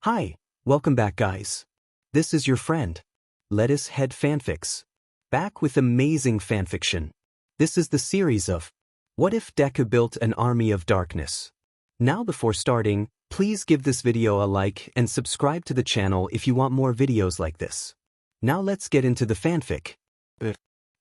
Hi, welcome back guys. This is your friend, Lettuce Head Fanfics. Back with amazing fanfiction. This is the series of What If Deku Built an Army of Darkness? Now before starting, please give this video a like and subscribe to the channel if you want more videos like this. Now let's get into the fanfic.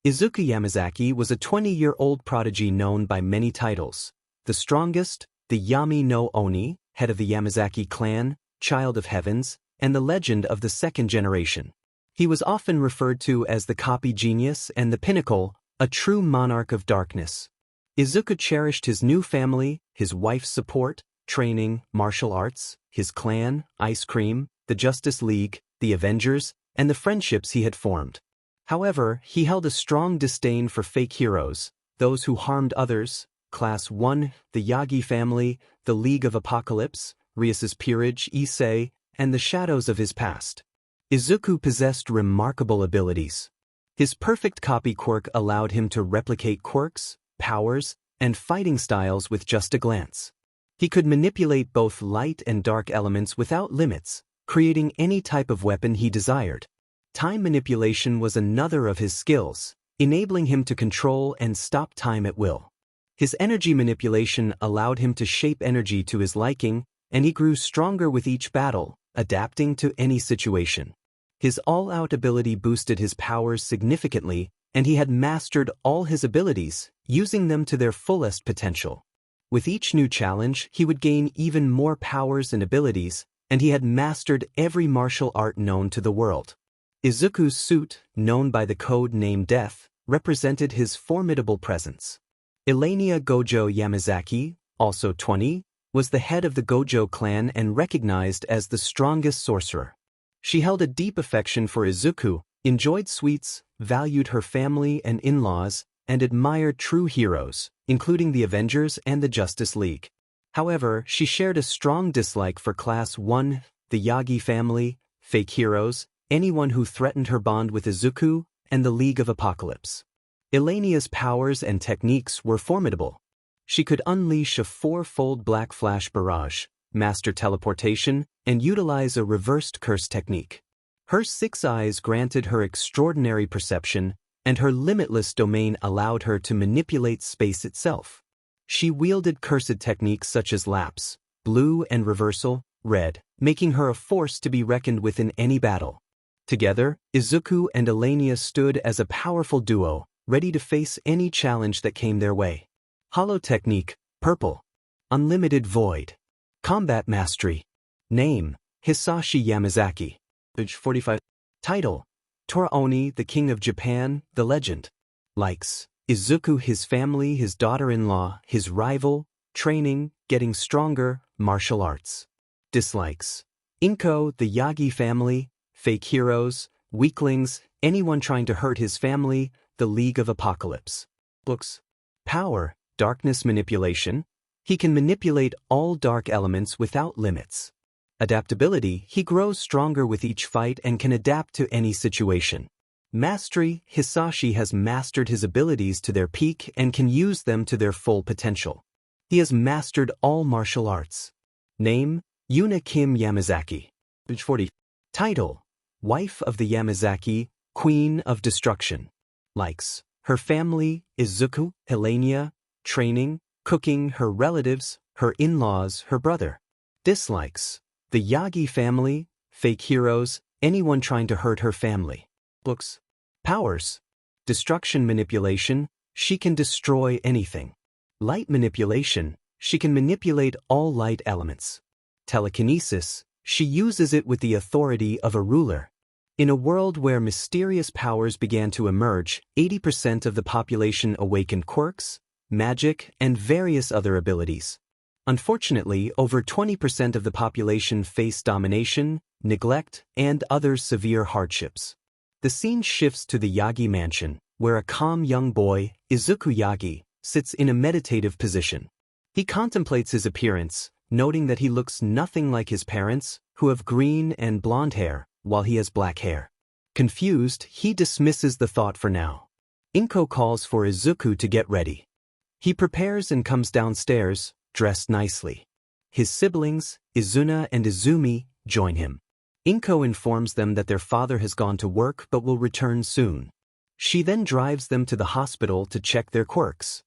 Izuku Yamazaki was a 20-year-old prodigy known by many titles. The strongest, the Yami no Oni, head of the Yamazaki clan, child of heavens, and the legend of the second generation. He was often referred to as the copy genius and the pinnacle, a true monarch of darkness. Izuku cherished his new family, his wife's support, training, martial arts, his clan, ice cream, the Justice League, the Avengers, and the friendships he had formed. However, he held a strong disdain for fake heroes, those who harmed others, Class 1, the Yagi family, the League of Apocalypse, Rias's peerage, Issei, and the shadows of his past. Izuku possessed remarkable abilities. His perfect copy quirk allowed him to replicate quirks, powers, and fighting styles with just a glance. He could manipulate both light and dark elements without limits, creating any type of weapon he desired. Time manipulation was another of his skills, enabling him to control and stop time at will. His energy manipulation allowed him to shape energy to his liking, and he grew stronger with each battle, adapting to any situation. His all-out ability boosted his powers significantly, and he had mastered all his abilities, using them to their fullest potential. With each new challenge, he would gain even more powers and abilities, and he had mastered every martial art known to the world. Izuku's suit, known by the code name Death, represented his formidable presence. Elenia Gojo Yamazaki, also 20, was the head of the Gojo clan and recognized as the strongest sorcerer. She held a deep affection for Izuku, enjoyed sweets, valued her family and in-laws, and admired true heroes, including the Avengers and the Justice League. However, she shared a strong dislike for Class 1, the Yagi family, fake heroes, anyone who threatened her bond with Izuku, and the League of Apocalypse. Elenia's powers and techniques were formidable. She could unleash a four-fold black flash barrage, master teleportation, and utilize a reversed curse technique. Her 6 eyes granted her extraordinary perception, and her limitless domain allowed her to manipulate space itself. She wielded cursed techniques such as lapse, blue and reversal, red, making her a force to be reckoned with in any battle. Together, Izuku and Elenia stood as a powerful duo, ready to face any challenge that came their way. Hollow Technique, Purple. Unlimited Void. Combat Mastery. Name, Hisashi Yamazaki. Page 45. Title, Tora Oni, the King of Japan, the Legend. Likes, Izuku, his family, his daughter-in-law, his rival, training, getting stronger, martial arts. Dislikes, Inko, the Yagi family, fake heroes, weaklings, anyone trying to hurt his family, the League of Apocalypse. Books. Power, Darkness Manipulation. He can manipulate all dark elements without limits. Adaptability, he grows stronger with each fight and can adapt to any situation. Mastery, Hisashi has mastered his abilities to their peak and can use them to their full potential. He has mastered all martial arts. Name, Yuna Kim Yamazaki. Page 40. Title, Wife of the Yamazaki, Queen of Destruction. Likes, her family, Izuku, Elenia, training, cooking, her relatives, her in-laws, her brother. Dislikes, the Yagi family, fake heroes, anyone trying to hurt her family. Books. Powers. Destruction manipulation, she can destroy anything. Light manipulation, she can manipulate all light elements. Telekinesis, she uses it with the authority of a ruler. In a world where mysterious powers began to emerge, 80% of the population awakened quirks, magic, and various other abilities. Unfortunately, over 20% of the population faced domination, neglect, and other severe hardships. The scene shifts to the Yagi mansion, where a calm young boy, Izuku Yagi, sits in a meditative position. He contemplates his appearance, noting that he looks nothing like his parents, who have green and blonde hair, while he has black hair. Confused, he dismisses the thought for now. Inko calls for Izuku to get ready. He prepares and comes downstairs, dressed nicely. His siblings, Izuna and Izumi, join him. Inko informs them that their father has gone to work but will return soon. She then drives them to the hospital to check their quirks.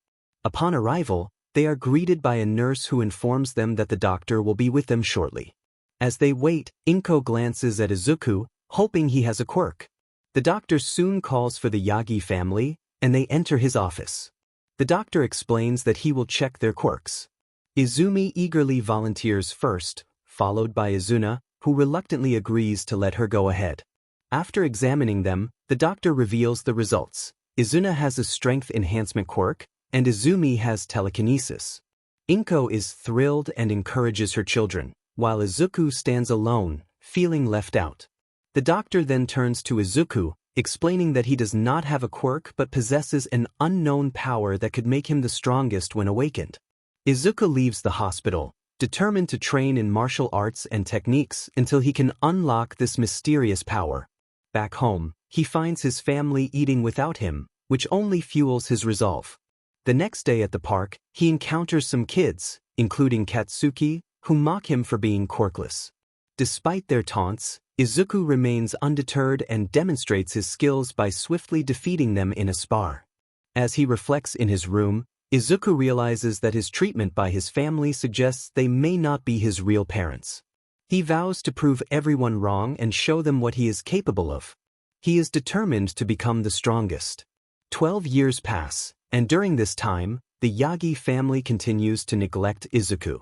Upon arrival, they are greeted by a nurse who informs them that the doctor will be with them shortly. As they wait, Inko glances at Izuku, hoping he has a quirk. The doctor soon calls for the Yagi family, and they enter his office. The doctor explains that he will check their quirks. Izumi eagerly volunteers first, followed by Izuna, who reluctantly agrees to let her go ahead. After examining them, the doctor reveals the results. Izuna has a strength enhancement quirk, and Izumi has telekinesis. Inko is thrilled and encourages her children, while Izuku stands alone, feeling left out. The doctor then turns to Izuku, explaining that he does not have a quirk but possesses an unknown power that could make him the strongest when awakened. Izuku leaves the hospital, determined to train in martial arts and techniques until he can unlock this mysterious power. Back home, he finds his family eating without him, which only fuels his resolve. The next day at the park, he encounters some kids, including Katsuki, who mock him for being quirkless. Despite their taunts, Izuku remains undeterred and demonstrates his skills by swiftly defeating them in a spar. As he reflects in his room, Izuku realizes that his treatment by his family suggests they may not be his real parents. He vows to prove everyone wrong and show them what he is capable of. He is determined to become the strongest. 12 years pass, and during this time, the Yagi family continues to neglect Izuku.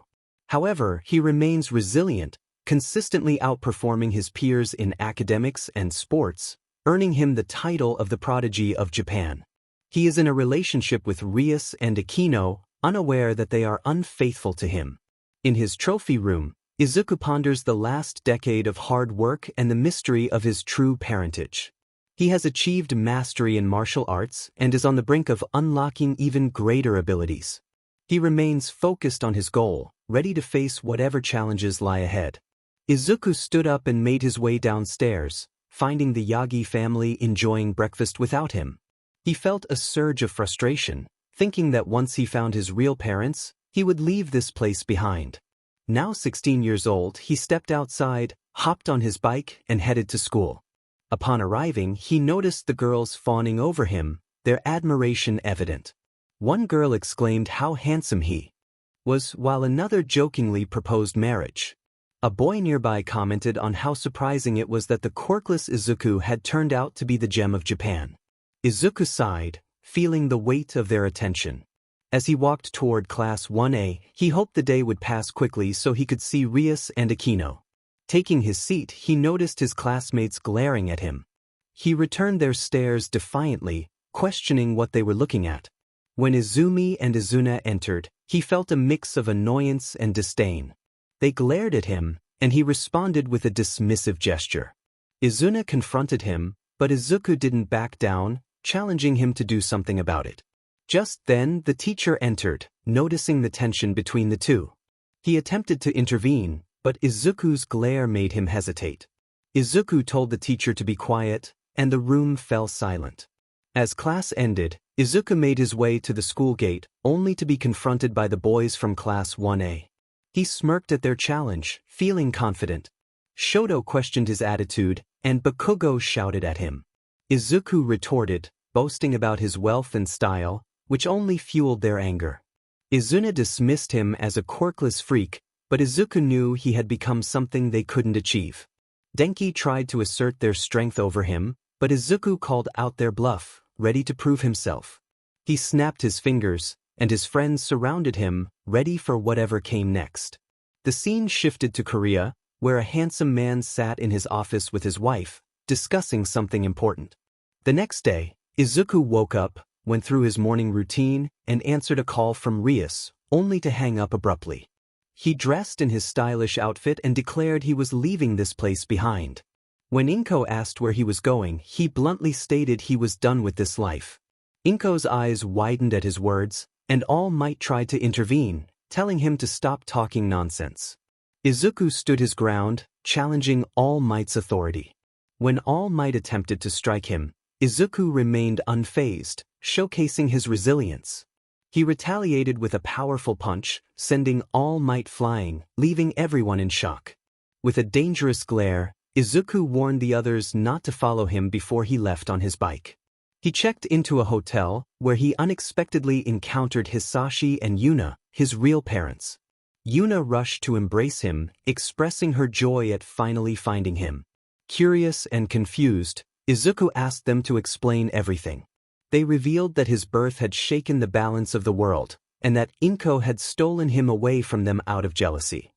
However, he remains resilient, consistently outperforming his peers in academics and sports, earning him the title of the prodigy of Japan. He is in a relationship with Rias and Akino, unaware that they are unfaithful to him. In his trophy room, Izuku ponders the last decade of hard work and the mystery of his true parentage. He has achieved mastery in martial arts and is on the brink of unlocking even greater abilities. He remains focused on his goal, ready to face whatever challenges lie ahead. Izuku stood up and made his way downstairs, finding the Yagi family enjoying breakfast without him. He felt a surge of frustration, thinking that once he found his real parents, he would leave this place behind. Now 16 years old, he stepped outside, hopped on his bike, and headed to school. Upon arriving, he noticed the girls fawning over him, their admiration evident. One girl exclaimed how handsome he was, while another jokingly proposed marriage. A boy nearby commented on how surprising it was that the quirkless Izuku had turned out to be the gem of Japan. Izuku sighed, feeling the weight of their attention. As he walked toward Class 1A, he hoped the day would pass quickly so he could see Rias and Akino. Taking his seat, he noticed his classmates glaring at him. He returned their stares defiantly, questioning what they were looking at. When Izumi and Izuna entered, he felt a mix of annoyance and disdain. They glared at him, and he responded with a dismissive gesture. Izuna confronted him, but Izuku didn't back down, challenging him to do something about it. Just then, the teacher entered, noticing the tension between the two. He attempted to intervene, but Izuku's glare made him hesitate. Izuku told the teacher to be quiet, and the room fell silent. As class ended, Izuku made his way to the school gate, only to be confronted by the boys from Class 1A. He smirked at their challenge, feeling confident. Shoto questioned his attitude, and Bakugo shouted at him. Izuku retorted, boasting about his wealth and style, which only fueled their anger. Izuna dismissed him as a quirkless freak, but Izuku knew he had become something they couldn't achieve. Denki tried to assert their strength over him, but Izuku called out their bluff, ready to prove himself. He snapped his fingers, and his friends surrounded him, ready for whatever came next. The scene shifted to Korea, where a handsome man sat in his office with his wife, discussing something important. The next day, Izuku woke up, went through his morning routine, and answered a call from Rias, only to hang up abruptly. He dressed in his stylish outfit and declared he was leaving this place behind. When Inko asked where he was going, he bluntly stated he was done with this life. Inko's eyes widened at his words, and All Might tried to intervene, telling him to stop talking nonsense. Izuku stood his ground, challenging All Might's authority. When All Might attempted to strike him, Izuku remained unfazed, showcasing his resilience. He retaliated with a powerful punch, sending All Might flying, leaving everyone in shock. With a dangerous glare, Izuku warned the others not to follow him before he left on his bike. He checked into a hotel, where he unexpectedly encountered Hisashi and Yuna, his real parents. Yuna rushed to embrace him, expressing her joy at finally finding him. Curious and confused, Izuku asked them to explain everything. They revealed that his birth had shaken the balance of the world, and that Inko had stolen him away from them out of jealousy.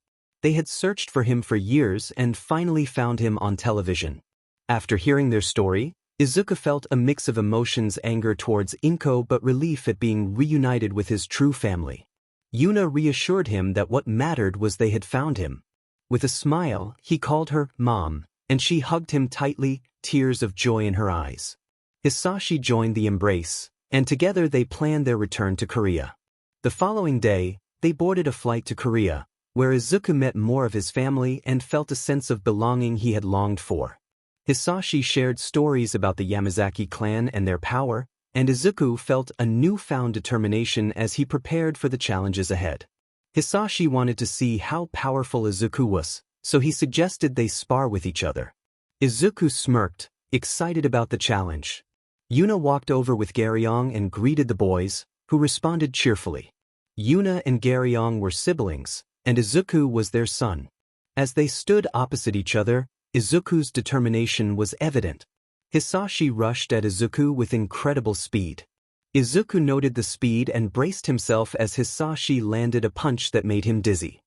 They had searched for him for years and finally found him on television. After hearing their story, Izuku felt a mix of emotions: anger towards Inko but relief at being reunited with his true family. Yuna reassured him that what mattered was they had found him. With a smile, he called her Mom, and she hugged him tightly, tears of joy in her eyes. Hisashi joined the embrace, and together they planned their return to Korea. The following day, they boarded a flight to Korea, where Izuku met more of his family and felt a sense of belonging he had longed for. Hisashi shared stories about the Yamazaki clan and their power, and Izuku felt a newfound determination as he prepared for the challenges ahead. Hisashi wanted to see how powerful Izuku was, so he suggested they spar with each other. Izuku smirked, excited about the challenge. Yuna walked over with Garyong and greeted the boys, who responded cheerfully. Yuna and Garyong were siblings, and Izuku was their son. As they stood opposite each other, Izuku's determination was evident. Hisashi rushed at Izuku with incredible speed. Izuku noted the speed and braced himself as Hisashi landed a punch that made him dizzy.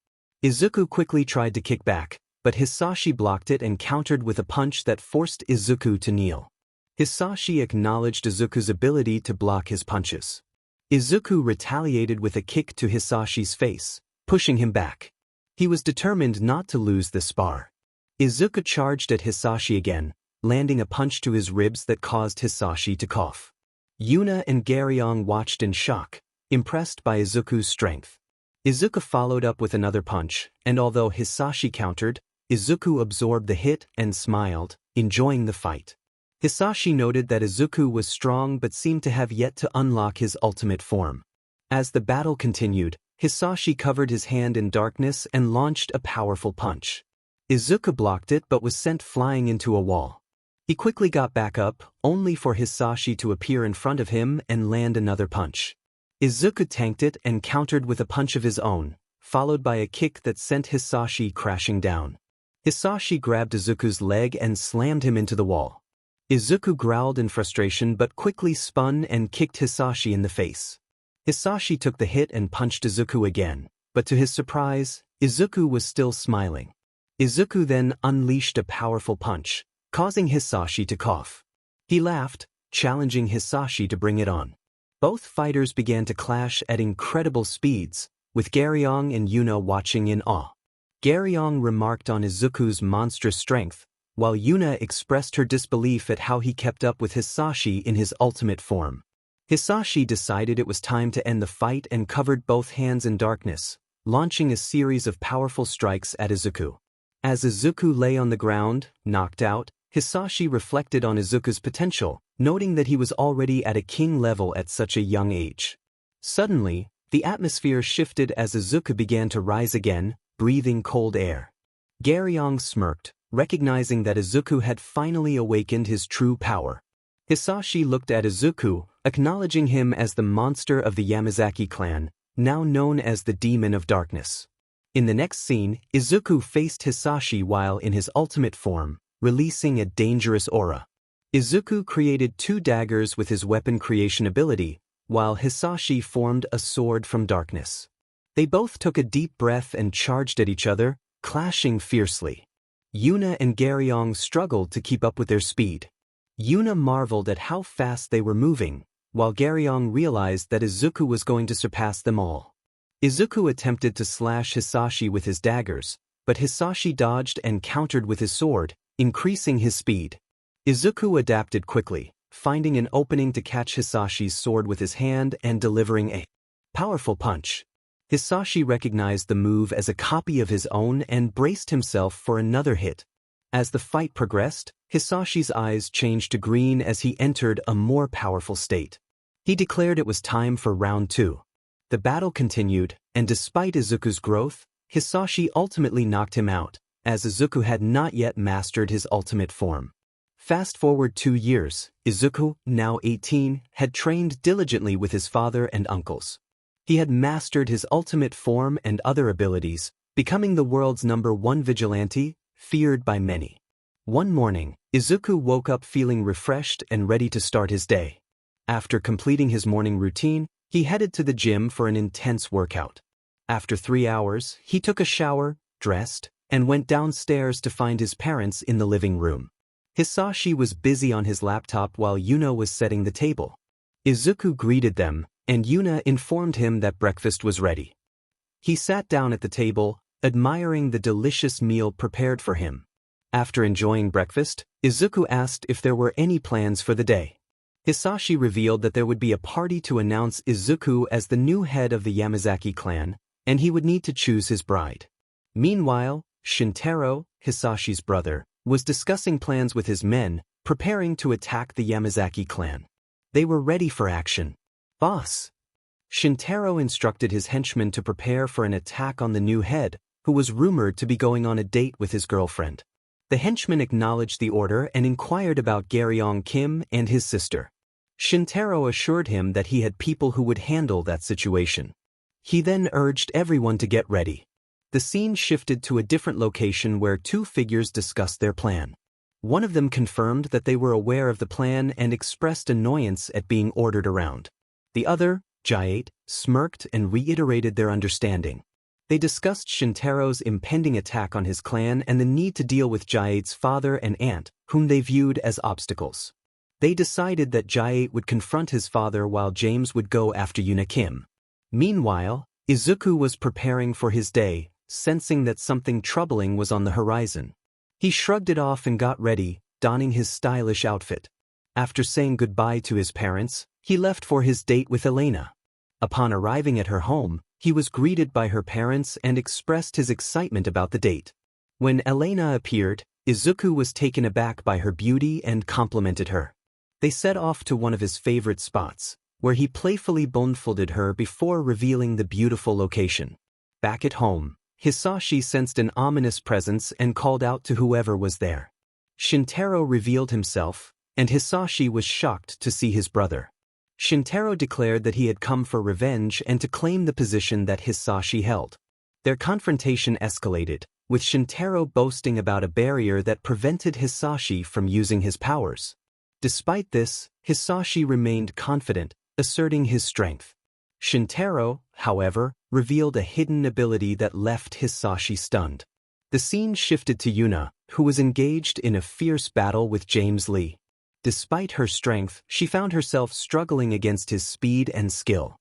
Izuku quickly tried to kick back, but Hisashi blocked it and countered with a punch that forced Izuku to kneel. Hisashi acknowledged Izuku's ability to block his punches. Izuku retaliated with a kick to Hisashi's face, pushing him back. He was determined not to lose the spar. Izuku charged at Hisashi again, landing a punch to his ribs that caused Hisashi to cough. Yuna and Garyong watched in shock, impressed by Izuku's strength. Izuku followed up with another punch, and although Hisashi countered, Izuku absorbed the hit and smiled, enjoying the fight. Hisashi noted that Izuku was strong but seemed to have yet to unlock his ultimate form. As the battle continued, Hisashi covered his hand in darkness and launched a powerful punch. Izuku blocked it but was sent flying into a wall. He quickly got back up, only for Hisashi to appear in front of him and land another punch. Izuku tanked it and countered with a punch of his own, followed by a kick that sent Hisashi crashing down. Hisashi grabbed Izuku's leg and slammed him into the wall. Izuku growled in frustration but quickly spun and kicked Hisashi in the face. Hisashi took the hit and punched Izuku again, but to his surprise, Izuku was still smiling. Izuku then unleashed a powerful punch, causing Hisashi to cough. He laughed, challenging Hisashi to bring it on. Both fighters began to clash at incredible speeds, with Garyong and Yuna watching in awe. Garyong remarked on Izuku's monstrous strength, while Yuna expressed her disbelief at how he kept up with Hisashi in his ultimate form. Hisashi decided it was time to end the fight and covered both hands in darkness, launching a series of powerful strikes at Izuku. As Izuku lay on the ground, knocked out, Hisashi reflected on Izuku's potential, noting that he was already at a king level at such a young age. Suddenly, the atmosphere shifted as Izuku began to rise again, breathing cold air. Garyong smirked, recognizing that Izuku had finally awakened his true power. Hisashi looked at Izuku, acknowledging him as the monster of the Yamazaki clan, now known as the Demon of Darkness. In the next scene, Izuku faced Hisashi while in his ultimate form, releasing a dangerous aura. Izuku created 2 daggers with his weapon creation ability, while Hisashi formed a sword from darkness. They both took a deep breath and charged at each other, clashing fiercely. Yuna and Garyong struggled to keep up with their speed. Yuna marveled at how fast they were moving, while Garyong realized that Izuku was going to surpass them all. Izuku attempted to slash Hisashi with his daggers, but Hisashi dodged and countered with his sword, increasing his speed. Izuku adapted quickly, finding an opening to catch Hisashi's sword with his hand and delivering a powerful punch. Hisashi recognized the move as a copy of his own and braced himself for another hit. As the fight progressed, Hisashi's eyes changed to green as he entered a more powerful state. He declared it was time for round 2. The battle continued, and despite Izuku's growth, Hisashi ultimately knocked him out, as Izuku had not yet mastered his ultimate form. Fast forward 2 years, Izuku, now 18, had trained diligently with his father and uncles. He had mastered his ultimate form and other abilities, becoming the world's #1 vigilante, feared by many. One morning, Izuku woke up feeling refreshed and ready to start his day. After completing his morning routine, he headed to the gym for an intense workout. After 3 hours, he took a shower, dressed, and went downstairs to find his parents in the living room. Hisashi was busy on his laptop while Yuna was setting the table. Izuku greeted them, and Yuna informed him that breakfast was ready. He sat down at the table, admiring the delicious meal prepared for him. After enjoying breakfast, Izuku asked if there were any plans for the day. Hisashi revealed that there would be a party to announce Izuku as the new head of the YAMAZAKI clan, and he would need to choose his bride. Meanwhile, Shintaro, Hisashi's brother, was discussing plans with his men, preparing to attack the YAMAZAKI clan. They were ready for action. "Boss!" Shintaro instructed his henchmen to prepare for an attack on the new head, who was rumored to be going on a date with his girlfriend. The henchman acknowledged the order and inquired about Garyong Kim and his sister. Shintaro assured him that he had people who would handle that situation. He then urged everyone to get ready. The scene shifted to a different location where 2 figures discussed their plan. One of them confirmed that they were aware of the plan and expressed annoyance at being ordered around. The other, Jayate, smirked and reiterated their understanding. They discussed Shintaro's impending attack on his clan and the need to deal with Jayate's father and aunt, whom they viewed as obstacles. They decided that Jayate would confront his father while James would go after Yuna Kim. Meanwhile, Izuku was preparing for his day, sensing that something troubling was on the horizon. He shrugged it off and got ready, donning his stylish outfit. After saying goodbye to his parents, he left for his date with Elena. Upon arriving at her home, he was greeted by her parents and expressed his excitement about the date. When Elena appeared, Izuku was taken aback by her beauty and complimented her. They set off to one of his favorite spots, where he playfully blindfolded her before revealing the beautiful location. Back at home, Hisashi sensed an ominous presence and called out to whoever was there. Shintaro revealed himself, and Hisashi was shocked to see his brother. Shintaro declared that he had come for revenge and to claim the position that Hisashi held. Their confrontation escalated, with Shintaro boasting about a barrier that prevented Hisashi from using his powers. Despite this, Hisashi remained confident, asserting his strength. Shintaro, however, revealed a hidden ability that left Hisashi stunned. The scene shifted to Yuna, who was engaged in a fierce battle with James Lee. Despite her strength, she found herself struggling against his speed and skill.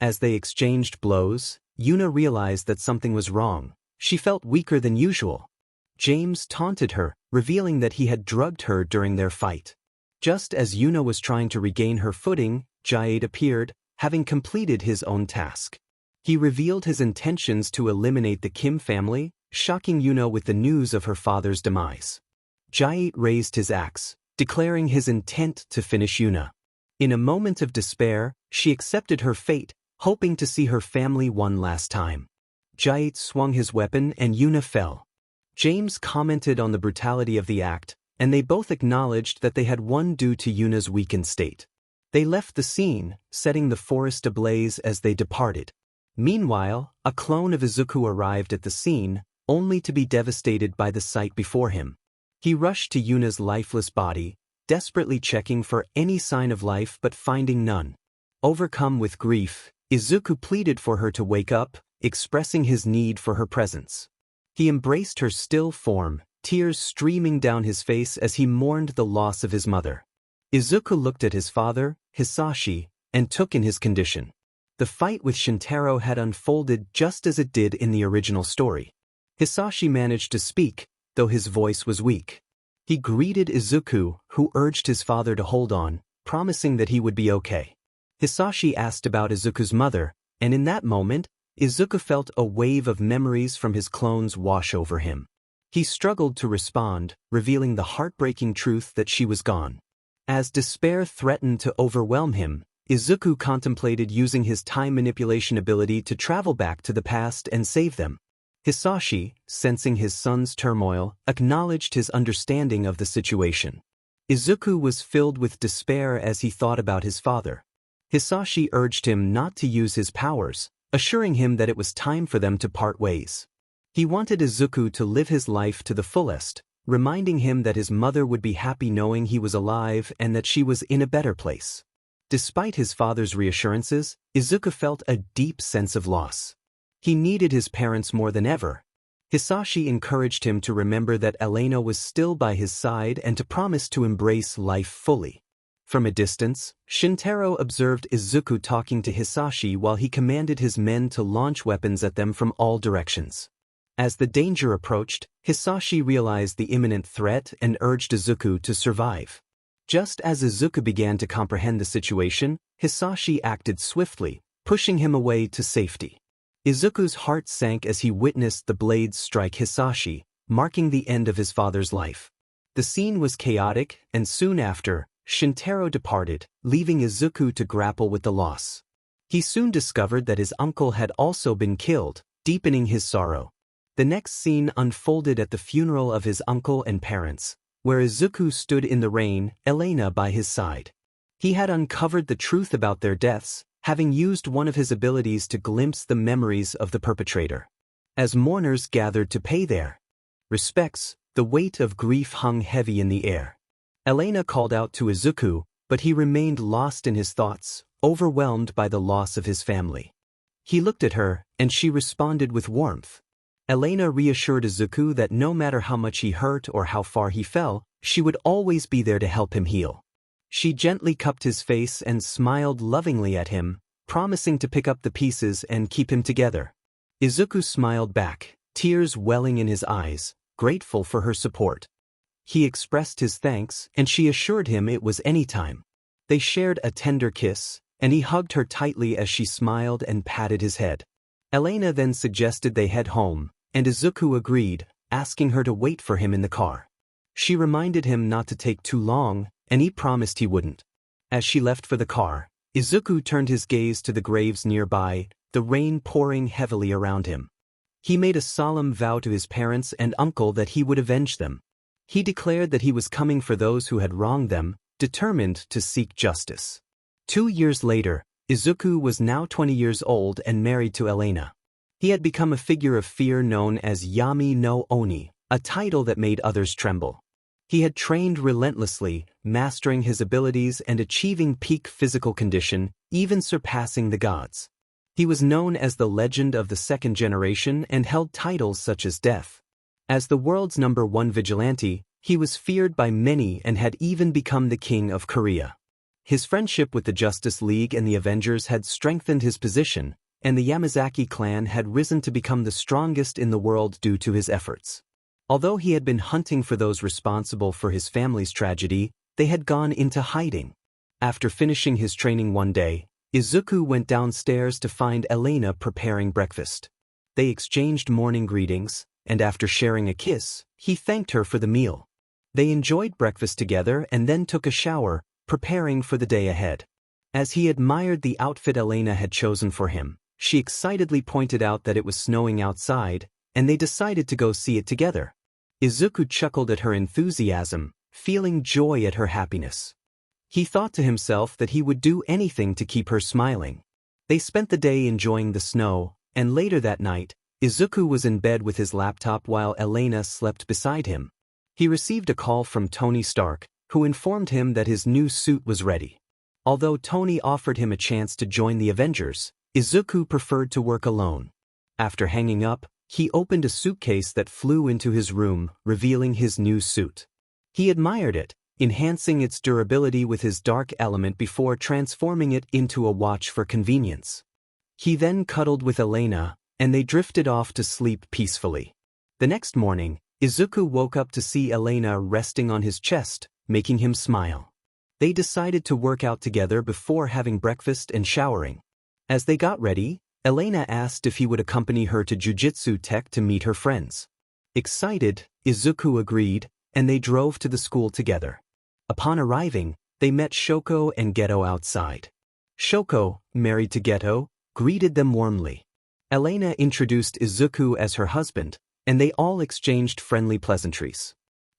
As they exchanged blows, Yuna realized that something was wrong. She felt weaker than usual. James taunted her, revealing that he had drugged her during their fight. Just as Yuna was trying to regain her footing, Jayate appeared, having completed his own task. He revealed his intentions to eliminate the Kim family, shocking Yuna with the news of her father's demise. Jayate raised his axe, declaring his intent to finish Yuna. In a moment of despair, she accepted her fate, hoping to see her family one last time. Jayate swung his weapon and Yuna fell. James commented on the brutality of the act, and they both acknowledged that they had won due to Yuna's weakened state. They left the scene, setting the forest ablaze as they departed. Meanwhile, a clone of Izuku arrived at the scene, only to be devastated by the sight before him. He rushed to Yuna's lifeless body, desperately checking for any sign of life but finding none. Overcome with grief, Izuku pleaded for her to wake up, expressing his need for her presence. He embraced her still form, tears streaming down his face as he mourned the loss of his mother. Izuku looked at his father, Hisashi, and took in his condition. The fight with Shintaro had unfolded just as it did in the original story. Hisashi managed to speak, though his voice was weak. He greeted Izuku, who urged his father to hold on, promising that he would be okay. Hisashi asked about Izuku's mother, and in that moment, Izuku felt a wave of memories from his clones wash over him. He struggled to respond, revealing the heartbreaking truth that she was gone. As despair threatened to overwhelm him, Izuku contemplated using his time manipulation ability to travel back to the past and save them. Hisashi, sensing his son's turmoil, acknowledged his understanding of the situation. Izuku was filled with despair as he thought about his father. Hisashi urged him not to use his powers, assuring him that it was time for them to part ways. He wanted Izuku to live his life to the fullest, reminding him that his mother would be happy knowing he was alive and that she was in a better place. Despite his father's reassurances, Izuku felt a deep sense of loss. He needed his parents more than ever. Hisashi encouraged him to remember that Elena was still by his side and to promise to embrace life fully. From a distance, Shintaro observed Izuku talking to Hisashi while he commanded his men to launch weapons at them from all directions. As the danger approached, Hisashi realized the imminent threat and urged Izuku to survive. Just as Izuku began to comprehend the situation, Hisashi acted swiftly, pushing him away to safety. Izuku's heart sank as he witnessed the blades strike Hisashi, marking the end of his father's life. The scene was chaotic, and soon after, Shintaro departed, leaving Izuku to grapple with the loss. He soon discovered that his uncle had also been killed, deepening his sorrow. The next scene unfolded at the funeral of his uncle and parents, where Izuku stood in the rain, Elena by his side. He had uncovered the truth about their deaths, having used one of his abilities to glimpse the memories of the perpetrator. As mourners gathered to pay their respects, the weight of grief hung heavy in the air. Elena called out to Izuku, but he remained lost in his thoughts, overwhelmed by the loss of his family. He looked at her, and she responded with warmth. Elena reassured Izuku that no matter how much he hurt or how far he fell, she would always be there to help him heal. She gently cupped his face and smiled lovingly at him, promising to pick up the pieces and keep him together. Izuku smiled back, tears welling in his eyes, grateful for her support. He expressed his thanks, and she assured him it was any time. They shared a tender kiss, and he hugged her tightly as she smiled and patted his head. Elena then suggested they head home, and Izuku agreed, asking her to wait for him in the car. She reminded him not to take too long, and he promised he wouldn't. As she left for the car, Izuku turned his gaze to the graves nearby, the rain pouring heavily around him. He made a solemn vow to his parents and uncle that he would avenge them. He declared that he was coming for those who had wronged them, determined to seek justice. 2 years later, Izuku was now 20 years old and married to Elena. He had become a figure of fear known as Yami no Oni, a title that made others tremble. He had trained relentlessly, mastering his abilities and achieving peak physical condition, even surpassing the gods. He was known as the legend of the second generation and held titles such as Death. As the world's #1 vigilante, he was feared by many and had even become the king of Korea. His friendship with the Justice League and the Avengers had strengthened his position, and the Yamazaki clan had risen to become the strongest in the world due to his efforts. Although he had been hunting for those responsible for his family's tragedy, they had gone into hiding. After finishing his training one day, Izuku went downstairs to find Elena preparing breakfast. They exchanged morning greetings, and after sharing a kiss, he thanked her for the meal. They enjoyed breakfast together and then took a shower, preparing for the day ahead. As he admired the outfit Elena had chosen for him, she excitedly pointed out that it was snowing outside, and they decided to go see it together. Izuku chuckled at her enthusiasm, feeling joy at her happiness. He thought to himself that he would do anything to keep her smiling. They spent the day enjoying the snow, and later that night, Izuku was in bed with his laptop while Elena slept beside him. He received a call from Tony Stark, who informed him that his new suit was ready. Although Tony offered him a chance to join the Avengers, Izuku preferred to work alone. After hanging up, he opened a suitcase that flew into his room, revealing his new suit. He admired it, enhancing its durability with his dark element before transforming it into a watch for convenience. He then cuddled with Elena, and they drifted off to sleep peacefully. The next morning, Izuku woke up to see Elena resting on his chest, making him smile. They decided to work out together before having breakfast and showering. As they got ready, Elena asked if he would accompany her to Jujutsu Tech to meet her friends. Excited, Izuku agreed, and they drove to the school together. Upon arriving, they met Shoko and Geto outside. Shoko, married to Geto, greeted them warmly. Elena introduced Izuku as her husband, and they all exchanged friendly pleasantries.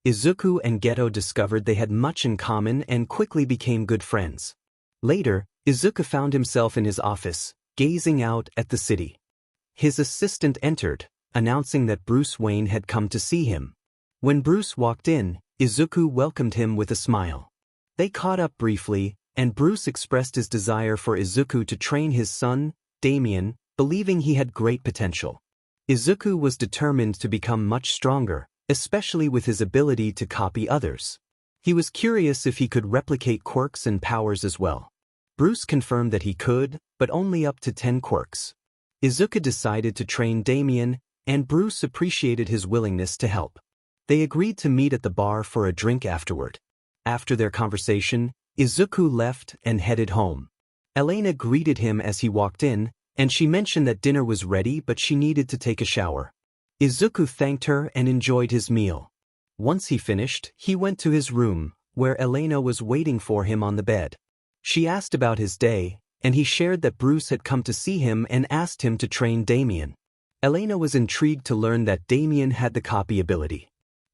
Izuku and Geto discovered they had much in common and quickly became good friends. Later, Izuku found himself in his office, gazing out at the city. His assistant entered, announcing that Bruce Wayne had come to see him. When Bruce walked in, Izuku welcomed him with a smile. They caught up briefly, and Bruce expressed his desire for Izuku to train his son, Damien, believing he had great potential. Izuku was determined to become much stronger, especially with his ability to copy others. He was curious if he could replicate quirks and powers as well. Bruce confirmed that he could, but only up to 10 quirks. Izuku decided to train Damien, and Bruce appreciated his willingness to help. They agreed to meet at the bar for a drink afterward. After their conversation, Izuku left and headed home. Elena greeted him as he walked in, and she mentioned that dinner was ready but she needed to take a shower. Izuku thanked her and enjoyed his meal. Once he finished, he went to his room, where Elena was waiting for him on the bed. She asked about his day, and he shared that Bruce had come to see him and asked him to train Damien. Elena was intrigued to learn that Damien had the copy ability.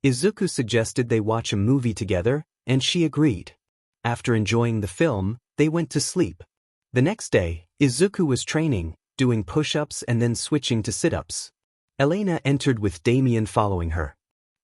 Izuku suggested they watch a movie together, and she agreed. After enjoying the film, they went to sleep. The next day, Izuku was training, doing push-ups and then switching to sit-ups. Elena entered with Damien following her.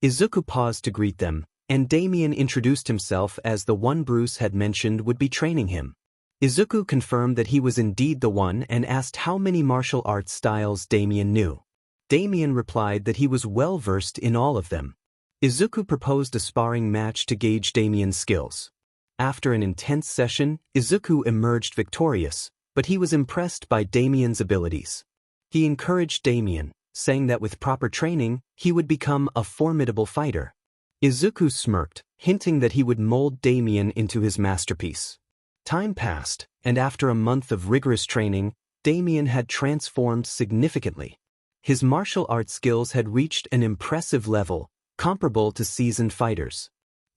Izuku paused to greet them, and Damien introduced himself as the one Bruce had mentioned would be training him. Izuku confirmed that he was indeed the one and asked how many martial arts styles Damien knew. Damien replied that he was well versed in all of them. Izuku proposed a sparring match to gauge Damien's skills. After an intense session, Izuku emerged victorious, but he was impressed by Damien's abilities. He encouraged Damien, saying that with proper training, he would become a formidable fighter. Izuku smirked, hinting that he would mold Damien into his masterpiece. Time passed, and after a month of rigorous training, Damien had transformed significantly. His martial arts skills had reached an impressive level, comparable to seasoned fighters.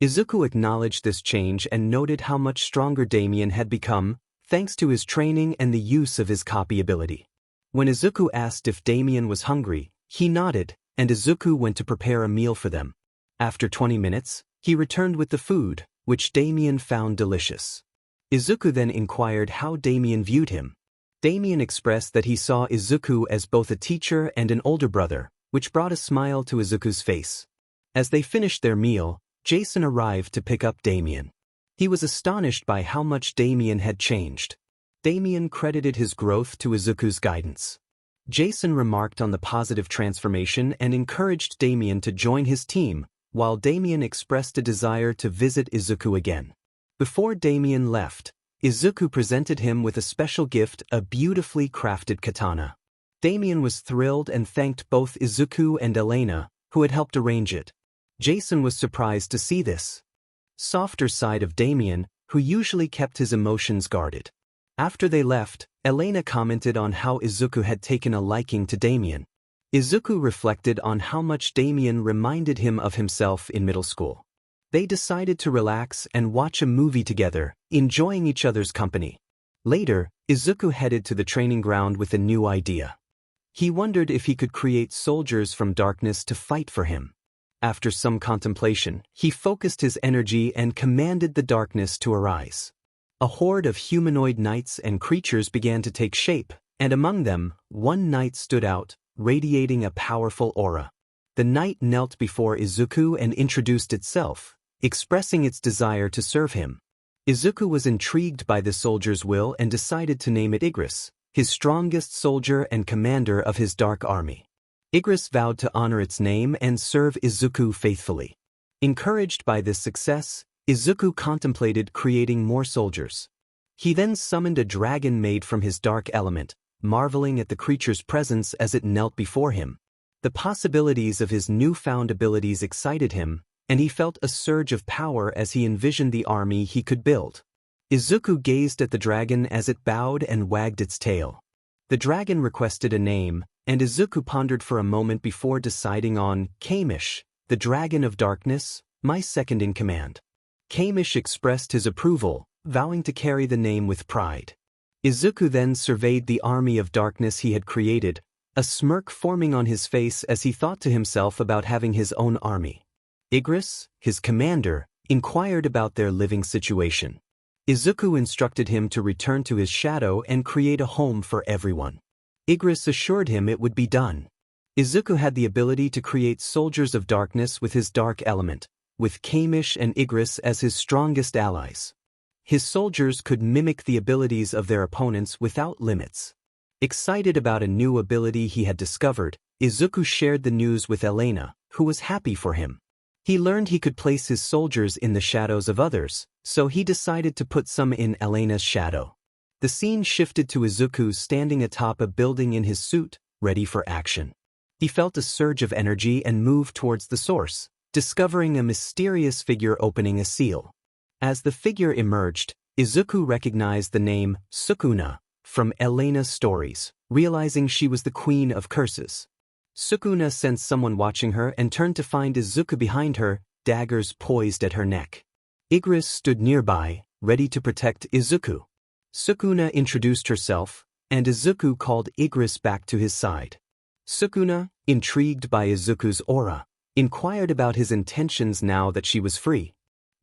Izuku acknowledged this change and noted how much stronger Damien had become, thanks to his training and the use of his copy ability. When Izuku asked if Damien was hungry, he nodded, and Izuku went to prepare a meal for them. After 20 minutes, he returned with the food, which Damien found delicious. Izuku then inquired how Damien viewed him. Damien expressed that he saw Izuku as both a teacher and an older brother, which brought a smile to Izuku's face. As they finished their meal, Jason arrived to pick up Damien. He was astonished by how much Damien had changed. Damien credited his growth to Izuku's guidance. Jason remarked on the positive transformation and encouraged Damien to join his team, while Damien expressed a desire to visit Izuku again. Before Damien left, Izuku presented him with a special gift, a beautifully crafted katana. Damien was thrilled and thanked both Izuku and Elena, who had helped arrange it. Jason was surprised to see this softer side of Damien, who usually kept his emotions guarded. After they left, Elena commented on how Izuku had taken a liking to Damien. Izuku reflected on how much Damien reminded him of himself in middle school. They decided to relax and watch a movie together, enjoying each other's company. Later, Izuku headed to the training ground with a new idea. He wondered if he could create soldiers from darkness to fight for him. After some contemplation, he focused his energy and commanded the darkness to arise. A horde of humanoid knights and creatures began to take shape, and among them, one knight stood out, radiating a powerful aura. The knight knelt before Izuku and introduced itself, expressing its desire to serve him. Izuku was intrigued by the soldier's will and decided to name it Igris, his strongest soldier and commander of his dark army. Igris vowed to honor its name and serve Izuku faithfully. Encouraged by this success, Izuku contemplated creating more soldiers. He then summoned a dragon made from his dark element, marveling at the creature's presence as it knelt before him. The possibilities of his newfound abilities excited him, and he felt a surge of power as he envisioned the army he could build. Izuku gazed at the dragon as it bowed and wagged its tail. The dragon requested a name, and Izuku pondered for a moment before deciding on Kamish, the dragon of darkness, my second in command. Kamish expressed his approval, vowing to carry the name with pride. Izuku then surveyed the army of darkness he had created, a smirk forming on his face as he thought to himself about having his own army. Igris, his commander, inquired about their living situation. Izuku instructed him to return to his shadow and create a home for everyone. Igris assured him it would be done. Izuku had the ability to create soldiers of darkness with his dark element, with Kamish and Igris as his strongest allies. His soldiers could mimic the abilities of their opponents without limits. Excited about a new ability he had discovered, Izuku shared the news with Elena, who was happy for him. He learned he could place his soldiers in the shadows of others, so he decided to put some in Elena's shadow. The scene shifted to Izuku standing atop a building in his suit, ready for action. He felt a surge of energy and moved towards the source, discovering a mysterious figure opening a seal. As the figure emerged, Izuku recognized the name Sukuna from Elena's stories, realizing she was the queen of curses. Sukuna sensed someone watching her and turned to find Izuku behind her, daggers poised at her neck. Igris stood nearby, ready to protect Izuku. Sukuna introduced herself, and Izuku called Igris back to his side. Sukuna, intrigued by Izuku's aura, inquired about his intentions now that she was free.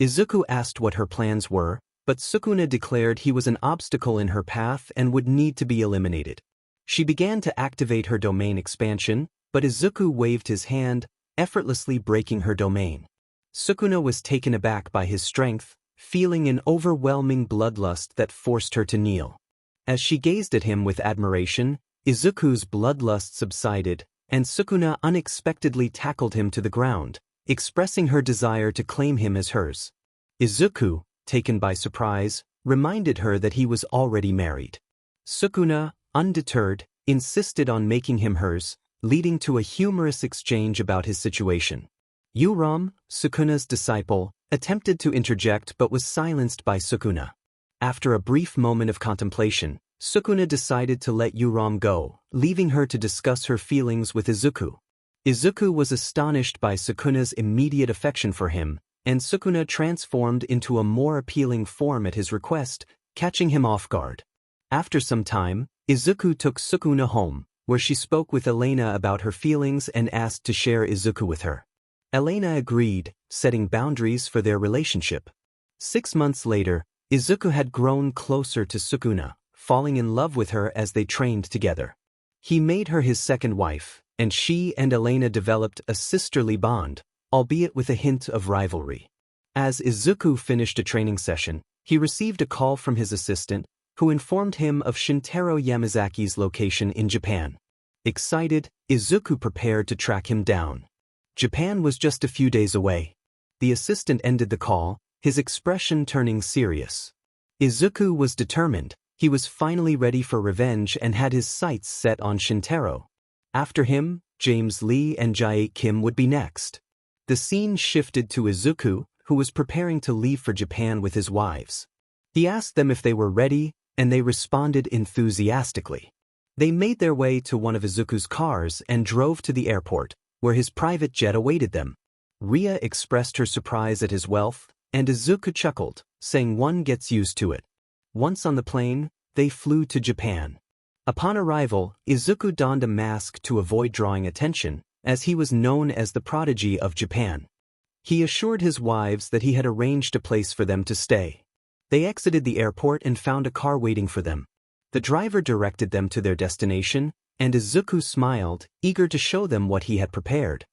Izuku asked what her plans were, but Sukuna declared he was an obstacle in her path and would need to be eliminated. She began to activate her domain expansion, but Izuku waved his hand, effortlessly breaking her domain. Sukuna was taken aback by his strength, feeling an overwhelming bloodlust that forced her to kneel. As she gazed at him with admiration, Izuku's bloodlust subsided, and Sukuna unexpectedly tackled him to the ground, expressing her desire to claim him as hers. Izuku, taken by surprise, reminded her that he was already married. Sukuna, undeterred, insisted on making him hers, leading to a humorous exchange about his situation. Yuram, Sukuna's disciple, attempted to interject but was silenced by Sukuna. After a brief moment of contemplation, Sukuna decided to let Yuram go, leaving her to discuss her feelings with Izuku. Izuku was astonished by Sukuna's immediate affection for him, and Sukuna transformed into a more appealing form at his request, catching him off guard. After some time, Izuku took Sukuna home, where she spoke with Elena about her feelings and asked to share Izuku with her. Elena agreed, setting boundaries for their relationship. 6 months later, Izuku had grown closer to Sukuna, falling in love with her as they trained together. He made her his second wife, and she and Elena developed a sisterly bond, albeit with a hint of rivalry. As Izuku finished a training session, he received a call from his assistant, who informed him of Shintaro Yamazaki's location in Japan. Excited, Izuku prepared to track him down. Japan was just a few days away. The assistant ended the call, his expression turning serious. Izuku was determined. He was finally ready for revenge and had his sights set on Shintaro. After him, James Lee and Jae Kim would be next. The scene shifted to Izuku, who was preparing to leave for Japan with his wives. He asked them if they were ready, and they responded enthusiastically. They made their way to one of Izuku's cars and drove to the airport, where his private jet awaited them. Ria expressed her surprise at his wealth, and Izuku chuckled, saying one gets used to it. Once on the plane, they flew to Japan. Upon arrival, Izuku donned a mask to avoid drawing attention, as he was known as the prodigy of Japan. He assured his wives that he had arranged a place for them to stay. They exited the airport and found a car waiting for them. The driver directed them to their destination, and Izuku smiled, eager to show them what he had prepared.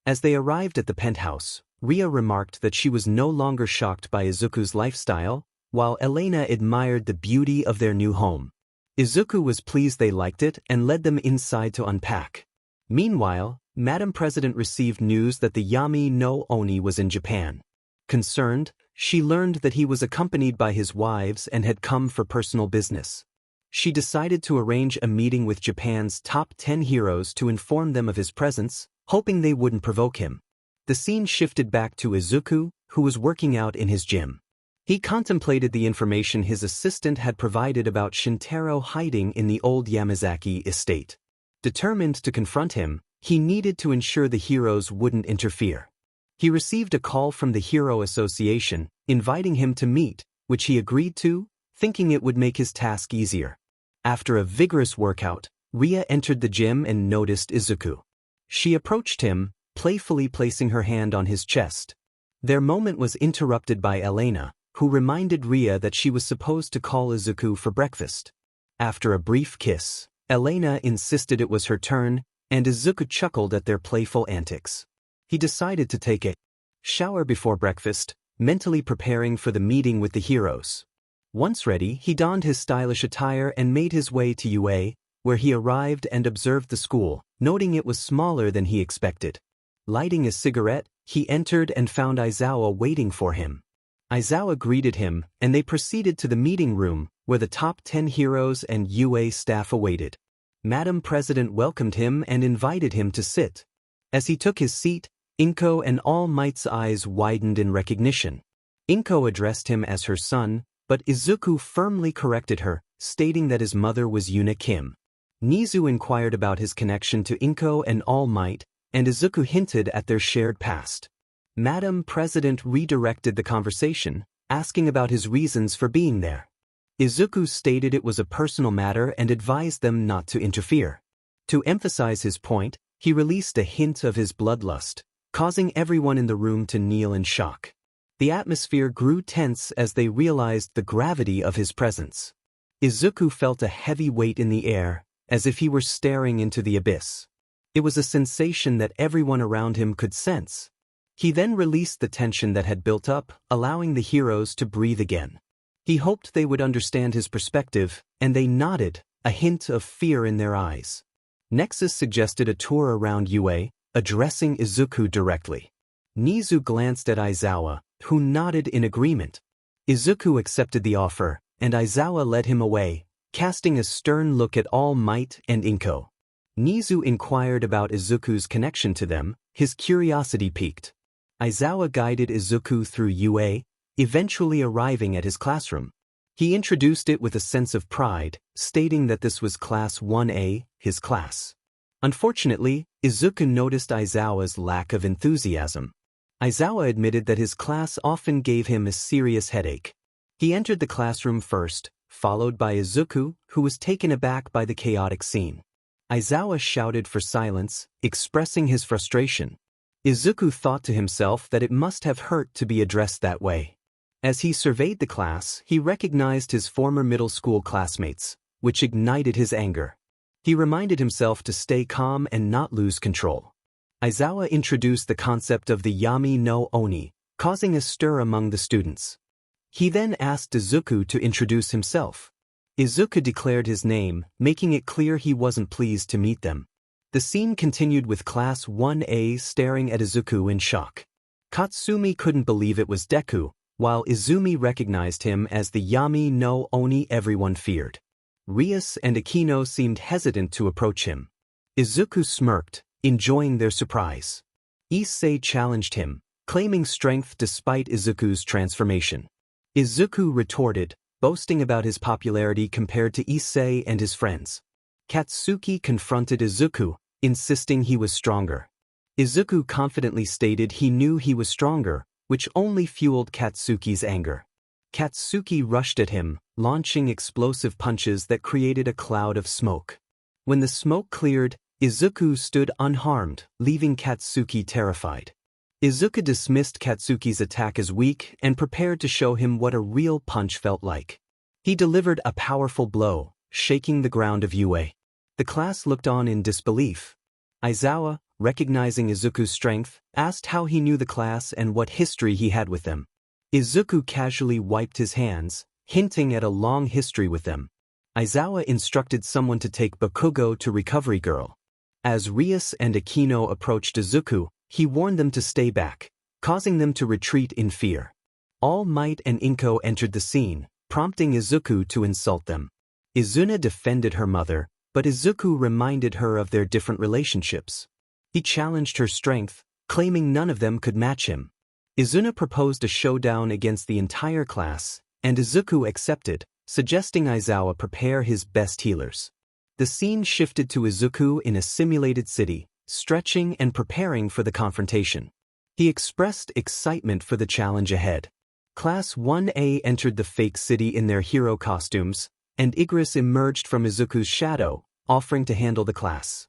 As they arrived at the penthouse, Ria remarked that she was no longer shocked by Izuku's lifestyle, while Elena admired the beauty of their new home. Izuku was pleased they liked it and led them inside to unpack. Meanwhile, Madam President received news that the Yami no Oni was in Japan. Concerned, she learned that he was accompanied by his wives and had come for personal business. She decided to arrange a meeting with Japan's top 10 heroes to inform them of his presence, hoping they wouldn't provoke him. The scene shifted back to Izuku, who was working out in his gym. He contemplated the information his assistant had provided about Shintaro hiding in the old Yamazaki estate. Determined to confront him, he needed to ensure the heroes wouldn't interfere. He received a call from the Hero Association, inviting him to meet, which he agreed to, thinking it would make his task easier. After a vigorous workout, Ria entered the gym and noticed Izuku. She approached him, playfully placing her hand on his chest. Their moment was interrupted by Elena, who reminded Ria that she was supposed to call Izuku for breakfast. After a brief kiss, Elena insisted it was her turn, and Izuku chuckled at their playful antics. He decided to take a shower before breakfast, mentally preparing for the meeting with the heroes. Once ready, he donned his stylish attire and made his way to UA, where he arrived and observed the school, noting it was smaller than he expected. Lighting a cigarette, he entered and found Aizawa waiting for him. Aizawa greeted him, and they proceeded to the meeting room, where the top 10 heroes and UA staff awaited. Madam President welcomed him and invited him to sit. As he took his seat, Inko and All Might's eyes widened in recognition. Inko addressed him as her son, but Izuku firmly corrected her, stating that his mother was Yuna Kim. Nizu inquired about his connection to Inko and All Might, and Izuku hinted at their shared past. Madam President redirected the conversation, asking about his reasons for being there. Izuku stated it was a personal matter and advised them not to interfere. To emphasize his point, he released a hint of his bloodlust, causing everyone in the room to kneel in shock. The atmosphere grew tense as they realized the gravity of his presence. Izuku felt a heavy weight in the air, as if he were staring into the abyss. It was a sensation that everyone around him could sense. He then released the tension that had built up, allowing the heroes to breathe again. He hoped they would understand his perspective, and they nodded, a hint of fear in their eyes. Nexus suggested a tour around UA, addressing Izuku directly. Nizu glanced at Aizawa, who nodded in agreement. Izuku accepted the offer, and Aizawa led him away, casting a stern look at All Might and Inko. Nizu inquired about Izuku's connection to them, his curiosity piqued. Aizawa guided Izuku through UA, eventually arriving at his classroom. He introduced it with a sense of pride, stating that this was Class 1A, his class. Unfortunately, Izuku noticed Aizawa's lack of enthusiasm. Aizawa admitted that his class often gave him a serious headache. He entered the classroom first, followed by Izuku, who was taken aback by the chaotic scene. Aizawa shouted for silence, expressing his frustration. Izuku thought to himself that it must have hurt to be addressed that way. As he surveyed the class, he recognized his former middle school classmates, which ignited his anger. He reminded himself to stay calm and not lose control. Aizawa introduced the concept of the Yami no Oni, causing a stir among the students. He then asked Izuku to introduce himself. Izuku declared his name, making it clear he wasn't pleased to meet them. The scene continued with Class 1A staring at Izuku in shock. Katsumi couldn't believe it was Deku, while Izumi recognized him as the Yami no Oni everyone feared. Rias and Akino seemed hesitant to approach him. Izuku smirked, enjoying their surprise. Issei challenged him, claiming strength despite Izuku's transformation. Izuku retorted, boasting about his popularity compared to Issei and his friends. Katsuki confronted Izuku, insisting he was stronger. Izuku confidently stated he knew he was stronger, which only fueled Katsuki's anger. Katsuki rushed at him, launching explosive punches that created a cloud of smoke. When the smoke cleared, Izuku stood unharmed, leaving Katsuki terrified. Izuku dismissed Katsuki's attack as weak and prepared to show him what a real punch felt like. He delivered a powerful blow, shaking the ground of UA. The class looked on in disbelief. Aizawa, recognizing Izuku's strength, asked how he knew the class and what history he had with them. Izuku casually wiped his hands, hinting at a long history with them. Aizawa instructed someone to take Bakugo to Recovery Girl. As Rias and Akino approached Izuku, he warned them to stay back, causing them to retreat in fear. All Might and Inko entered the scene, prompting Izuku to insult them. Izuna defended her mother, but Izuku reminded her of their different relationships. He challenged her strength, claiming none of them could match him. Izuna proposed a showdown against the entire class, and Izuku accepted, suggesting Aizawa prepare his best healers. The scene shifted to Izuku in a simulated city, stretching and preparing for the confrontation. He expressed excitement for the challenge ahead. Class 1A entered the fake city in their hero costumes, and Igris emerged from Izuku's shadow, offering to handle the class.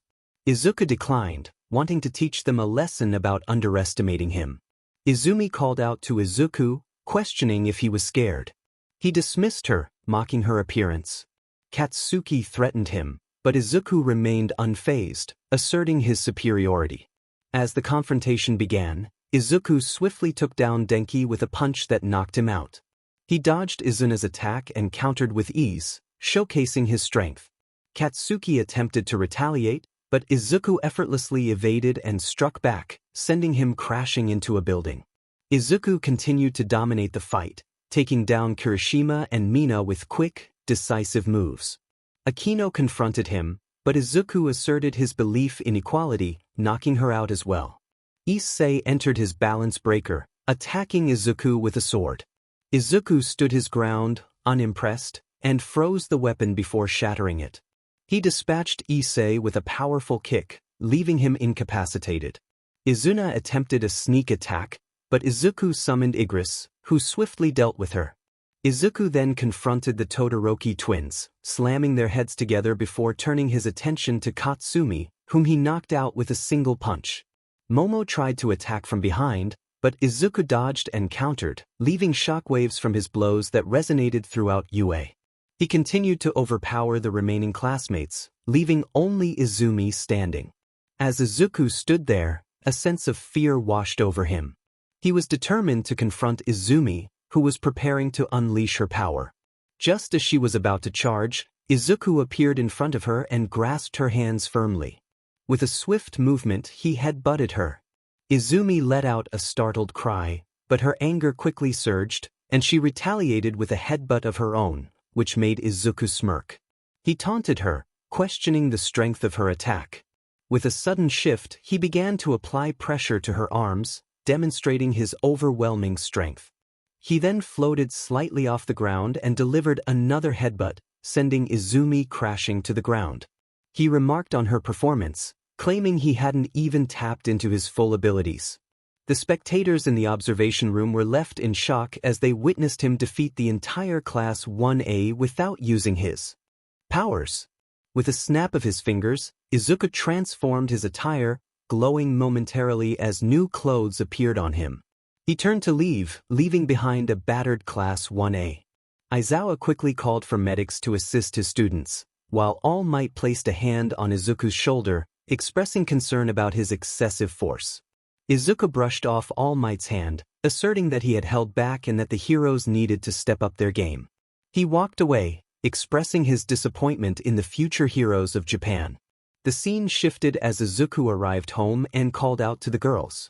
Izuku declined, wanting to teach them a lesson about underestimating him. Izumi called out to Izuku, questioning if he was scared. He dismissed her, mocking her appearance. Katsuki threatened him, but Izuku remained unfazed, asserting his superiority. As the confrontation began, Izuku swiftly took down Denki with a punch that knocked him out. He dodged Izuna's attack and countered with ease, showcasing his strength. Katsuki attempted to retaliate, but Izuku effortlessly evaded and struck back, sending him crashing into a building. Izuku continued to dominate the fight, taking down Kirishima and Mina with quick, decisive moves. Akino confronted him, but Izuku asserted his belief in equality, knocking her out as well. Issei entered his balance breaker, attacking Izuku with a sword. Izuku stood his ground, unimpressed, and froze the weapon before shattering it. He dispatched Issei with a powerful kick, leaving him incapacitated. Izuna attempted a sneak attack, but Izuku summoned Igris, who swiftly dealt with her. Izuku then confronted the Todoroki twins, slamming their heads together before turning his attention to Katsumi, whom he knocked out with a single punch. Momo tried to attack from behind, but Izuku dodged and countered, leaving shockwaves from his blows that resonated throughout UA. He continued to overpower the remaining classmates, leaving only Izumi standing. As Izuku stood there, a sense of fear washed over him. He was determined to confront Izumi, who was preparing to unleash her power. Just as she was about to charge, Izuku appeared in front of her and grasped her hands firmly. With a swift movement, he head-butted her. Izumi let out a startled cry, but her anger quickly surged, and she retaliated with a headbutt of her own, which made Izuku smirk. He taunted her, questioning the strength of her attack. With a sudden shift, he began to apply pressure to her arms, demonstrating his overwhelming strength. He then floated slightly off the ground and delivered another headbutt, sending Izumi crashing to the ground. He remarked on her performance, claiming he hadn't even tapped into his full abilities. The spectators in the observation room were left in shock as they witnessed him defeat the entire Class 1A without using his powers. With a snap of his fingers, Izuku transformed his attire, glowing momentarily as new clothes appeared on him. He turned to leave, leaving behind a battered Class 1A. Aizawa quickly called for medics to assist his students, while All Might placed a hand on Izuku's shoulder, expressing concern about his excessive force. Izuku brushed off All Might's hand, asserting that he had held back and that the heroes needed to step up their game. He walked away, expressing his disappointment in the future heroes of Japan. The scene shifted as Izuku arrived home and called out to the girls.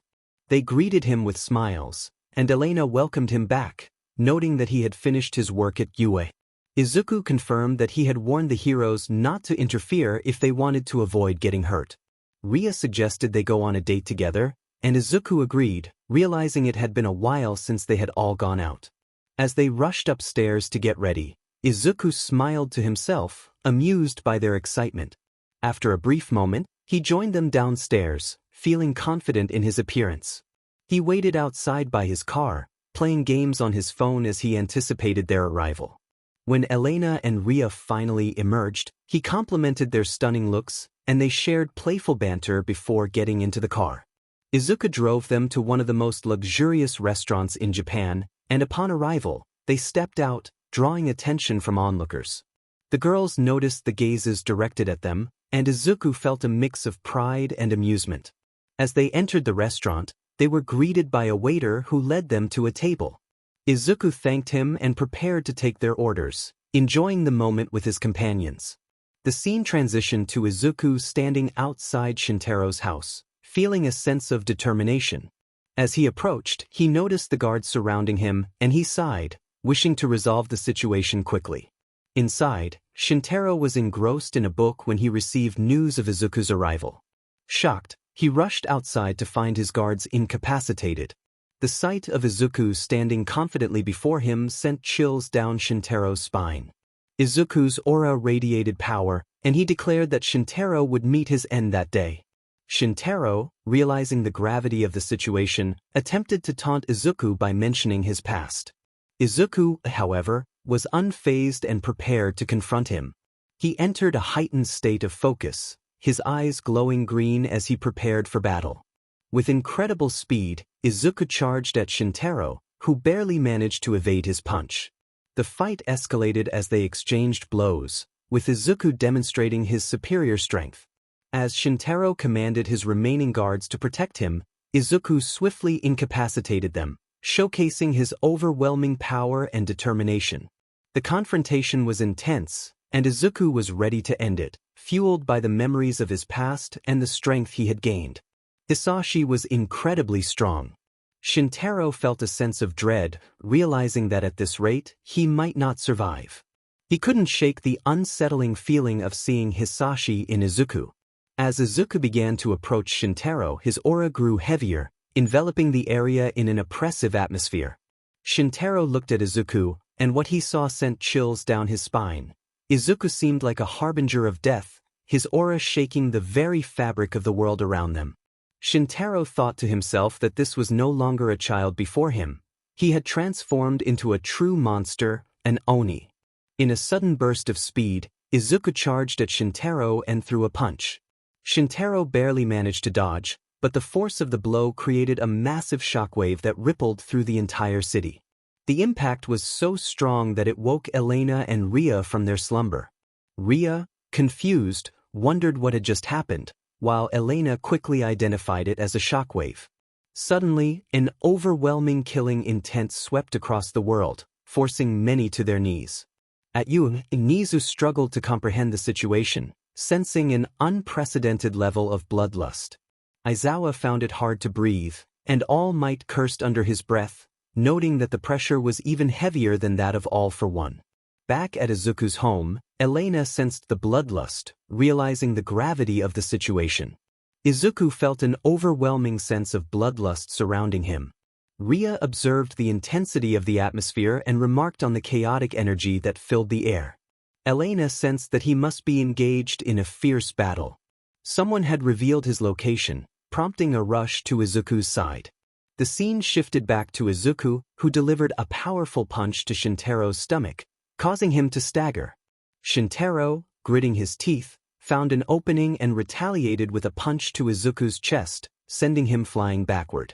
They greeted him with smiles, and Elena welcomed him back, noting that he had finished his work at UA. Izuku confirmed that he had warned the heroes not to interfere if they wanted to avoid getting hurt. Ria suggested they go on a date together, and Izuku agreed, realizing it had been a while since they had all gone out. As they rushed upstairs to get ready, Izuku smiled to himself, amused by their excitement. After a brief moment, he joined them downstairs, feeling confident in his appearance. He waited outside by his car, playing games on his phone as he anticipated their arrival. When Elena and Ria finally emerged, he complimented their stunning looks, and they shared playful banter before getting into the car. Izuku drove them to one of the most luxurious restaurants in Japan, and upon arrival, they stepped out, drawing attention from onlookers. The girls noticed the gazes directed at them, and Izuku felt a mix of pride and amusement. As they entered the restaurant, they were greeted by a waiter who led them to a table. Izuku thanked him and prepared to take their orders, enjoying the moment with his companions. The scene transitioned to Izuku standing outside Shintaro's house, feeling a sense of determination. As he approached, he noticed the guards surrounding him, and he sighed, wishing to resolve the situation quickly. Inside, Shintaro was engrossed in a book when he received news of Izuku's arrival. Shocked, he rushed outside to find his guards incapacitated. The sight of Izuku standing confidently before him sent chills down Shintaro's spine. Izuku's aura radiated power, and he declared that Shintaro would meet his end that day. Shintaro, realizing the gravity of the situation, attempted to taunt Izuku by mentioning his past. Izuku, however, was unfazed and prepared to confront him. He entered a heightened state of focus, his eyes glowing green as he prepared for battle. With incredible speed, Izuku charged at Shintaro, who barely managed to evade his punch. The fight escalated as they exchanged blows, with Izuku demonstrating his superior strength. As Shintaro commanded his remaining guards to protect him, Izuku swiftly incapacitated them, showcasing his overwhelming power and determination. The confrontation was intense, and Izuku was ready to end it, fueled by the memories of his past and the strength he had gained. Hisashi was incredibly strong. Shintaro felt a sense of dread, realizing that at this rate, he might not survive. He couldn't shake the unsettling feeling of seeing Hisashi in Izuku. As Izuku began to approach Shintaro, his aura grew heavier, enveloping the area in an oppressive atmosphere. Shintaro looked at Izuku, and what he saw sent chills down his spine. Izuku seemed like a harbinger of death, his aura shaking the very fabric of the world around them. Shintaro thought to himself that this was no longer a child before him. He had transformed into a true monster, an Oni. In a sudden burst of speed, Izuku charged at Shintaro and threw a punch. Shintaro barely managed to dodge, but the force of the blow created a massive shockwave that rippled through the entire city. The impact was so strong that it woke Elena and Ria from their slumber. Ria, confused, wondered what had just happened, while Elena quickly identified it as a shockwave. Suddenly, an overwhelming killing intent swept across the world, forcing many to their knees. At Yu, Nizu struggled to comprehend the situation, sensing an unprecedented level of bloodlust. Aizawa found it hard to breathe, and All Might cursed under his breath, noting that the pressure was even heavier than that of All for One. Back at Izuku's home, Elena sensed the bloodlust, realizing the gravity of the situation. Izuku felt an overwhelming sense of bloodlust surrounding him. Ria observed the intensity of the atmosphere and remarked on the chaotic energy that filled the air. Elena sensed that he must be engaged in a fierce battle. Someone had revealed his location, prompting a rush to Izuku's side. The scene shifted back to Izuku, who delivered a powerful punch to Shintaro's stomach, causing him to stagger. Shintaro, gritting his teeth, found an opening and retaliated with a punch to Izuku's chest, sending him flying backward.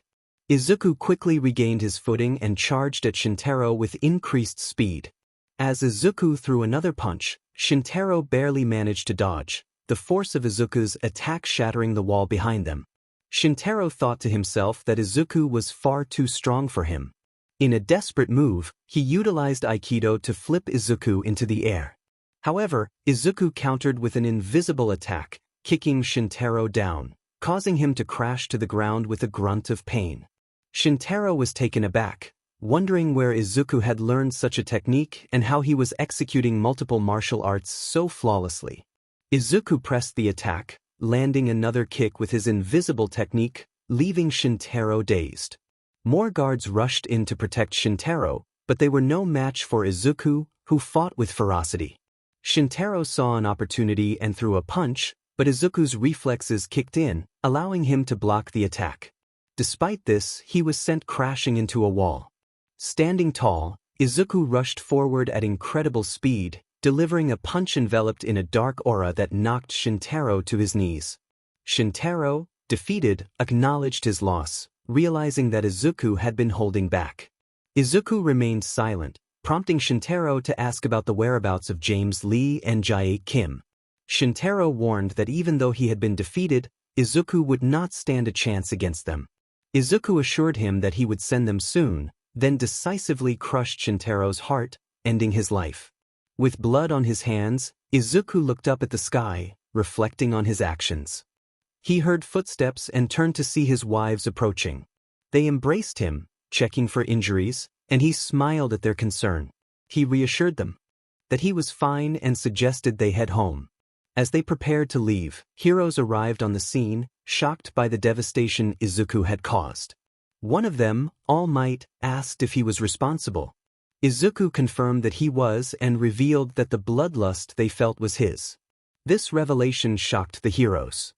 Izuku quickly regained his footing and charged at Shintaro with increased speed. As Izuku threw another punch, Shintaro barely managed to dodge, the force of Izuku's attack shattering the wall behind them. Shintaro thought to himself that Izuku was far too strong for him. In a desperate move, he utilized Aikido to flip Izuku into the air. However, Izuku countered with an invisible attack, kicking Shintaro down, causing him to crash to the ground with a grunt of pain. Shintaro was taken aback, wondering where Izuku had learned such a technique and how he was executing multiple martial arts so flawlessly. Izuku pressed the attack, landing another kick with his invisible technique, leaving Shintaro dazed. More guards rushed in to protect Shintaro, but they were no match for Izuku, who fought with ferocity. Shintaro saw an opportunity and threw a punch, but Izuku's reflexes kicked in, allowing him to block the attack. Despite this, he was sent crashing into a wall. Standing tall, Izuku rushed forward at incredible speed, delivering a punch enveloped in a dark aura that knocked Shintaro to his knees. Shintaro, defeated, acknowledged his loss, realizing that Izuku had been holding back. Izuku remained silent, prompting Shintaro to ask about the whereabouts of James Lee and Jae Kim. Shintaro warned that even though he had been defeated, Izuku would not stand a chance against them. Izuku assured him that he would send them soon, then decisively crushed Shintaro's heart, ending his life. With blood on his hands, Izuku looked up at the sky, reflecting on his actions. He heard footsteps and turned to see his wives approaching. They embraced him, checking for injuries, and he smiled at their concern. He reassured them that he was fine and suggested they head home. As they prepared to leave, heroes arrived on the scene, shocked by the devastation Izuku had caused. One of them, All Might, asked if he was responsible. Izuku confirmed that he was and revealed that the bloodlust they felt was his. This revelation shocked the heroes.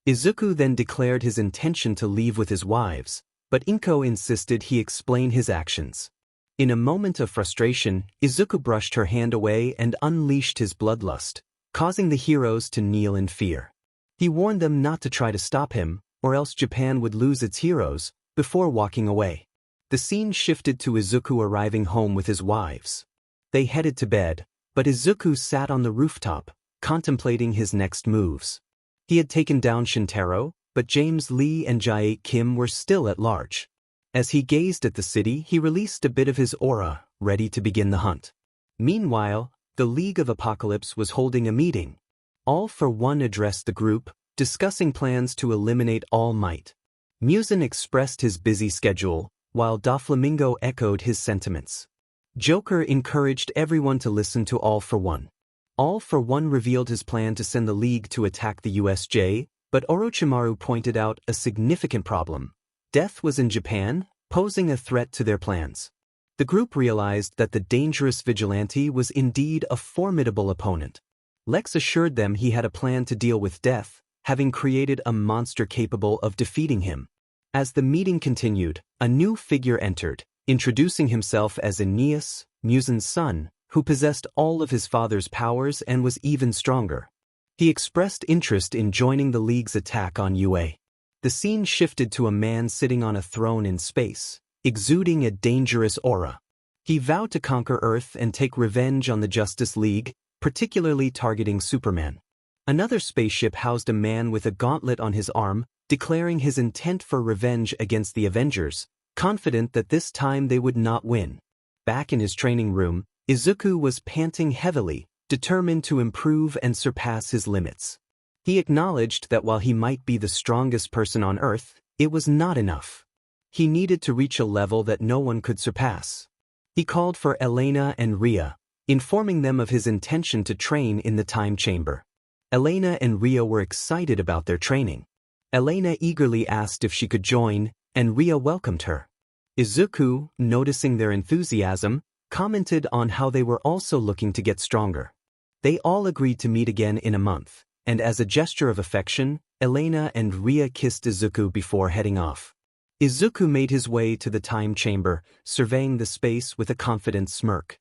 Izuku then declared his intention to leave with his wives, but Inko insisted he explain his actions. In a moment of frustration, Izuku brushed her hand away and unleashed his bloodlust, causing the heroes to kneel in fear. He warned them not to try to stop him, or else Japan would lose its heroes, before walking away. The scene shifted to Izuku arriving home with his wives. They headed to bed, but Izuku sat on the rooftop, contemplating his next moves. He had taken down Shintaro, but James Lee and Jae Kim were still at large. As he gazed at the city, he released a bit of his aura, ready to begin the hunt. Meanwhile, the League of Apocalypse was holding a meeting. All for One addressed the group, discussing plans to eliminate All Might. Muzan expressed his busy schedule, while Doflamingo echoed his sentiments. Joker encouraged everyone to listen to All for One. All for One revealed his plan to send the League to attack the USJ, but Orochimaru pointed out a significant problem. Death was in Japan, posing a threat to their plans. The group realized that the dangerous vigilante was indeed a formidable opponent. Lex assured them he had a plan to deal with Death, having created a monster capable of defeating him. As the meeting continued, a new figure entered, introducing himself as Aeneas, Muzan's son, who possessed all of his father's powers and was even stronger. He expressed interest in joining the League's attack on UA. The scene shifted to a man sitting on a throne in space, exuding a dangerous aura. He vowed to conquer Earth and take revenge on the Justice League, particularly targeting Superman. Another spaceship housed a man with a gauntlet on his arm, declaring his intent for revenge against the Avengers, confident that this time they would not win. Back in his training room, Izuku was panting heavily, determined to improve and surpass his limits. He acknowledged that while he might be the strongest person on Earth, it was not enough. He needed to reach a level that no one could surpass. He called for Elena and Ria, informing them of his intention to train in the time chamber. Elena and Ria were excited about their training. Elena eagerly asked if she could join, and Ria welcomed her. Izuku, noticing their enthusiasm, commented on how they were also looking to get stronger. They all agreed to meet again in a month, and as a gesture of affection, Elena and Ria kissed Izuku before heading off. Izuku made his way to the time chamber, surveying the space with a confident smirk.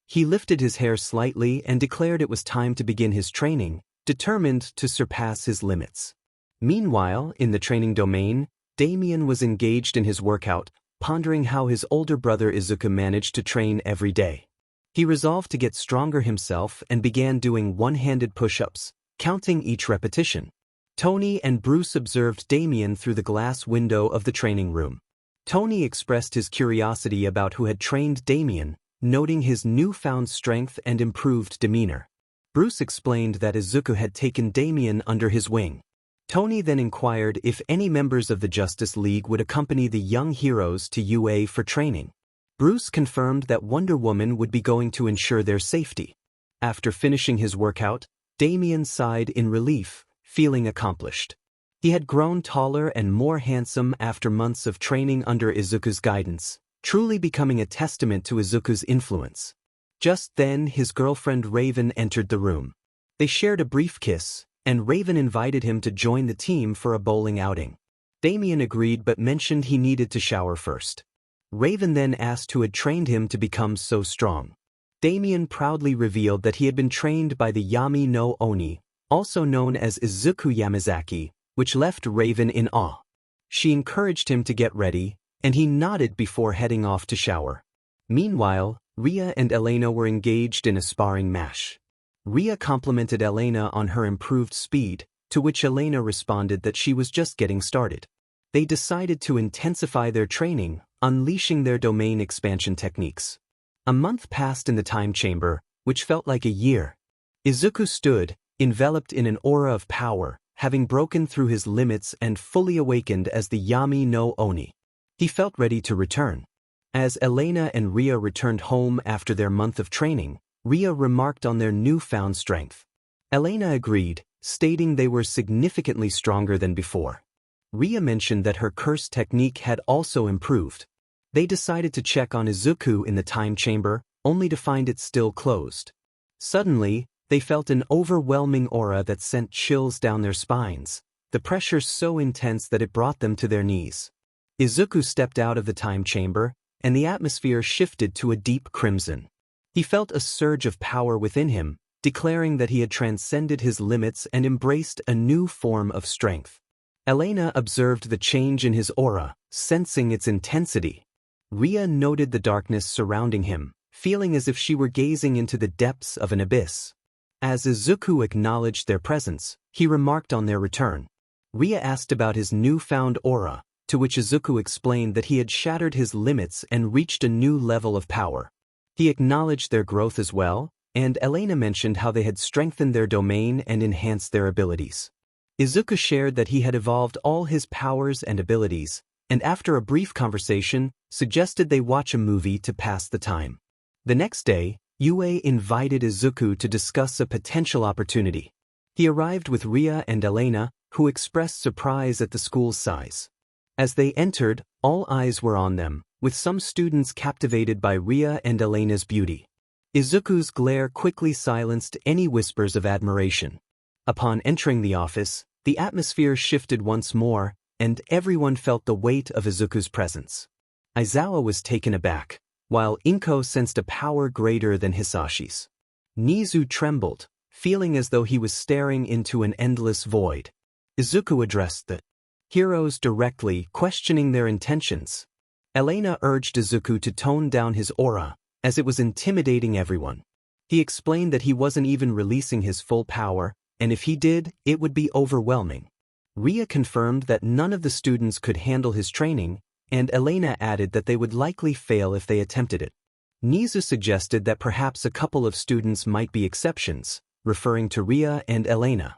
He lifted his hair slightly and declared it was time to begin his training, determined to surpass his limits. Meanwhile, in the training domain, Damien was engaged in his workout, pondering how his older brother Izuku managed to train every day. He resolved to get stronger himself and began doing one-handed push-ups, counting each repetition. Tony and Bruce observed Damien through the glass window of the training room. Tony expressed his curiosity about who had trained Damien, noting his newfound strength and improved demeanor. Bruce explained that Izuku had taken Damien under his wing. Tony then inquired if any members of the Justice League would accompany the young heroes to UA for training. Bruce confirmed that Wonder Woman would be going to ensure their safety. After finishing his workout, Damien sighed in relief, feeling accomplished. He had grown taller and more handsome after months of training under Izuku's guidance, truly becoming a testament to Izuku's influence. Just then, his girlfriend Raven entered the room. They shared a brief kiss, and Raven invited him to join the team for a bowling outing. Damien agreed but mentioned he needed to shower first. Raven then asked who had trained him to become so strong. Damien proudly revealed that he had been trained by the Yami no Oni, also known as Izuku Yamazaki, which left Raven in awe. She encouraged him to get ready, and he nodded before heading off to shower. Meanwhile, Ria and Elena were engaged in a sparring match. Ria complimented Elena on her improved speed, to which Elena responded that she was just getting started. They decided to intensify their training, unleashing their domain expansion techniques. A month passed in the time chamber, which felt like a year. Izuku stood, enveloped in an aura of power, having broken through his limits and fully awakened as the Yami no Oni. He felt ready to return. As Elena and Ria returned home after their month of training, Ria remarked on their newfound strength. Elena agreed, stating they were significantly stronger than before. Ria mentioned that her curse technique had also improved. They decided to check on Izuku in the time chamber, only to find it still closed. Suddenly, they felt an overwhelming aura that sent chills down their spines, the pressure so intense that it brought them to their knees. Izuku stepped out of the time chamber, and the atmosphere shifted to a deep crimson. He felt a surge of power within him, declaring that he had transcended his limits and embraced a new form of strength. Elena observed the change in his aura, sensing its intensity. Ria noted the darkness surrounding him, feeling as if she were gazing into the depths of an abyss. As Izuku acknowledged their presence, he remarked on their return. Ria asked about his newfound aura, to which Izuku explained that he had shattered his limits and reached a new level of power. He acknowledged their growth as well, and Elena mentioned how they had strengthened their domain and enhanced their abilities. Izuku shared that he had evolved all his powers and abilities, and after a brief conversation, suggested they watch a movie to pass the time. The next day, Yue invited Izuku to discuss a potential opportunity. He arrived with Ria and Elena, who expressed surprise at the school's size. As they entered, all eyes were on them, with some students captivated by Ria and Elena's beauty. Izuku's glare quickly silenced any whispers of admiration. Upon entering the office, the atmosphere shifted once more, and everyone felt the weight of Izuku's presence. Aizawa was taken aback, while Inko sensed a power greater than Hisashi's. Nizu trembled, feeling as though he was staring into an endless void. Izuku addressed the heroes directly, questioning their intentions. Elena urged Izuku to tone down his aura, as it was intimidating everyone. He explained that he wasn't even releasing his full power, and if he did, it would be overwhelming. Ria confirmed that none of the students could handle his training, and Elena added that they would likely fail if they attempted it. Nizu suggested that perhaps a couple of students might be exceptions, referring to Ria and Elena.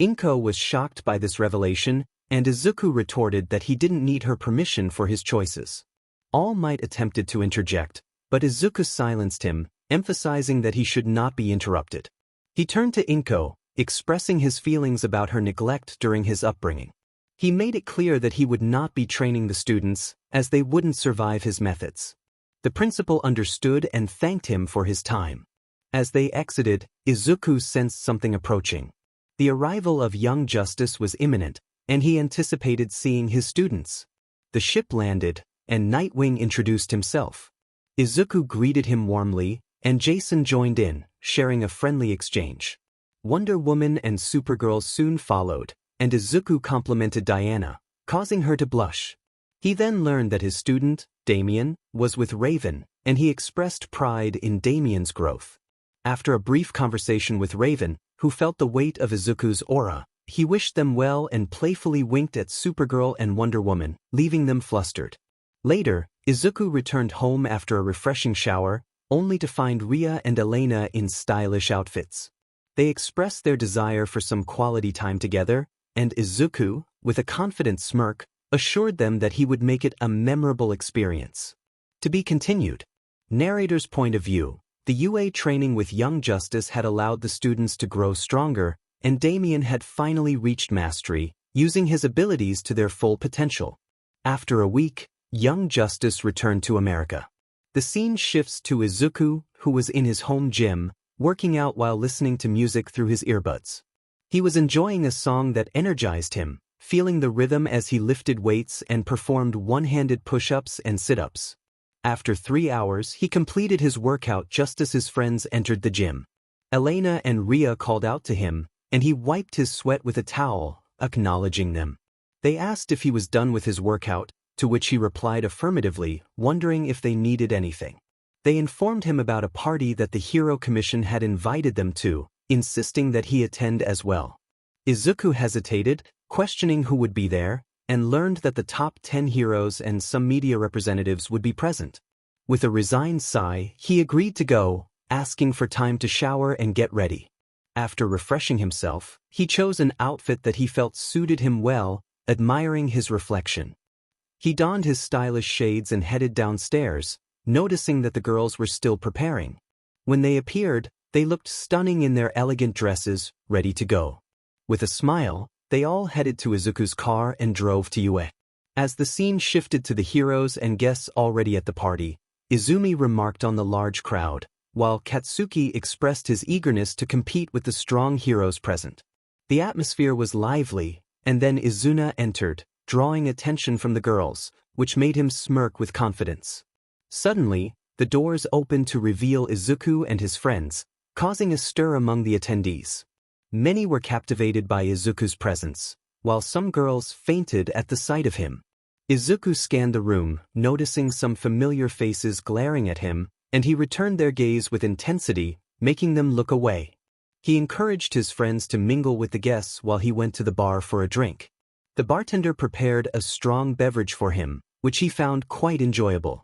Inko was shocked by this revelation, and Izuku retorted that he didn't need her permission for his choices. All Might attempted to interject, but Izuku silenced him, emphasizing that he should not be interrupted. He turned to Inko, expressing his feelings about her neglect during his upbringing. He made it clear that he would not be training the students, as they wouldn't survive his methods. The principal understood and thanked him for his time. As they exited, Izuku sensed something approaching. The arrival of young Justice was imminent, and he anticipated seeing his students. The ship landed, and Nightwing introduced himself. Izuku greeted him warmly, and Jason joined in, sharing a friendly exchange. Wonder Woman and Supergirl soon followed, and Izuku complimented Diana, causing her to blush. He then learned that his student, Damien, was with Raven, and he expressed pride in Damien's growth. After a brief conversation with Raven, who felt the weight of Izuku's aura, he wished them well and playfully winked at Supergirl and Wonder Woman, leaving them flustered. Later, Izuku returned home after a refreshing shower, only to find Ria and Elena in stylish outfits. They expressed their desire for some quality time together, and Izuku, with a confident smirk, assured them that he would make it a memorable experience. To be continued. Narrator's point of view. The UA training with Young Justice had allowed the students to grow stronger, and Damien had finally reached mastery, using his abilities to their full potential. After a week, Young Justice returned to America. The scene shifts to Izuku, who was in his home gym, working out while listening to music through his earbuds. He was enjoying a song that energized him, feeling the rhythm as he lifted weights and performed one-handed push-ups and sit-ups. After 3 hours, he completed his workout just as his friends entered the gym. Elena and Ria called out to him, and he wiped his sweat with a towel, acknowledging them. They asked if he was done with his workout, to which he replied affirmatively, wondering if they needed anything. They informed him about a party that the Hero Commission had invited them to, insisting that he attend as well. Izuku hesitated, questioning who would be there, and learned that the top 10 heroes and some media representatives would be present. With a resigned sigh, he agreed to go, asking for time to shower and get ready. After refreshing himself, he chose an outfit that he felt suited him well, admiring his reflection. He donned his stylish shades and headed downstairs, noticing that the girls were still preparing. When they appeared, they looked stunning in their elegant dresses, ready to go. With a smile, they all headed to Izuku's car and drove to Yue. As the scene shifted to the heroes and guests already at the party, Izumi remarked on the large crowd, while Katsuki expressed his eagerness to compete with the strong heroes present. The atmosphere was lively, and then Izuna entered, drawing attention from the girls, which made him smirk with confidence. Suddenly, the doors opened to reveal Izuku and his friends, causing a stir among the attendees. Many were captivated by Izuku's presence, while some girls fainted at the sight of him. Izuku scanned the room, noticing some familiar faces glaring at him, and he returned their gaze with intensity, making them look away. He encouraged his friends to mingle with the guests while he went to the bar for a drink. The bartender prepared a strong beverage for him, which he found quite enjoyable.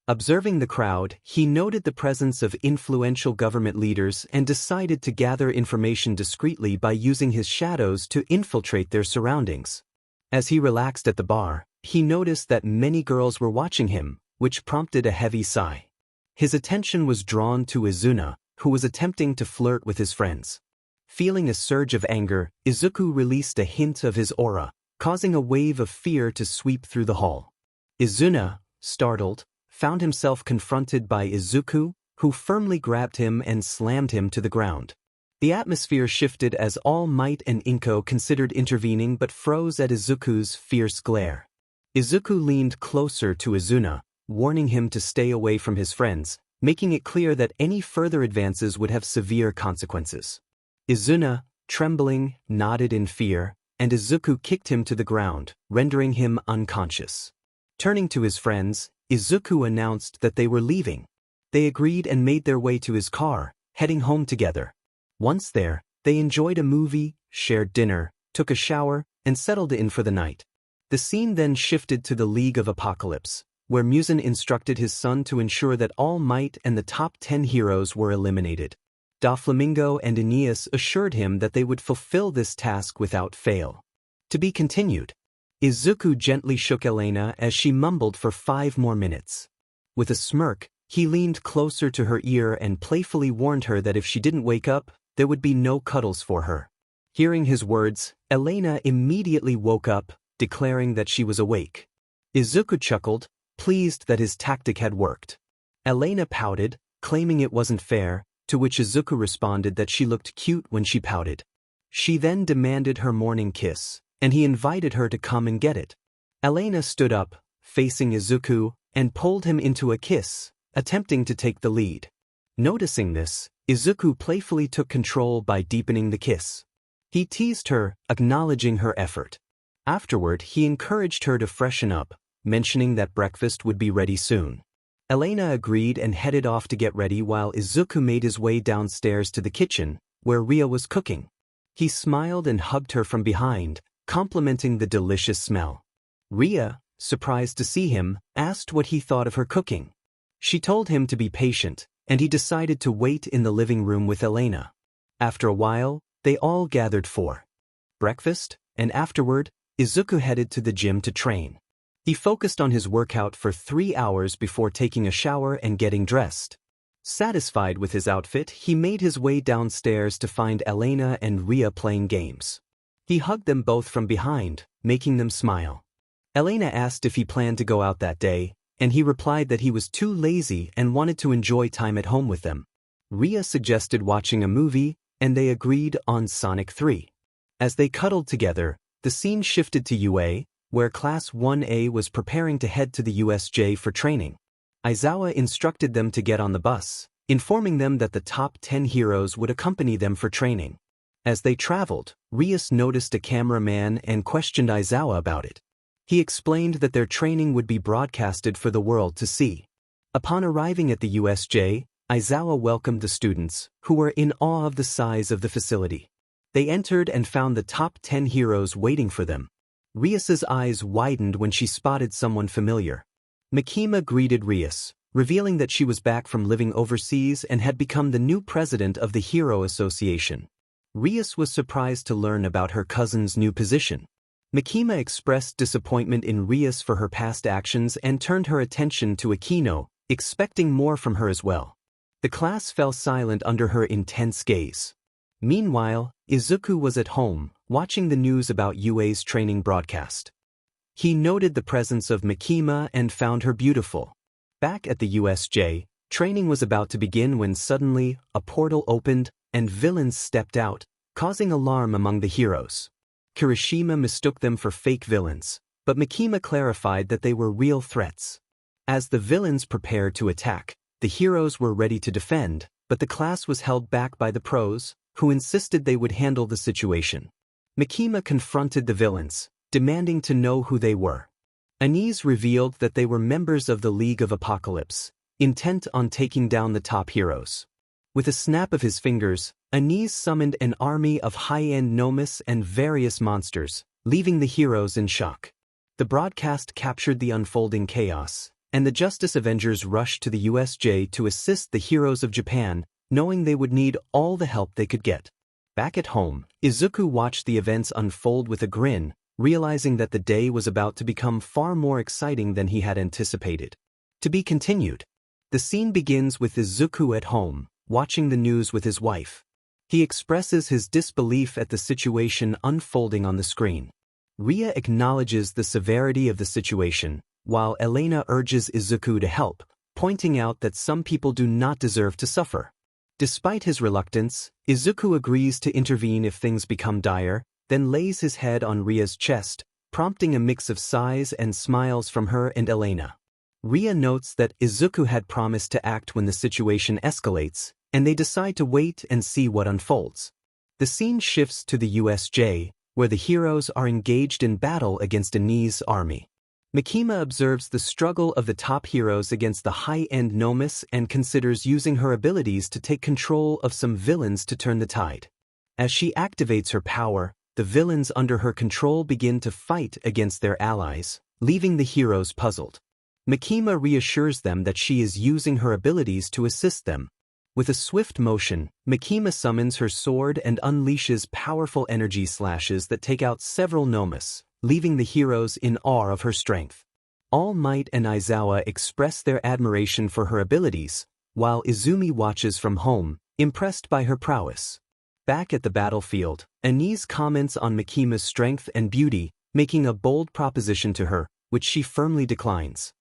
Observing the crowd, he noted the presence of influential government leaders and decided to gather information discreetly by using his shadows to infiltrate their surroundings. As he relaxed at the bar, he noticed that many girls were watching him, which prompted a heavy sigh. His attention was drawn to Izuna, who was attempting to flirt with his friends. Feeling a surge of anger, Izuku released a hint of his aura, causing a wave of fear to sweep through the hall. Izuna, startled, found himself confronted by Izuku, who firmly grabbed him and slammed him to the ground. The atmosphere shifted as All Might and Inko considered intervening but froze at Izuku's fierce glare. Izuku leaned closer to Izuna, warning him to stay away from his friends, making it clear that any further advances would have severe consequences. Izuna, trembling, nodded in fear, and Izuku kicked him to the ground, rendering him unconscious. Turning to his friends, Izuku announced that they were leaving. They agreed and made their way to his car, heading home together. Once there, they enjoyed a movie, shared dinner, took a shower, and settled in for the night. The scene then shifted to the League of Apocalypse, where Muzan instructed his son to ensure that All Might and the top 10 heroes were eliminated. Doflamingo and Aeneas assured him that they would fulfill this task without fail. To be continued. Izuku gently shook Elena as she mumbled for 5 more minutes. With a smirk, he leaned closer to her ear and playfully warned her that if she didn't wake up, there would be no cuddles for her. Hearing his words, Elena immediately woke up, declaring that she was awake. Izuku chuckled, pleased that his tactic had worked. Elena pouted, claiming it wasn't fair, to which Izuku responded that she looked cute when she pouted. She then demanded her morning kiss, and he invited her to come and get it. Elena stood up, facing Izuku, and pulled him into a kiss, attempting to take the lead. Noticing this, Izuku playfully took control by deepening the kiss. He teased her, acknowledging her effort. Afterward, he encouraged her to freshen up, mentioning that breakfast would be ready soon. Elena agreed and headed off to get ready while Izuku made his way downstairs to the kitchen, where Ria was cooking. He smiled and hugged her from behind, complimenting the delicious smell. Ria, surprised to see him, asked what he thought of her cooking. She told him to be patient, and he decided to wait in the living room with Elena. After a while, they all gathered for breakfast, and afterward, Izuku headed to the gym to train. He focused on his workout for 3 hours before taking a shower and getting dressed. Satisfied with his outfit, he made his way downstairs to find Elena and Ria playing games. He hugged them both from behind, making them smile. Elena asked if he planned to go out that day, and he replied that he was too lazy and wanted to enjoy time at home with them. Ria suggested watching a movie, and they agreed on Sonic 3. As they cuddled together, the scene shifted to UA, where Class 1A was preparing to head to the USJ for training. Aizawa instructed them to get on the bus, informing them that the top 10 heroes would accompany them for training. As they traveled, Rias noticed a cameraman and questioned Aizawa about it. He explained that their training would be broadcasted for the world to see. Upon arriving at the USJ, Aizawa welcomed the students, who were in awe of the size of the facility. They entered and found the top 10 heroes waiting for them. Rias's eyes widened when she spotted someone familiar. Makima greeted Rias, revealing that she was back from living overseas and had become the new president of the Hero Association. Rias was surprised to learn about her cousin's new position. Makima expressed disappointment in Rias for her past actions and turned her attention to Akino, expecting more from her as well. The class fell silent under her intense gaze. Meanwhile, Izuku was at home, watching the news about UA's training broadcast. He noted the presence of Makima and found her beautiful. Back at the USJ, training was about to begin when suddenly, a portal opened, and villains stepped out, causing alarm among the heroes. Kirishima mistook them for fake villains, but Makima clarified that they were real threats. As the villains prepared to attack, the heroes were ready to defend, but the class was held back by the pros, who insisted they would handle the situation. Mikima confronted the villains, demanding to know who they were. Anise revealed that they were members of the League of Apocalypse, intent on taking down the top heroes. With a snap of his fingers, Anise summoned an army of high-end gnomes and various monsters, leaving the heroes in shock. The broadcast captured the unfolding chaos, and the Justice Avengers rushed to the USJ to assist the heroes of Japan, knowing they would need all the help they could get. Back at home, Izuku watched the events unfold with a grin, realizing that the day was about to become far more exciting than he had anticipated. To be continued. The scene begins with Izuku at home, watching the news with his wife. He expresses his disbelief at the situation unfolding on the screen. Ria acknowledges the severity of the situation, while Elena urges Izuku to help, pointing out that some people do not deserve to suffer. Despite his reluctance, Izuku agrees to intervene if things become dire, then lays his head on Ria's chest, prompting a mix of sighs and smiles from her and Elena. Ria notes that Izuku had promised to act when the situation escalates, and they decide to wait and see what unfolds. The scene shifts to the USJ, where the heroes are engaged in battle against Anise's army. Mikima observes the struggle of the top heroes against the high-end gnomes and considers using her abilities to take control of some villains to turn the tide. As she activates her power, the villains under her control begin to fight against their allies, leaving the heroes puzzled. Mikima reassures them that she is using her abilities to assist them. With a swift motion, Mikima summons her sword and unleashes powerful energy slashes that take out several gnomes, leaving the heroes in awe of her strength. All Might and Aizawa express their admiration for her abilities, while Izumi watches from home, impressed by her prowess. Back at the battlefield, Anise comments on Mikima's strength and beauty, making a bold proposition to her, which she firmly declines.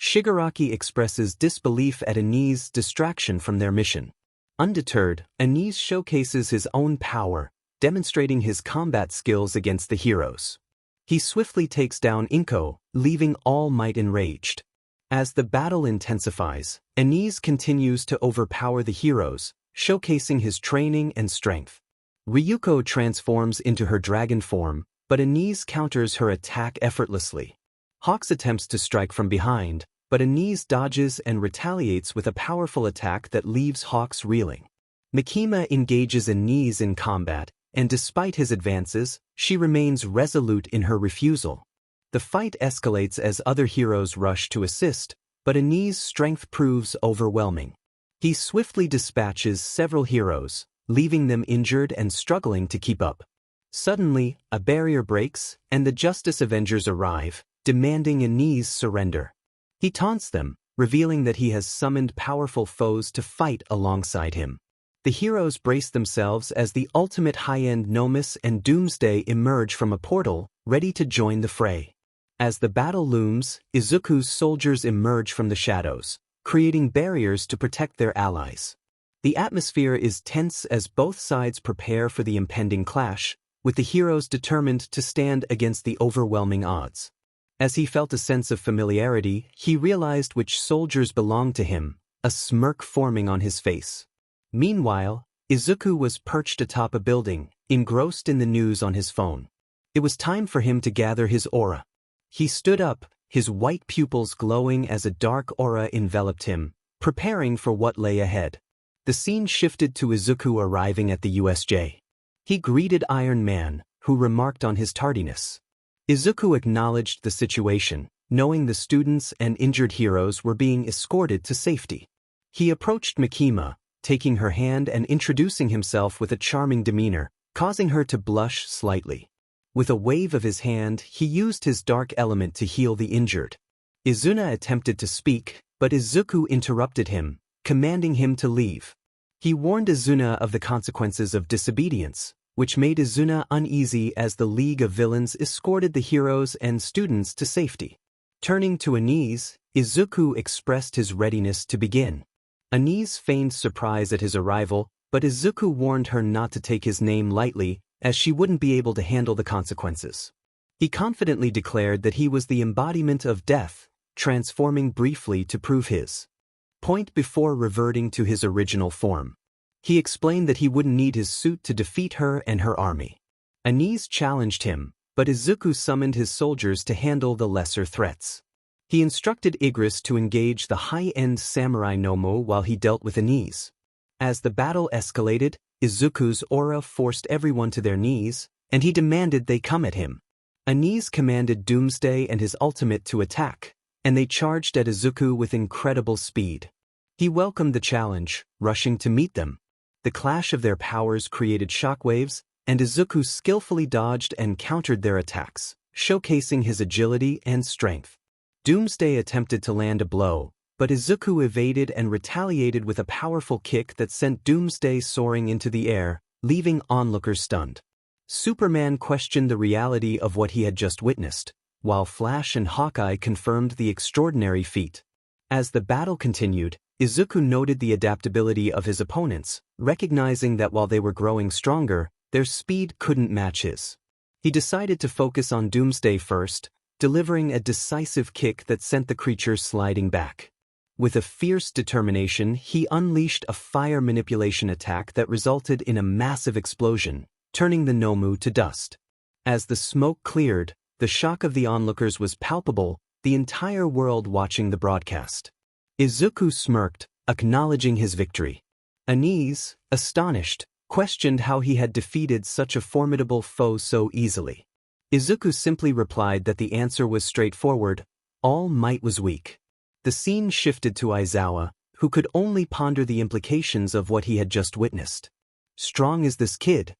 Shigaraki expresses disbelief at Anise's distraction from their mission. Undeterred, Anise showcases his own power, demonstrating his combat skills against the heroes. He swiftly takes down Inko, leaving All Might enraged. As the battle intensifies, Anise continues to overpower the heroes, showcasing his training and strength. Ryuko transforms into her dragon form, but Anise counters her attack effortlessly. Hawks attempts to strike from behind, but Anise dodges and retaliates with a powerful attack that leaves Hawks reeling. Mikima engages Anise in combat, and despite his advances, she remains resolute in her refusal. The fight escalates as other heroes rush to assist, but Anise's strength proves overwhelming. He swiftly dispatches several heroes, leaving them injured and struggling to keep up. Suddenly, a barrier breaks, and the Justice Avengers arrive, demanding Anise's surrender. He taunts them, revealing that he has summoned powerful foes to fight alongside him. The heroes brace themselves as the ultimate high-end Gnomus and Doomsday emerge from a portal, ready to join the fray. As the battle looms, Izuku's soldiers emerge from the shadows, creating barriers to protect their allies. The atmosphere is tense as both sides prepare for the impending clash, with the heroes determined to stand against the overwhelming odds. As he felt a sense of familiarity, he realized which soldiers belonged to him, a smirk forming on his face. Meanwhile, Izuku was perched atop a building, engrossed in the news on his phone. It was time for him to gather his aura. He stood up, his white pupils glowing as a dark aura enveloped him, preparing for what lay ahead. The scene shifted to Izuku arriving at the USJ. He greeted Iron Man, who remarked on his tardiness. Izuku acknowledged the situation, knowing the students and injured heroes were being escorted to safety. He approached Mikima, taking her hand and introducing himself with a charming demeanor, causing her to blush slightly. With a wave of his hand, he used his dark element to heal the injured. Izuna attempted to speak, but Izuku interrupted him, commanding him to leave. He warned Izuna of the consequences of disobedience, which made Izuna uneasy as the League of Villains escorted the heroes and students to safety. Turning to Anise, Izuku expressed his readiness to begin. Anise feigned surprise at his arrival, but Izuku warned her not to take his name lightly, as she wouldn't be able to handle the consequences. He confidently declared that he was the embodiment of death, transforming briefly to prove his point before reverting to his original form. He explained that he wouldn't need his suit to defeat her and her army. Anise challenged him, but Izuku summoned his soldiers to handle the lesser threats. He instructed Igris to engage the high-end samurai Nomu while he dealt with Anise. As the battle escalated, Izuku's aura forced everyone to their knees, and he demanded they come at him. Anise commanded Doomsday and his ultimate to attack, and they charged at Izuku with incredible speed. He welcomed the challenge, rushing to meet them. The clash of their powers created shockwaves, and Izuku skillfully dodged and countered their attacks, showcasing his agility and strength. Doomsday attempted to land a blow, but Izuku evaded and retaliated with a powerful kick that sent Doomsday soaring into the air, leaving onlookers stunned. Superman questioned the reality of what he had just witnessed, while Flash and Hawkeye confirmed the extraordinary feat. As the battle continued, Izuku noted the adaptability of his opponents, recognizing that while they were growing stronger, their speed couldn't match his. He decided to focus on Doomsday first, delivering a decisive kick that sent the creature sliding back. With a fierce determination, he unleashed a fire manipulation attack that resulted in a massive explosion, turning the Nomu to dust. As the smoke cleared, the shock of the onlookers was palpable, the entire world watching the broadcast. Izuku smirked, acknowledging his victory. Anise, astonished, questioned how he had defeated such a formidable foe so easily. Izuku simply replied that the answer was straightforward: all might was weak. The scene shifted to Aizawa, who could only ponder the implications of what he had just witnessed. Strong as this kid.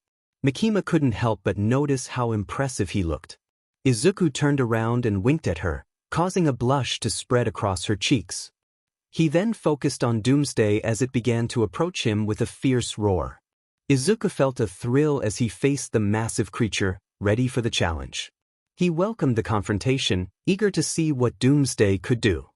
Mikima couldn't help but notice how impressive he looked. Izuku turned around and winked at her, causing a blush to spread across her cheeks. He then focused on Doomsday as it began to approach him with a fierce roar. Izuku felt a thrill as he faced the massive creature, ready for the challenge. He welcomed the confrontation, eager to see what Doomsday could do.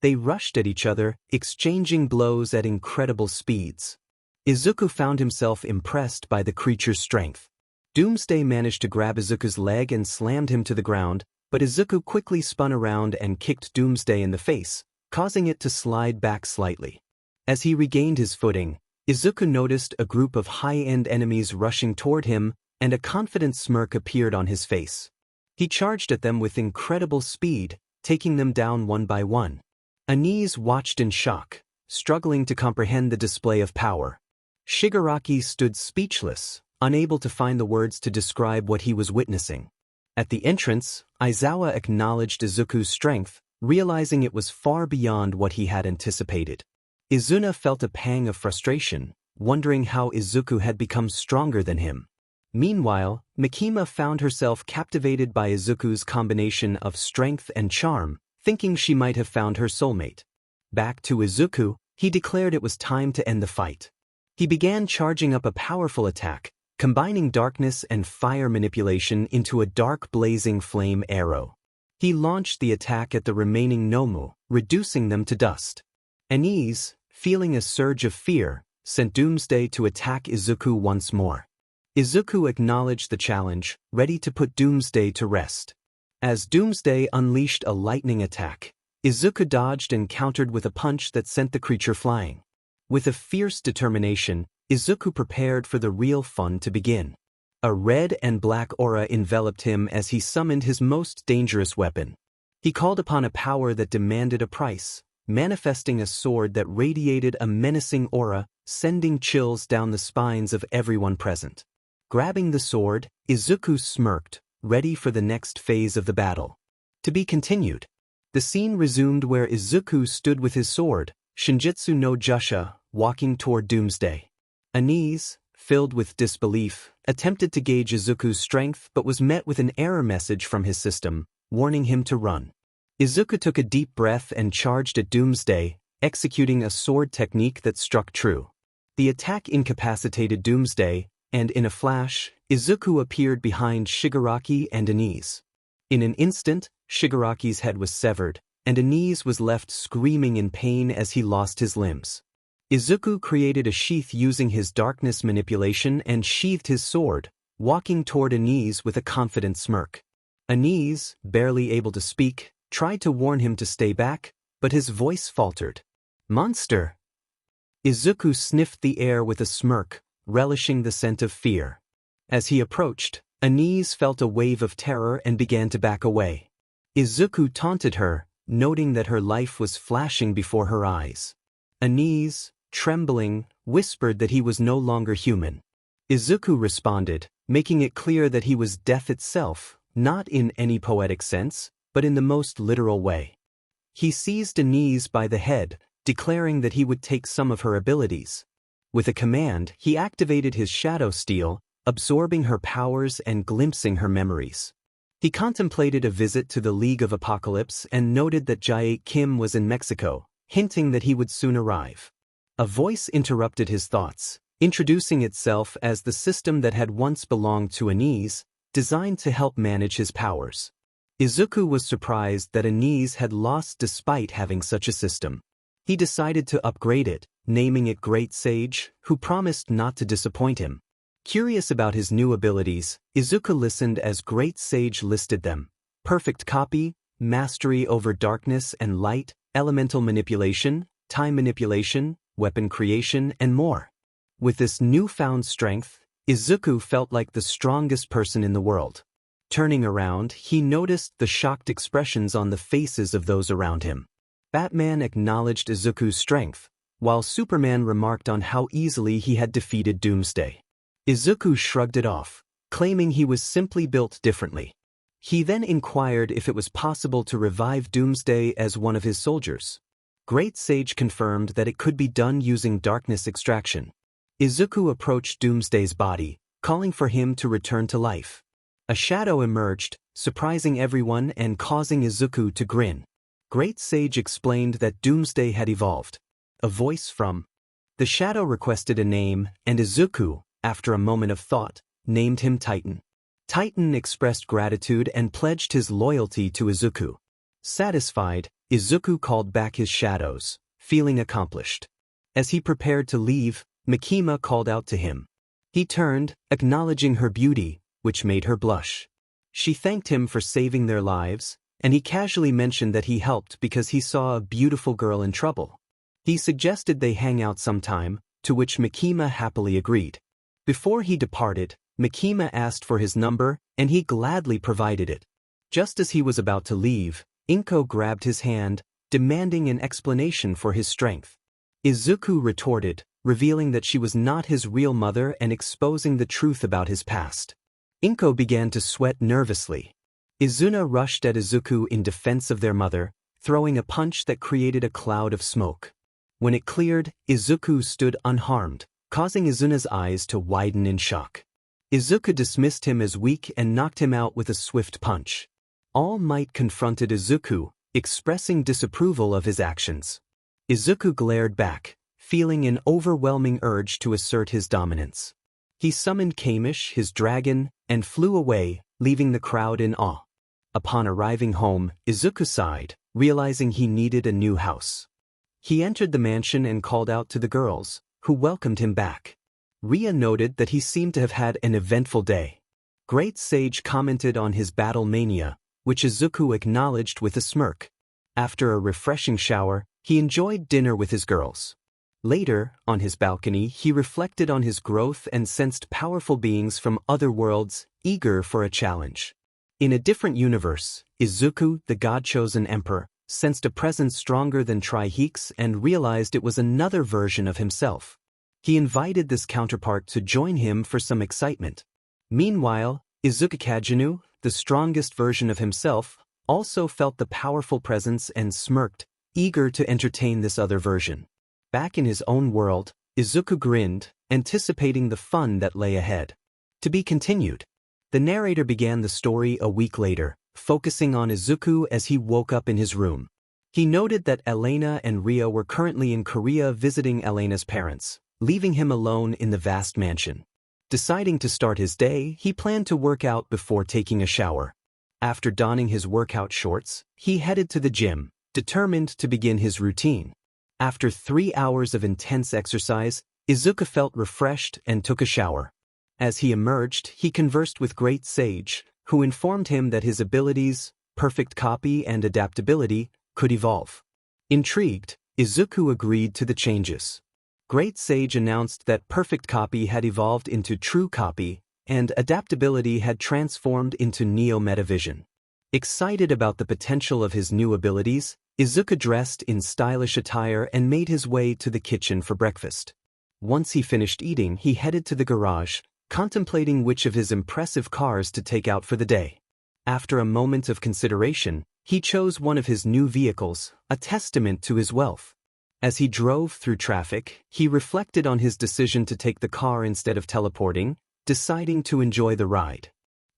They rushed at each other, exchanging blows at incredible speeds. Izuku found himself impressed by the creature's strength. Doomsday managed to grab Izuku's leg and slammed him to the ground, but Izuku quickly spun around and kicked Doomsday in the face, causing it to slide back slightly. As he regained his footing, Izuku noticed a group of high-end enemies rushing toward him, and a confident smirk appeared on his face. He charged at them with incredible speed, taking them down one by one. Anise watched in shock, struggling to comprehend the display of power. Shigaraki stood speechless, unable to find the words to describe what he was witnessing. At the entrance, Aizawa acknowledged Izuku's strength, realizing it was far beyond what he had anticipated. Izuna felt a pang of frustration, wondering how Izuku had become stronger than him. Meanwhile, Mikima found herself captivated by Izuku's combination of strength and charm, thinking she might have found her soulmate. Back to Izuku, he declared it was time to end the fight. He began charging up a powerful attack, combining darkness and fire manipulation into a dark blazing flame arrow. He launched the attack at the remaining Nomu, reducing them to dust. Anise, feeling a surge of fear, sent Doomsday to attack Izuku once more. Izuku acknowledged the challenge, ready to put Doomsday to rest. As Doomsday unleashed a lightning attack, Izuku dodged and countered with a punch that sent the creature flying. With a fierce determination, Izuku prepared for the real fun to begin. A red and black aura enveloped him as he summoned his most dangerous weapon. He called upon a power that demanded a price, manifesting a sword that radiated a menacing aura, sending chills down the spines of everyone present. Grabbing the sword, Izuku smirked, ready for the next phase of the battle. To be continued. The scene resumed where Izuku stood with his sword, Shinjitsu no Jusha, walking toward Doomsday. Anise, filled with disbelief, attempted to gauge Izuku's strength but was met with an error message from his system, warning him to run. Izuku took a deep breath and charged at Doomsday, executing a sword technique that struck true. The attack incapacitated Doomsday, and in a flash, Izuku appeared behind Shigaraki and Anise. In an instant, Shigaraki's head was severed, and Anise was left screaming in pain as he lost his limbs. Izuku created a sheath using his darkness manipulation and sheathed his sword, walking toward Anise with a confident smirk. Anise, barely able to speak, tried to warn him to stay back, but his voice faltered. Monster! Izuku sniffed the air with a smirk, relishing the scent of fear. As he approached, Anise felt a wave of terror and began to back away. Izuku taunted her, noting that her life was flashing before her eyes. Anise, trembling, whispered that he was no longer human. Izuku responded, making it clear that he was death itself, not in any poetic sense, but in the most literal way. He seized Anise by the head, declaring that he would take some of her abilities. With a command, he activated his shadow steel, absorbing her powers and glimpsing her memories. He contemplated a visit to the League of Apocalypse and noted that Jae Kim was in Mexico, hinting that he would soon arrive. A voice interrupted his thoughts, introducing itself as the system that had once belonged to Anise, designed to help manage his powers. Izuku was surprised that Anise had lost despite having such a system. He decided to upgrade it, naming it Great Sage, who promised not to disappoint him. Curious about his new abilities, Izuku listened as Great Sage listed them: perfect copy, mastery over darkness and light, elemental manipulation, time manipulation, weapon creation, and more. With this newfound strength, Izuku felt like the strongest person in the world. Turning around, he noticed the shocked expressions on the faces of those around him. Batman acknowledged Izuku's strength, while Superman remarked on how easily he had defeated Doomsday. Izuku shrugged it off, claiming he was simply built differently. He then inquired if it was possible to revive Doomsday as one of his soldiers. Great Sage confirmed that it could be done using darkness extraction. Izuku approached Doomsday's body, calling for him to return to life. A shadow emerged, surprising everyone and causing Izuku to grin. Great Sage explained that Doomsday had evolved. A voice from the shadow requested a name, and Izuku, after a moment of thought, named him Titan. Titan expressed gratitude and pledged his loyalty to Izuku. Satisfied, Izuku called back his shadows, feeling accomplished. As he prepared to leave, Mikima called out to him. He turned, acknowledging her beauty, which made her blush. She thanked him for saving their lives, and he casually mentioned that he helped because he saw a beautiful girl in trouble. He suggested they hang out sometime, to which Mikima happily agreed. Before he departed, Mikima asked for his number, and he gladly provided it. Just as he was about to leave, Inko grabbed his hand, demanding an explanation for his strength. Izuku retorted, revealing that she was not his real mother and exposing the truth about his past. Inko began to sweat nervously. Izuna rushed at Izuku in defense of their mother, throwing a punch that created a cloud of smoke. When it cleared, Izuku stood unharmed, causing Izuna's eyes to widen in shock. Izuku dismissed him as weak and knocked him out with a swift punch. All Might confronted Izuku, expressing disapproval of his actions. Izuku glared back, feeling an overwhelming urge to assert his dominance. He summoned Kamish, his dragon, and flew away, leaving the crowd in awe. Upon arriving home, Izuku sighed, realizing he needed a new house. He entered the mansion and called out to the girls, who welcomed him back. Ria noted that he seemed to have had an eventful day. Great Sage commented on his battle mania, which Izuku acknowledged with a smirk. After a refreshing shower, he enjoyed dinner with his girls. Later, on his balcony, he reflected on his growth and sensed powerful beings from other worlds, eager for a challenge. In a different universe, Izuku, the god-chosen emperor, sensed a presence stronger than Tri-Heeks and realized it was another version of himself. He invited this counterpart to join him for some excitement. Meanwhile, Izuku Kajinu, the strongest version of himself, also felt the powerful presence and smirked, eager to entertain this other version. Back in his own world, Izuku grinned, anticipating the fun that lay ahead. To be continued. The narrator began the story a week later, focusing on Izuku as he woke up in his room. He noted that Elena and Ria were currently in Korea visiting Elena's parents, leaving him alone in the vast mansion. Deciding to start his day, he planned to work out before taking a shower. After donning his workout shorts, he headed to the gym, determined to begin his routine. After 3 hours of intense exercise, Izuku felt refreshed and took a shower. As he emerged, he conversed with Great Sage, who informed him that his abilities, perfect copy and adaptability, could evolve. Intrigued, Izuku agreed to the changes. Great Sage announced that perfect copy had evolved into true copy, and adaptability had transformed into neo-metavision. Excited about the potential of his new abilities, Izuku dressed in stylish attire and made his way to the kitchen for breakfast. Once he finished eating, he headed to the garage, contemplating which of his impressive cars to take out for the day. After a moment of consideration, he chose one of his new vehicles, a testament to his wealth. As he drove through traffic, he reflected on his decision to take the car instead of teleporting, deciding to enjoy the ride.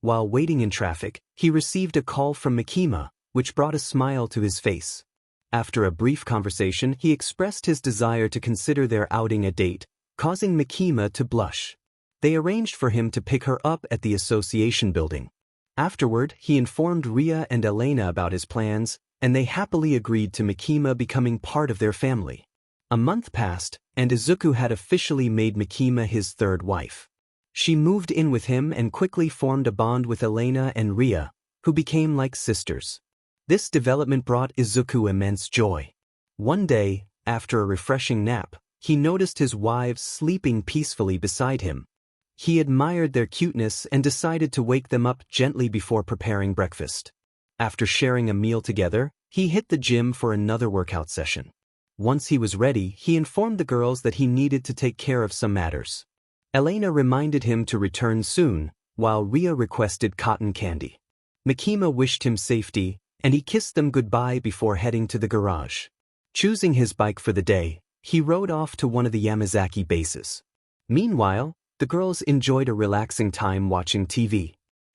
While waiting in traffic, he received a call from Mikima, which brought a smile to his face. After a brief conversation, he expressed his desire to consider their outing a date, causing Mikima to blush. They arranged for him to pick her up at the association building. Afterward, he informed Ria and Elena about his plans, and they happily agreed to Mikima becoming part of their family. A month passed, and Izuku had officially made Mikima his third wife. She moved in with him and quickly formed a bond with Elena and Ria, who became like sisters. This development brought Izuku immense joy. One day, after a refreshing nap, he noticed his wives sleeping peacefully beside him. He admired their cuteness and decided to wake them up gently before preparing breakfast. After sharing a meal together, he hit the gym for another workout session. Once he was ready, he informed the girls that he needed to take care of some matters. Elena reminded him to return soon, while Ria requested cotton candy. Mikima wished him safety, and he kissed them goodbye before heading to the garage. Choosing his bike for the day, he rode off to one of the Yamazaki bases. Meanwhile, the girls enjoyed a relaxing time watching TV.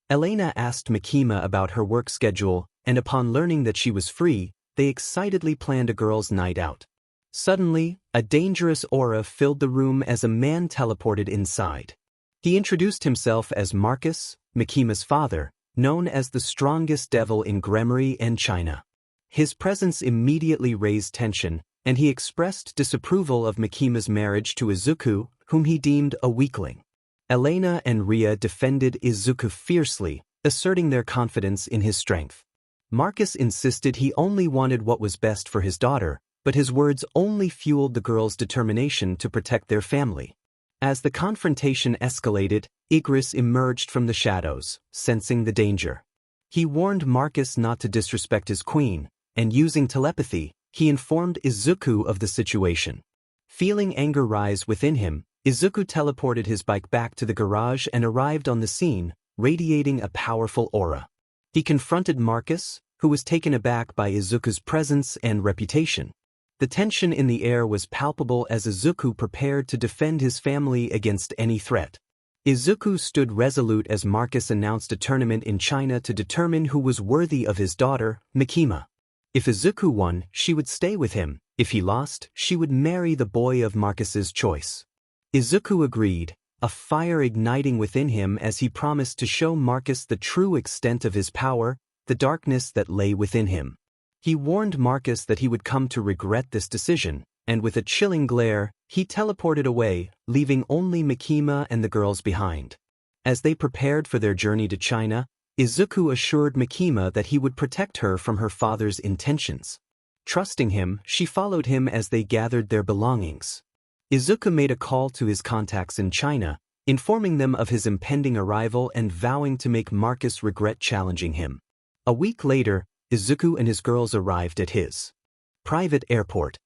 Elena asked Mikima about her work schedule, and upon learning that she was free, they excitedly planned a girls' night out. Suddenly, a dangerous aura filled the room as a man teleported inside. He introduced himself as Marcus, Mikima's father, known as the strongest devil in Gremory and China. His presence immediately raised tension, and he expressed disapproval of Mikima's marriage to Izuku, whom he deemed a weakling. Elena and Ria defended Izuku fiercely, asserting their confidence in his strength. Marcus insisted he only wanted what was best for his daughter, but his words only fueled the girls' determination to protect their family. As the confrontation escalated, Igris emerged from the shadows, sensing the danger. He warned Marcus not to disrespect his queen, and using telepathy, he informed Izuku of the situation. Feeling anger rise within him, Izuku teleported his bike back to the garage and arrived on the scene, radiating a powerful aura. He confronted Marcus, who was taken aback by Izuku's presence and reputation. The tension in the air was palpable as Izuku prepared to defend his family against any threat. Izuku stood resolute as Marcus announced a tournament in China to determine who was worthy of his daughter, Mikima. If Izuku won, she would stay with him. If he lost, she would marry the boy of Marcus's choice. Izuku agreed, a fire igniting within him as he promised to show Marcus the true extent of his power, the darkness that lay within him. He warned Marcus that he would come to regret this decision, and with a chilling glare, he teleported away, leaving only Mikima and the girls behind. As they prepared for their journey to China, Izuku assured Mikima that he would protect her from her father's intentions. Trusting him, she followed him as they gathered their belongings. Izuku made a call to his contacts in China, informing them of his impending arrival and vowing to make Marcus regret challenging him. A week later, Izuku and his girls arrived at his private airport.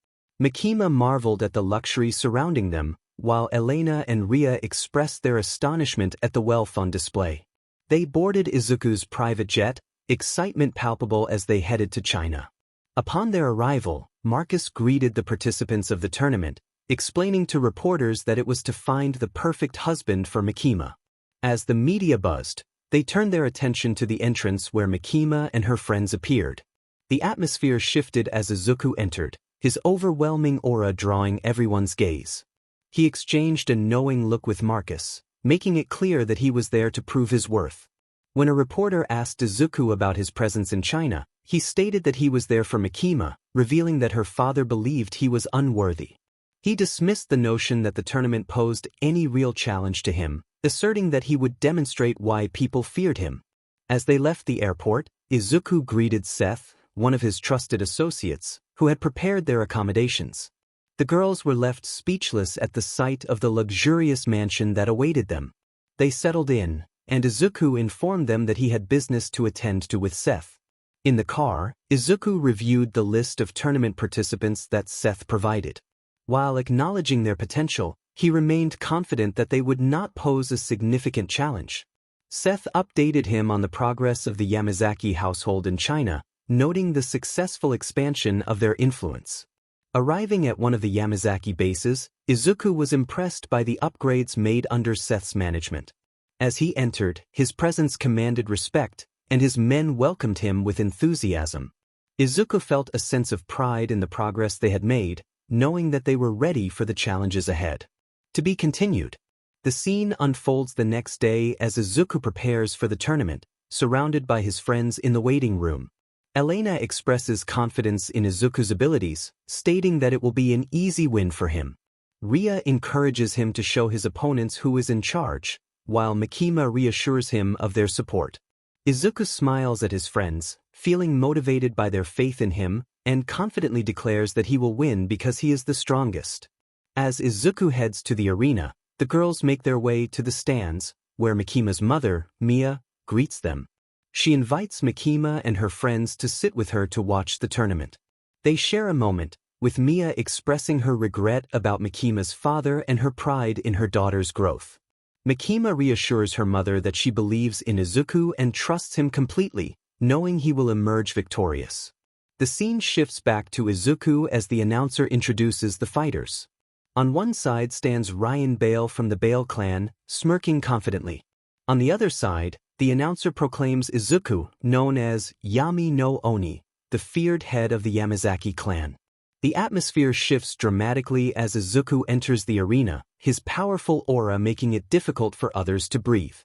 Mikima marveled at the luxury surrounding them, while Elena and Ria expressed their astonishment at the wealth on display. They boarded Izuku's private jet, excitement palpable as they headed to China. Upon their arrival, Marcus greeted the participants of the tournament, explaining to reporters that it was to find the perfect husband for Mikima. As the media buzzed, they turned their attention to the entrance where Mikima and her friends appeared. The atmosphere shifted as Izuku entered, his overwhelming aura drawing everyone's gaze. He exchanged a knowing look with Marcus, making it clear that he was there to prove his worth. When a reporter asked Izuku about his presence in China, he stated that he was there for Mikima, revealing that her father believed he was unworthy. He dismissed the notion that the tournament posed any real challenge to him, asserting that he would demonstrate why people feared him. As they left the airport, Izuku greeted Seth, one of his trusted associates, who had prepared their accommodations. The girls were left speechless at the sight of the luxurious mansion that awaited them. They settled in, and Izuku informed them that he had business to attend to with Seth. In the car, Izuku reviewed the list of tournament participants that Seth provided. While acknowledging their potential, he remained confident that they would not pose a significant challenge. Seth updated him on the progress of the Yamazaki household in China, noting the successful expansion of their influence. Arriving at one of the Yamazaki bases, Izuku was impressed by the upgrades made under Seth's management. As he entered, his presence commanded respect, and his men welcomed him with enthusiasm. Izuku felt a sense of pride in the progress they had made, knowing that they were ready for the challenges ahead. To be continued. The scene unfolds the next day as Izuku prepares for the tournament, surrounded by his friends in the waiting room. Elena expresses confidence in Izuku's abilities, stating that it will be an easy win for him. Ria encourages him to show his opponents who is in charge, while Mikima reassures him of their support. Izuku smiles at his friends, feeling motivated by their faith in him, and confidently declares that he will win because he is the strongest. As Izuku heads to the arena, the girls make their way to the stands, where Mikima's mother, Mia, greets them. She invites Mikima and her friends to sit with her to watch the tournament. They share a moment, with Mia expressing her regret about Mikima's father and her pride in her daughter's growth. Mikima reassures her mother that she believes in Izuku and trusts him completely, knowing he will emerge victorious. The scene shifts back to Izuku as the announcer introduces the fighters. On one side stands Ryan Bale from the Bale clan, smirking confidently. On the other side, the announcer proclaims Izuku, known as Yami no Oni, the feared head of the Yamazaki clan. The atmosphere shifts dramatically as Izuku enters the arena, his powerful aura making it difficult for others to breathe.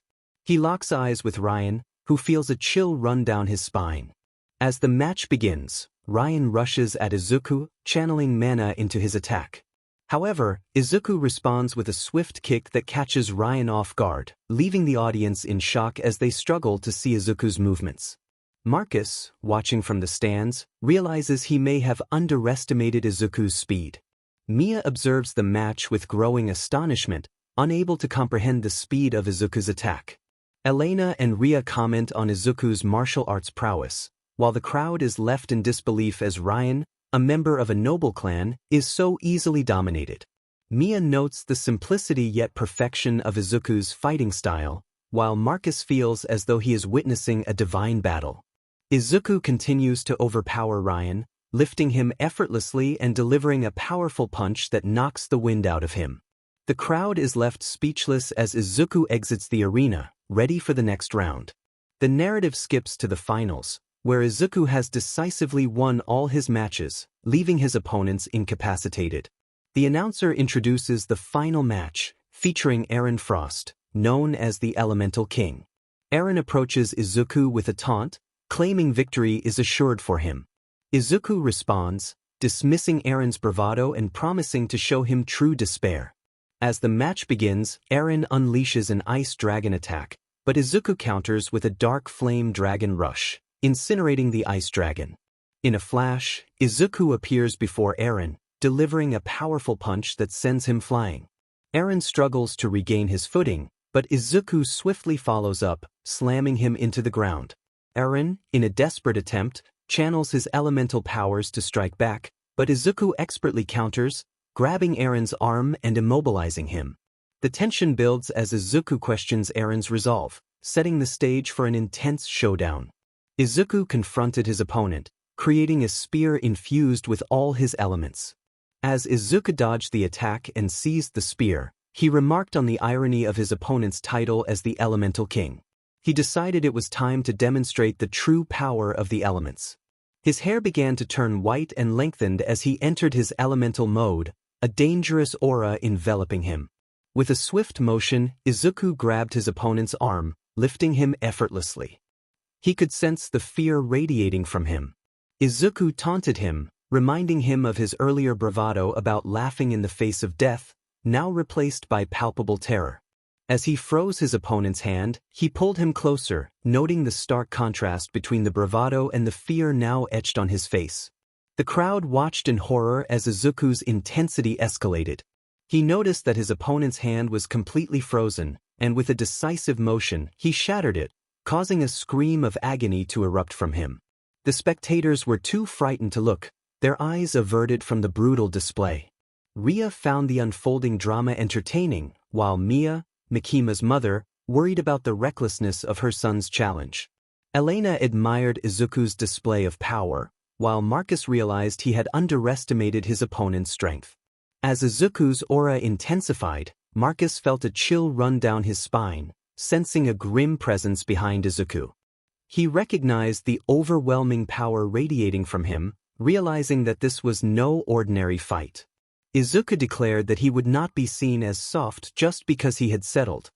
He locks eyes with Ryan, who feels a chill run down his spine. As the match begins, Ryan rushes at Izuku, channeling mana into his attack. However, Izuku responds with a swift kick that catches Ryan off guard, leaving the audience in shock as they struggle to see Izuku's movements. Marcus, watching from the stands, realizes he may have underestimated Izuku's speed. Mia observes the match with growing astonishment, unable to comprehend the speed of Izuku's attack. Elena and Ria comment on Izuku's martial arts prowess, while the crowd is left in disbelief as Ryan, a member of a noble clan, is so easily dominated. Mia notes the simplicity yet perfection of Izuku's fighting style, while Marcus feels as though he is witnessing a divine battle. Izuku continues to overpower Ryan, lifting him effortlessly and delivering a powerful punch that knocks the wind out of him. The crowd is left speechless as Izuku exits the arena, ready for the next round. The narrative skips to the finals, where Izuku has decisively won all his matches, leaving his opponents incapacitated. The announcer introduces the final match, featuring Aaron Frost, known as the Elemental King. Aaron approaches Izuku with a taunt, claiming victory is assured for him. Izuku responds, dismissing Aaron's bravado and promising to show him true despair. As the match begins, Aaron unleashes an ice dragon attack, but Izuku counters with a dark flame dragon rush, incinerating the ice dragon. In a flash, Izuku appears before Aaron, delivering a powerful punch that sends him flying. Aaron struggles to regain his footing, but Izuku swiftly follows up, slamming him into the ground. Aaron, in a desperate attempt, channels his elemental powers to strike back, but Izuku expertly counters, grabbing Aaron's arm and immobilizing him. The tension builds as Izuku questions Aaron's resolve, setting the stage for an intense showdown. Izuku confronted his opponent, creating a spear infused with all his elements. As Izuku dodged the attack and seized the spear, he remarked on the irony of his opponent's title as the Elemental King. He decided it was time to demonstrate the true power of the elements. His hair began to turn white and lengthened as he entered his elemental mode, a dangerous aura enveloping him. With a swift motion, Izuku grabbed his opponent's arm, lifting him effortlessly. He could sense the fear radiating from him. Izuku taunted him, reminding him of his earlier bravado about laughing in the face of death, now replaced by palpable terror. As he froze his opponent's hand, he pulled him closer, noting the stark contrast between the bravado and the fear now etched on his face. The crowd watched in horror as Izuku's intensity escalated. He noticed that his opponent's hand was completely frozen, and with a decisive motion, he shattered it, causing a scream of agony to erupt from him. The spectators were too frightened to look, their eyes averted from the brutal display. Ria found the unfolding drama entertaining, while Mia, Mikima's mother, worried about the recklessness of her son's challenge. Elena admired Izuku's display of power, while Marcus realized he had underestimated his opponent's strength. As Izuku's aura intensified, Marcus felt a chill run down his spine, sensing a grim presence behind Izuku. He recognized the overwhelming power radiating from him, realizing that this was no ordinary fight. Izuku declared that he would not be seen as soft just because he had settled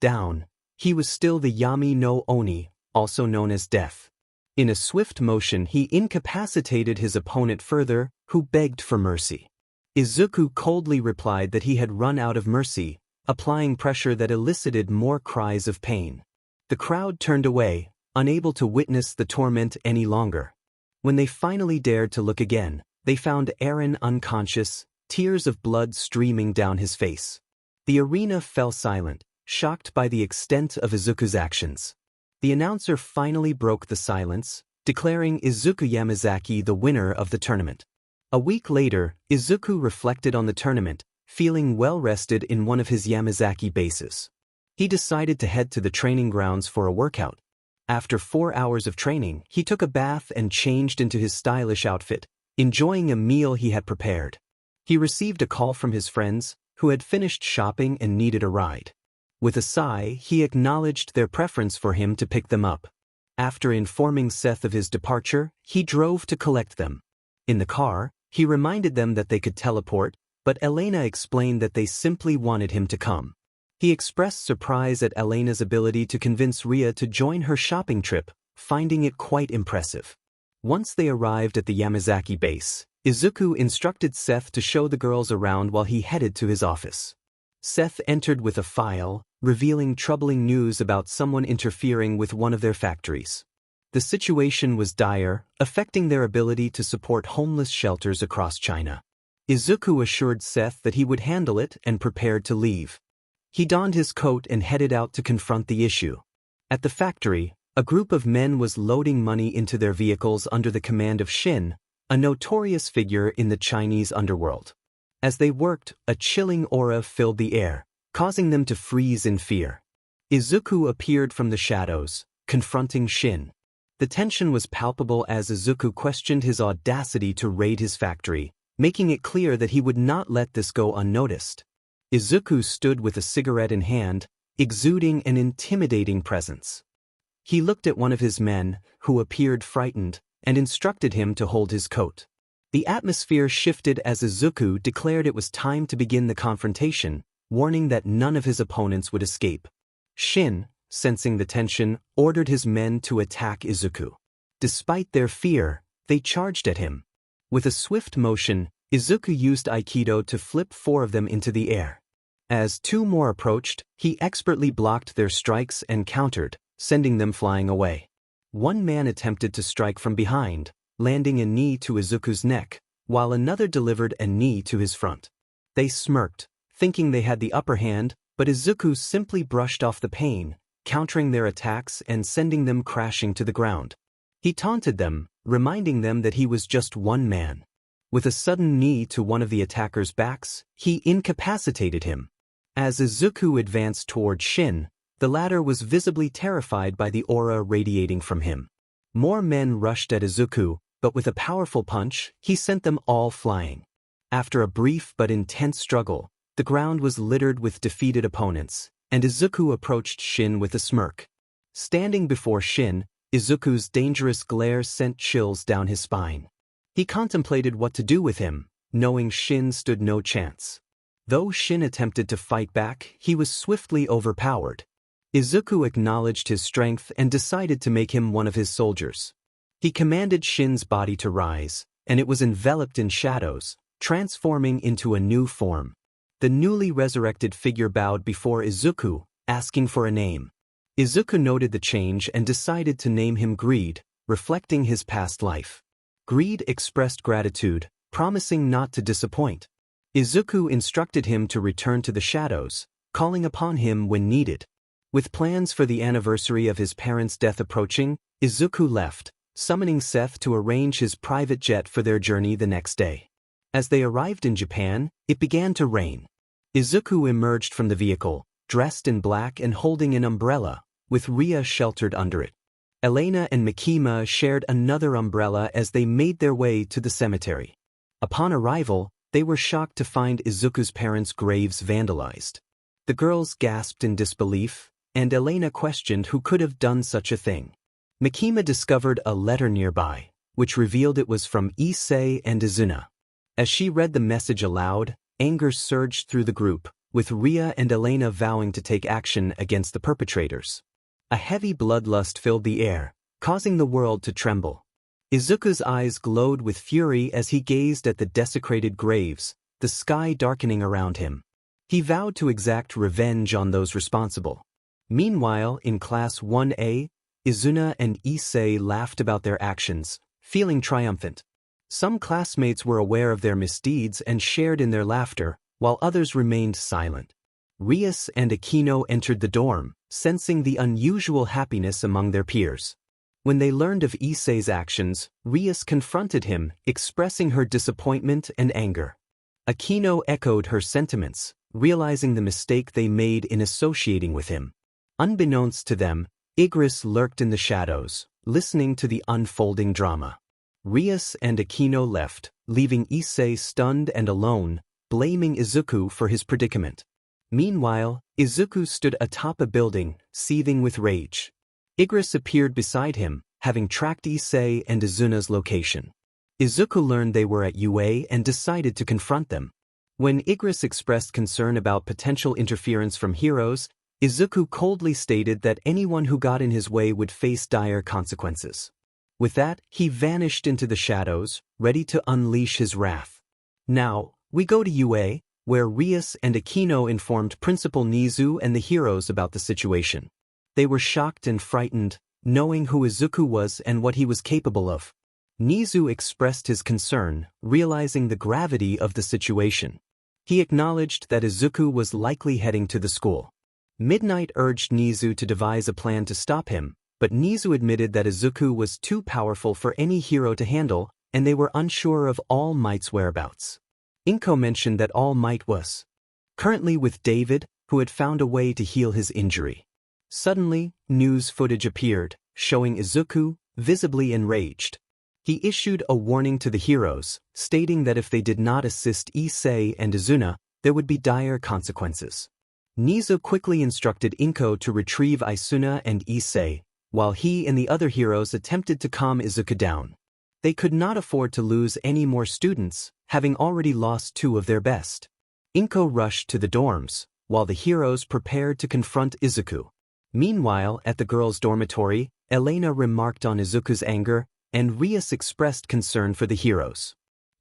down. He was still the Yami no Oni, also known as Death. In a swift motion he incapacitated his opponent further, who begged for mercy. Izuku coldly replied that he had run out of mercy, applying pressure that elicited more cries of pain. The crowd turned away, unable to witness the torment any longer. When they finally dared to look again, they found Eren unconscious, tears of blood streaming down his face. The arena fell silent, shocked by the extent of Izuku's actions. The announcer finally broke the silence, declaring Izuku Yamazaki the winner of the tournament. A week later, Izuku reflected on the tournament, feeling well-rested in one of his Yamazaki bases. He decided to head to the training grounds for a workout. After 4 hours of training, he took a bath and changed into his stylish outfit, enjoying a meal he had prepared. He received a call from his friends, who had finished shopping and needed a ride. With a sigh, he acknowledged their preference for him to pick them up. After informing Seth of his departure, he drove to collect them. In the car, he reminded them that they could teleport, but Elena explained that they simply wanted him to come. He expressed surprise at Elena's ability to convince Ria to join her shopping trip, finding it quite impressive. Once they arrived at the Yamazaki base, Izuku instructed Seth to show the girls around while he headed to his office. Seth entered with a file, revealing troubling news about someone interfering with one of their factories. The situation was dire, affecting their ability to support homeless shelters across China. Izuku assured Seth that he would handle it and prepared to leave. He donned his coat and headed out to confront the issue. At the factory, a group of men was loading money into their vehicles under the command of Shin, a notorious figure in the Chinese underworld. As they worked, a chilling aura filled the air, causing them to freeze in fear. Izuku appeared from the shadows, confronting Shin. The tension was palpable as Izuku questioned his audacity to raid his factory, making it clear that he would not let this go unnoticed. Izuku stood with a cigarette in hand, exuding an intimidating presence. He looked at one of his men, who appeared frightened, and instructed him to hold his coat. The atmosphere shifted as Izuku declared it was time to begin the confrontation, warning that none of his opponents would escape. Shin, sensing the tension, ordered his men to attack Izuku. Despite their fear, they charged at him. With a swift motion, Izuku used Aikido to flip 4 of them into the air. As 2 more approached, he expertly blocked their strikes and countered, sending them flying away. One man attempted to strike from behind, landing a knee to Izuku's neck, while another delivered a knee to his front. They smirked, thinking they had the upper hand, but Izuku simply brushed off the pain, countering their attacks and sending them crashing to the ground. He taunted them, reminding them that he was just one man. With a sudden knee to one of the attackers' backs, he incapacitated him. As Izuku advanced toward Shin, the latter was visibly terrified by the aura radiating from him. More men rushed at Izuku, but with a powerful punch, he sent them all flying. After a brief but intense struggle, the ground was littered with defeated opponents, and Izuku approached Shin with a smirk. Standing before Shin, Izuku's dangerous glare sent chills down his spine. He contemplated what to do with him, knowing Shin stood no chance. Though Shin attempted to fight back, he was swiftly overpowered. Izuku acknowledged his strength and decided to make him one of his soldiers. He commanded Shin's body to rise, and it was enveloped in shadows, transforming into a new form. The newly resurrected figure bowed before Izuku, asking for a name. Izuku noted the change and decided to name him Greed, reflecting his past life. Greed expressed gratitude, promising not to disappoint. Izuku instructed him to return to the shadows, calling upon him when needed. With plans for the anniversary of his parents' death approaching, Izuku left, summoning Seth to arrange his private jet for their journey the next day. As they arrived in Japan, it began to rain. Izuku emerged from the vehicle, dressed in black and holding an umbrella, with Ria sheltered under it. Elena and Mikima shared another umbrella as they made their way to the cemetery. Upon arrival, they were shocked to find Izuku's parents' graves vandalized. The girls gasped in disbelief, and Elena questioned who could have done such a thing. Mikima discovered a letter nearby, which revealed it was from Issei and Izuna. As she read the message aloud, anger surged through the group, with Ria and Elena vowing to take action against the perpetrators. A heavy bloodlust filled the air, causing the world to tremble. Izuku's eyes glowed with fury as he gazed at the desecrated graves, the sky darkening around him. He vowed to exact revenge on those responsible. Meanwhile, in Class 1A, Izuna and Issei laughed about their actions, feeling triumphant. Some classmates were aware of their misdeeds and shared in their laughter, while others remained silent. Rias and Aquino entered the dorm, sensing the unusual happiness among their peers. When they learned of Issei's actions, Rias confronted him, expressing her disappointment and anger. Aquino echoed her sentiments, realizing the mistake they made in associating with him. Unbeknownst to them, Igris lurked in the shadows, listening to the unfolding drama. Rias and Aquino left, leaving Issei stunned and alone, blaming Izuku for his predicament. Meanwhile, Izuku stood atop a building, seething with rage. Igris appeared beside him, having tracked Issei and Izuna's location. Izuku learned they were at UA and decided to confront them. When Igris expressed concern about potential interference from heroes, Izuku coldly stated that anyone who got in his way would face dire consequences. With that, he vanished into the shadows, ready to unleash his wrath. Now, we go to UA, where Rias and Aquino informed Principal Nizu and the heroes about the situation. They were shocked and frightened, knowing who Izuku was and what he was capable of. Nizu expressed his concern, realizing the gravity of the situation. He acknowledged that Izuku was likely heading to the school. Midnight urged Nizu to devise a plan to stop him, but Nizu admitted that Izuku was too powerful for any hero to handle, and they were unsure of All Might's whereabouts. Inko mentioned that All Might was currently with David, who had found a way to heal his injury. Suddenly, news footage appeared, showing Izuku, visibly enraged. He issued a warning to the heroes, stating that if they did not assist Issei and Izuna, there would be dire consequences. Nizu quickly instructed Inko to retrieve Isuna and Issei, while he and the other heroes attempted to calm Izuku down. They could not afford to lose any more students, having already lost 2 of their best. Inko rushed to the dorms, while the heroes prepared to confront Izuku. Meanwhile, at the girls' dormitory, Elena remarked on Izuku's anger, and Rias expressed concern for the heroes.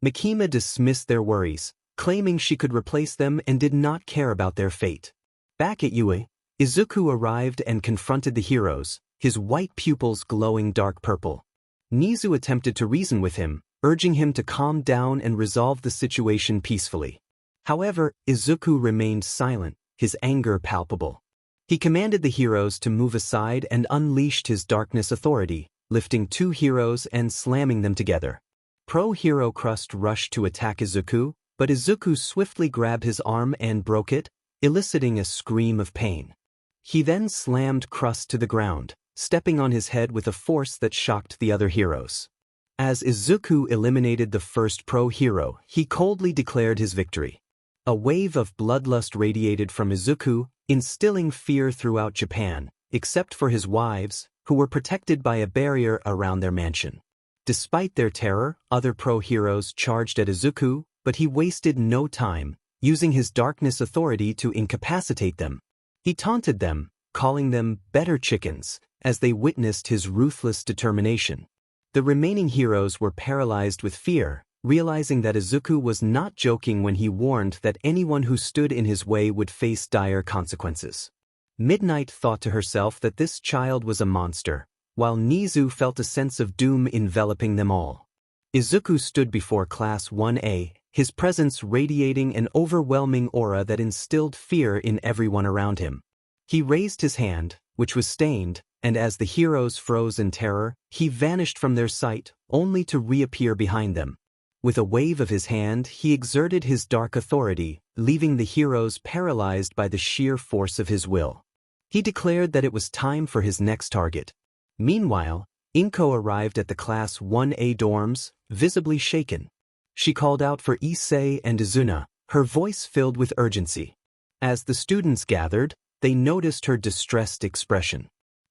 Mikima dismissed their worries, claiming she could replace them and did not care about their fate. Back at UA, Izuku arrived and confronted the heroes, his white pupils glowing dark purple. Nizu attempted to reason with him, urging him to calm down and resolve the situation peacefully. However, Izuku remained silent, his anger palpable. He commanded the heroes to move aside and unleashed his darkness authority, lifting 2 heroes and slamming them together. Pro-hero Crust rushed to attack Izuku, but Izuku swiftly grabbed his arm and broke it, eliciting a scream of pain. He then slammed Crust to the ground, stepping on his head with a force that shocked the other heroes. As Izuku eliminated the first pro-hero, he coldly declared his victory. A wave of bloodlust radiated from Izuku, instilling fear throughout Japan, except for his wives, who were protected by a barrier around their mansion. Despite their terror, other pro-heroes charged at Izuku, but he wasted no time, using his darkness authority to incapacitate them. He taunted them, calling them better chickens, as they witnessed his ruthless determination. The remaining heroes were paralyzed with fear, realizing that Izuku was not joking when he warned that anyone who stood in his way would face dire consequences. Midnight thought to herself that this child was a monster, while Nizu felt a sense of doom enveloping them all. Izuku stood before Class 1A, his presence radiating an overwhelming aura that instilled fear in everyone around him. He raised his hand, which was stained, and as the heroes froze in terror, he vanished from their sight, only to reappear behind them. With a wave of his hand, he exerted his dark authority, leaving the heroes paralyzed by the sheer force of his will. He declared that it was time for his next target. Meanwhile, Inko arrived at the Class 1A dorms, visibly shaken. She called out for Issei and Izuna, her voice filled with urgency. As the students gathered, they noticed her distressed expression.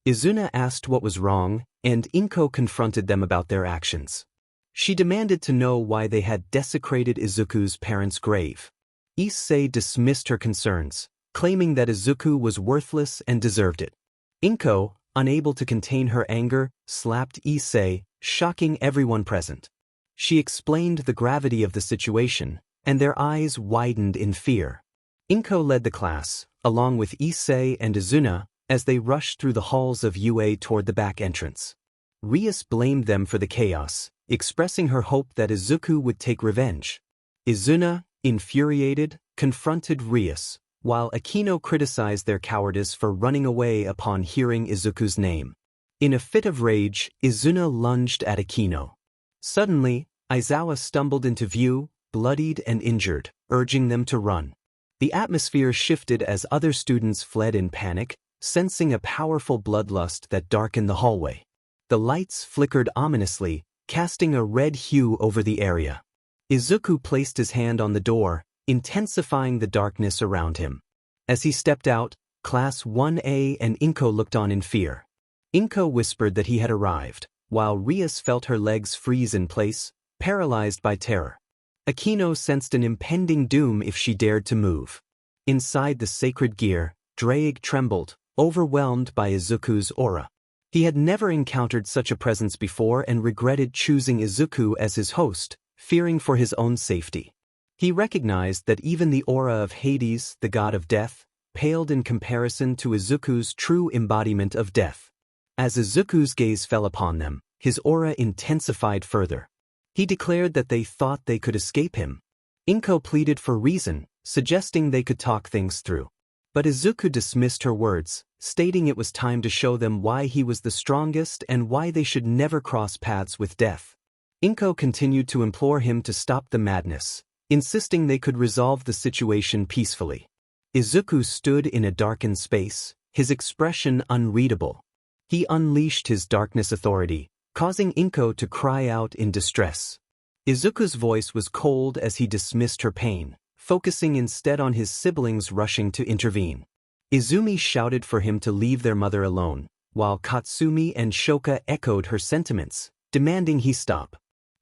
Izuna asked what was wrong, and Inko confronted them about their actions. She demanded to know why they had desecrated Izuku's parents' grave. Issei dismissed her concerns, claiming that Izuku was worthless and deserved it. Inko, unable to contain her anger, slapped Issei, shocking everyone present. She explained the gravity of the situation, and their eyes widened in fear. Inko led the class, along with Issei and Izuna, as they rushed through the halls of UA toward the back entrance. Rias blamed them for the chaos, expressing her hope that Izuku would take revenge. Izuna, infuriated, confronted Rias, while Akino criticized their cowardice for running away upon hearing Izuku's name. In a fit of rage, Izuna lunged at Akino. Suddenly, Aizawa stumbled into view, bloodied and injured, urging them to run. The atmosphere shifted as other students fled in panic, sensing a powerful bloodlust that darkened the hallway. The lights flickered ominously, casting a red hue over the area. Izuku placed his hand on the door, intensifying the darkness around him. As he stepped out, Class 1A and Inko looked on in fear. Inko whispered that he had arrived, while Rias felt her legs freeze in place, paralyzed by terror. Akino sensed an impending doom if she dared to move. Inside the sacred gear, Draig trembled, overwhelmed by Izuku's aura. He had never encountered such a presence before and regretted choosing Izuku as his host, fearing for his own safety. He recognized that even the aura of Hades, the god of death, paled in comparison to Izuku's true embodiment of death. As Izuku's gaze fell upon them, his aura intensified further. He declared that they thought they could escape him. Inko pleaded for reason, suggesting they could talk things through. But Izuku dismissed her words, stating it was time to show them why he was the strongest and why they should never cross paths with death. Inko continued to implore him to stop the madness, insisting they could resolve the situation peacefully. Izuku stood in a darkened space, his expression unreadable. He unleashed his darkness authority, causing Inko to cry out in distress. Izuku's voice was cold as he dismissed her pain, focusing instead on his siblings rushing to intervene. Izumi shouted for him to leave their mother alone, while Katsumi and Shoka echoed her sentiments, demanding he stop.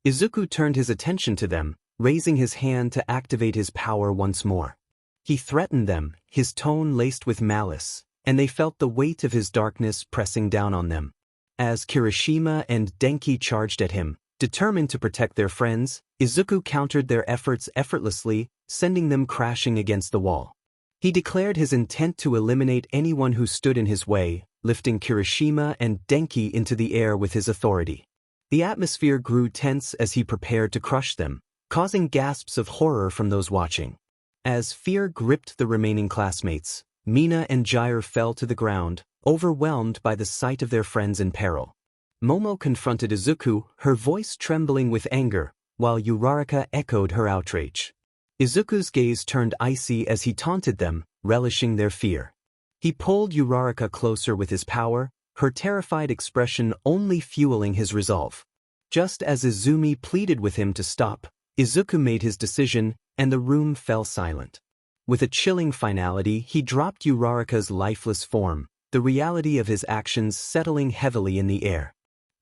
Izuku turned his attention to them, raising his hand to activate his power once more. He threatened them, his tone laced with malice, and they felt the weight of his darkness pressing down on them. As Kirishima and Denki charged at him, determined to protect their friends, Izuku countered their efforts effortlessly, sending them crashing against the wall. He declared his intent to eliminate anyone who stood in his way, lifting Kirishima and Denki into the air with his authority. The atmosphere grew tense as he prepared to crush them, causing gasps of horror from those watching. As fear gripped the remaining classmates, Mina and Jair fell to the ground, overwhelmed by the sight of their friends in peril. Momo confronted Izuku, her voice trembling with anger, while Uraraka echoed her outrage. Izuku's gaze turned icy as he taunted them, relishing their fear. He pulled Uraraka closer with his power, her terrified expression only fueling his resolve. Just as Izumi pleaded with him to stop, Izuku made his decision, and the room fell silent. With a chilling finality, he dropped Uraraka's lifeless form, the reality of his actions settling heavily in the air.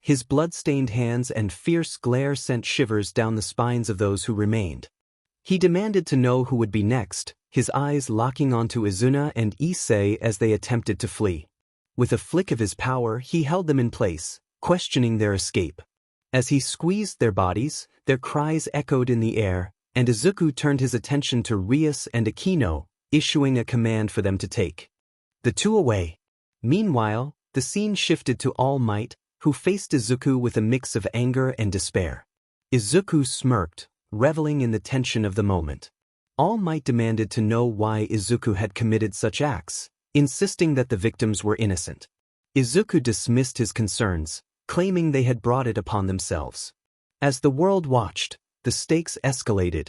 His blood-stained hands and fierce glare sent shivers down the spines of those who remained. He demanded to know who would be next, his eyes locking onto Izuna and Issei as they attempted to flee. With a flick of his power, he held them in place, questioning their escape. As he squeezed their bodies, their cries echoed in the air, and Izuku turned his attention to Rias and Akino, issuing a command for them to take the two away. Meanwhile, the scene shifted to All Might, who faced Izuku with a mix of anger and despair. Izuku smirked, reveling in the tension of the moment. All Might demanded to know why Izuku had committed such acts, insisting that the victims were innocent. Izuku dismissed his concerns, claiming they had brought it upon themselves. As the world watched, the stakes escalated.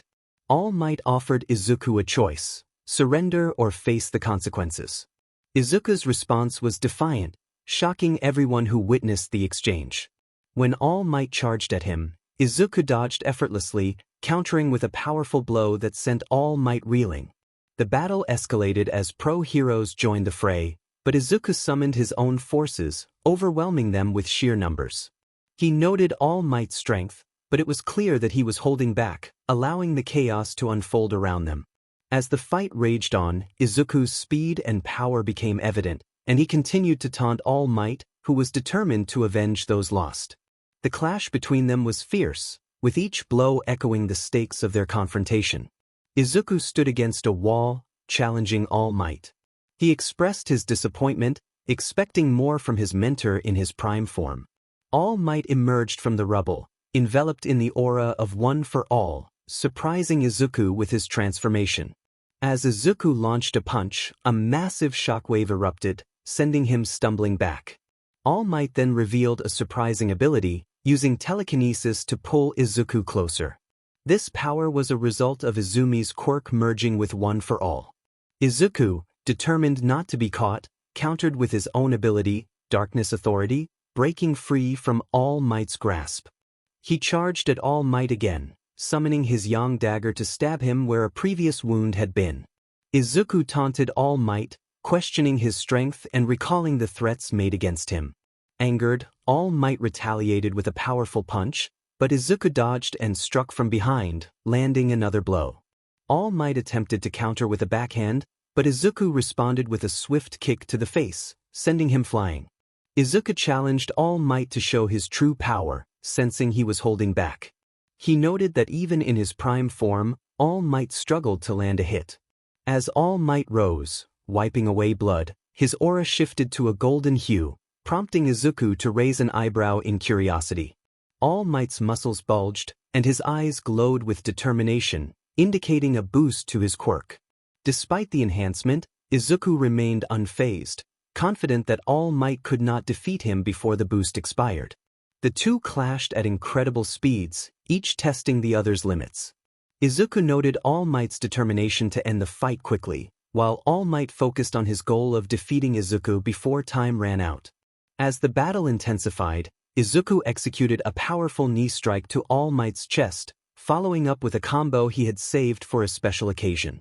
All Might offered Izuku a choice: surrender or face the consequences. Izuku's response was defiant, shocking everyone who witnessed the exchange. When All Might charged at him, Izuku dodged effortlessly, countering with a powerful blow that sent All Might reeling. The battle escalated as pro-heroes joined the fray, but Izuku summoned his own forces, overwhelming them with sheer numbers. He noted All Might's strength, but it was clear that he was holding back, allowing the chaos to unfold around them. As the fight raged on, Izuku's speed and power became evident, and he continued to taunt All Might, who was determined to avenge those lost. The clash between them was fierce, with each blow echoing the stakes of their confrontation. Izuku stood against a wall, challenging All Might. He expressed his disappointment, expecting more from his mentor in his prime form. All Might emerged from the rubble, enveloped in the aura of One for All, surprising Izuku with his transformation. As Izuku launched a punch, a massive shockwave erupted, sending him stumbling back. All Might then revealed a surprising ability, using telekinesis to pull Izuku closer. This power was a result of Izumi's quirk merging with One for All. Izuku, determined not to be caught, countered with his own ability, Darkness Authority, breaking free from All Might's grasp. He charged at All Might again, summoning his yang dagger to stab him where a previous wound had been. Izuku taunted All Might, questioning his strength and recalling the threats made against him. Angered, All Might retaliated with a powerful punch, but Izuku dodged and struck from behind, landing another blow. All Might attempted to counter with a backhand, but Izuku responded with a swift kick to the face, sending him flying. Izuku challenged All Might to show his true power, sensing he was holding back. He noted that even in his prime form, All Might struggled to land a hit. As All Might rose, wiping away blood, his aura shifted to a golden hue, prompting Izuku to raise an eyebrow in curiosity. All Might's muscles bulged, and his eyes glowed with determination, indicating a boost to his quirk. Despite the enhancement, Izuku remained unfazed, confident that All Might could not defeat him before the boost expired. The two clashed at incredible speeds, each testing the other's limits. Izuku noted All Might's determination to end the fight quickly, while All Might focused on his goal of defeating Izuku before time ran out. As the battle intensified, Izuku executed a powerful knee strike to All Might's chest, following up with a combo he had saved for a special occasion.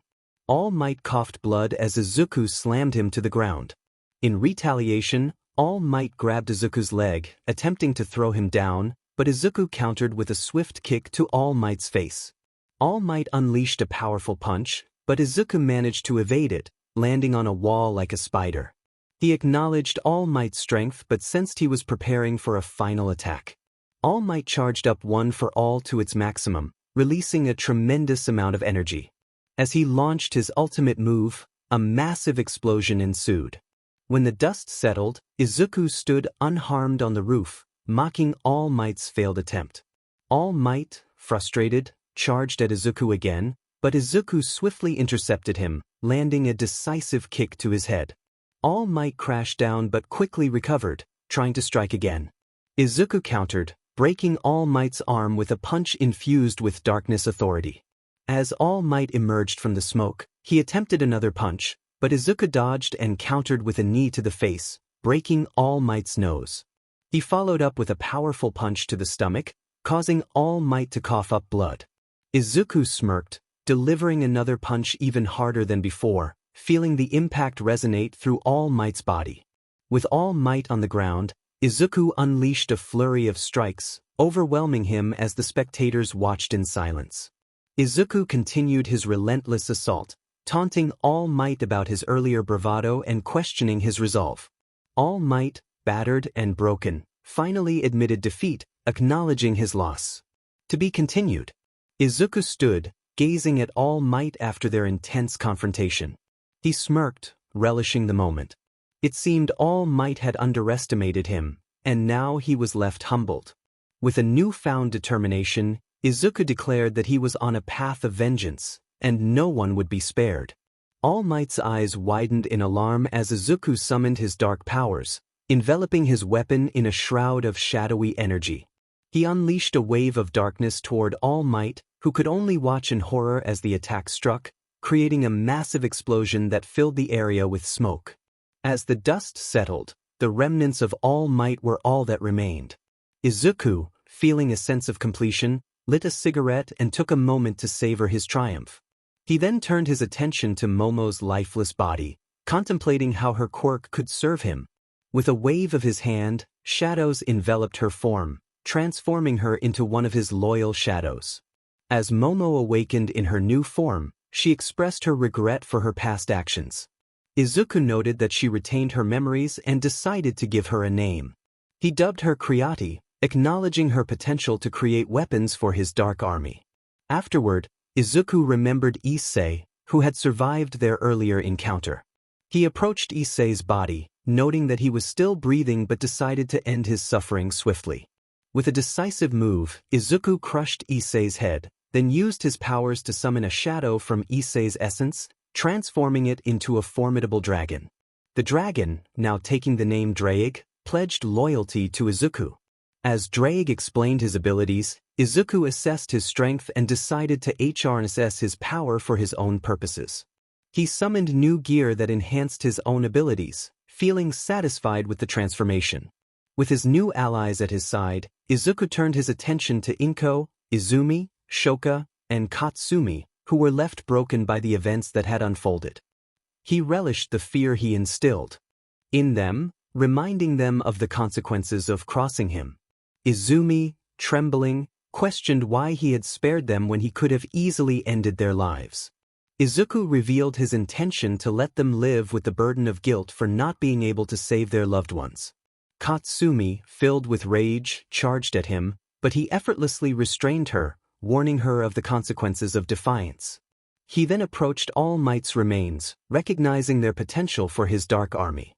All Might coughed blood as Izuku slammed him to the ground. In retaliation, All Might grabbed Izuku's leg, attempting to throw him down, but Izuku countered with a swift kick to All Might's face. All Might unleashed a powerful punch, but Izuku managed to evade it, landing on a wall like a spider. He acknowledged All Might's strength but sensed he was preparing for a final attack. All Might charged up One for All to its maximum, releasing a tremendous amount of energy. As he launched his ultimate move, a massive explosion ensued. When the dust settled, Izuku stood unharmed on the roof, mocking All Might's failed attempt. All Might, frustrated, charged at Izuku again, but Izuku swiftly intercepted him, landing a decisive kick to his head. All Might crashed down but quickly recovered, trying to strike again. Izuku countered, breaking All Might's arm with a punch infused with Darkness Authority. As All Might emerged from the smoke, he attempted another punch, but Izuku dodged and countered with a knee to the face, breaking All Might's nose. He followed up with a powerful punch to the stomach, causing All Might to cough up blood. Izuku smirked, delivering another punch even harder than before, feeling the impact resonate through All Might's body. With All Might on the ground, Izuku unleashed a flurry of strikes, overwhelming him as the spectators watched in silence. Izuku continued his relentless assault, taunting All Might about his earlier bravado and questioning his resolve. All Might, battered and broken, finally admitted defeat, acknowledging his loss. To be continued. Izuku stood, gazing at All Might after their intense confrontation. He smirked, relishing the moment. It seemed All Might had underestimated him, and now he was left humbled. With a newfound determination, Izuku declared that he was on a path of vengeance, and no one would be spared. All Might's eyes widened in alarm as Izuku summoned his dark powers, enveloping his weapon in a shroud of shadowy energy. He unleashed a wave of darkness toward All Might, who could only watch in horror as the attack struck, creating a massive explosion that filled the area with smoke. As the dust settled, the remnants of All Might were all that remained. Izuku, feeling a sense of completion, lit a cigarette and took a moment to savor his triumph. He then turned his attention to Momo's lifeless body, contemplating how her quirk could serve him. With a wave of his hand, shadows enveloped her form, transforming her into one of his loyal shadows. As Momo awakened in her new form, she expressed her regret for her past actions. Izuku noted that she retained her memories and decided to give her a name. He dubbed her Creati, acknowledging her potential to create weapons for his dark army. Afterward, Izuku remembered Issei, who had survived their earlier encounter. He approached Issei's body, noting that he was still breathing but decided to end his suffering swiftly. With a decisive move, Izuku crushed Issei's head, then used his powers to summon a shadow from Issei's essence, transforming it into a formidable dragon. The dragon, now taking the name Draig, pledged loyalty to Izuku. As Draig explained his abilities, Izuku assessed his strength and decided to harness his power for his own purposes. He summoned new gear that enhanced his own abilities, feeling satisfied with the transformation. With his new allies at his side, Izuku turned his attention to Inko, Izumi, Shoka, and Katsumi, who were left broken by the events that had unfolded. He relished the fear he instilled in them, reminding them of the consequences of crossing him. Izumi, trembling, questioned why he had spared them when he could have easily ended their lives. Izuku revealed his intention to let them live with the burden of guilt for not being able to save their loved ones. Katsumi, filled with rage, charged at him, but he effortlessly restrained her, warning her of the consequences of defiance. He then approached All Might's remains, recognizing their potential for his dark army.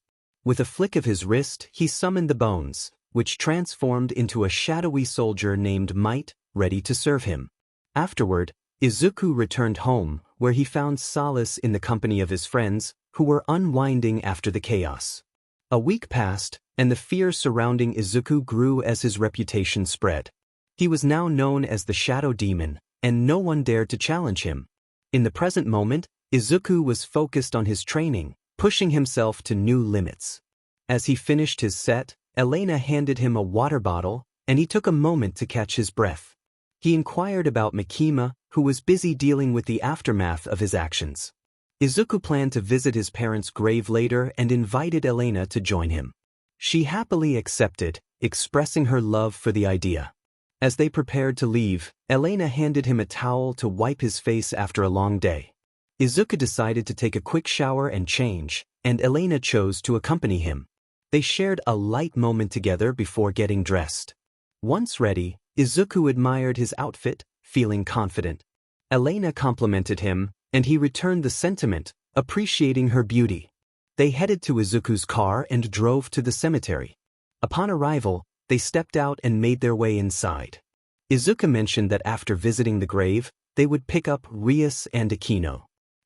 With a flick of his wrist, he summoned the bones, which transformed into a shadowy soldier named Might, ready to serve him. Afterward, Izuku returned home, where he found solace in the company of his friends, who were unwinding after the chaos. A week passed, and the fear surrounding Izuku grew as his reputation spread. He was now known as the Shadow Demon, and no one dared to challenge him. In the present moment, Izuku was focused on his training, pushing himself to new limits. As he finished his set, Elena handed him a water bottle, and he took a moment to catch his breath. He inquired about Mikima, who was busy dealing with the aftermath of his actions. Izuku planned to visit his parents' grave later and invited Elena to join him. She happily accepted, expressing her love for the idea. As they prepared to leave, Elena handed him a towel to wipe his face after a long day. Izuku decided to take a quick shower and change, and Elena chose to accompany him. They shared a light moment together before getting dressed. Once ready, Izuku admired his outfit, feeling confident. Elena complimented him, and he returned the sentiment, appreciating her beauty. They headed to Izuku's car and drove to the cemetery. Upon arrival, they stepped out and made their way inside. Izuku mentioned that after visiting the grave, they would pick up Rias and Akino.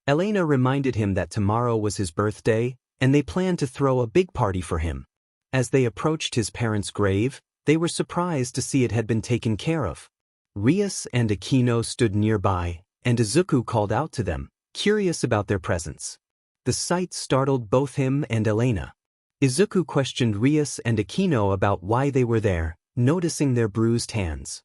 Elena reminded him that tomorrow was his birthday, and they planned to throw a big party for him. As they approached his parents' grave, they were surprised to see it had been taken care of. Rias and Akino stood nearby, and Izuku called out to them, curious about their presence. The sight startled both him and Elena. Izuku questioned Rias and Akino about why they were there, noticing their bruised hands.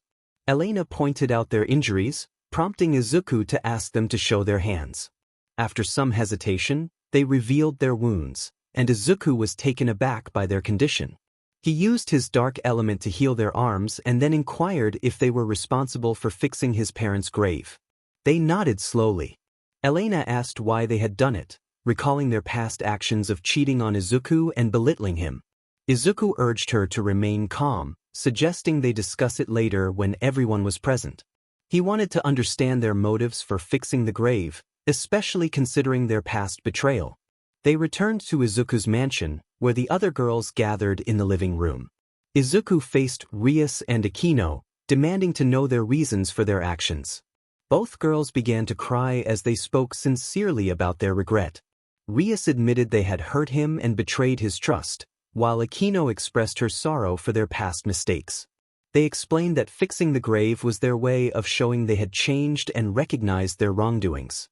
Elena pointed out their injuries, prompting Izuku to ask them to show their hands. After some hesitation, they revealed their wounds, and Izuku was taken aback by their condition. He used his dark element to heal their arms and then inquired if they were responsible for fixing his parents' grave. They nodded slowly. Elena asked why they had done it, recalling their past actions of cheating on Izuku and belittling him. Izuku urged her to remain calm, suggesting they discuss it later when everyone was present. He wanted to understand their motives for fixing the grave, especially considering their past betrayal. They returned to Izuku's mansion, where the other girls gathered in the living room. Izuku faced Rias and Akino, demanding to know their reasons for their actions. Both girls began to cry as they spoke sincerely about their regret. Rias admitted they had hurt him and betrayed his trust, while Akino expressed her sorrow for their past mistakes. They explained that fixing the grave was their way of showing they had changed and recognized their wrongdoings.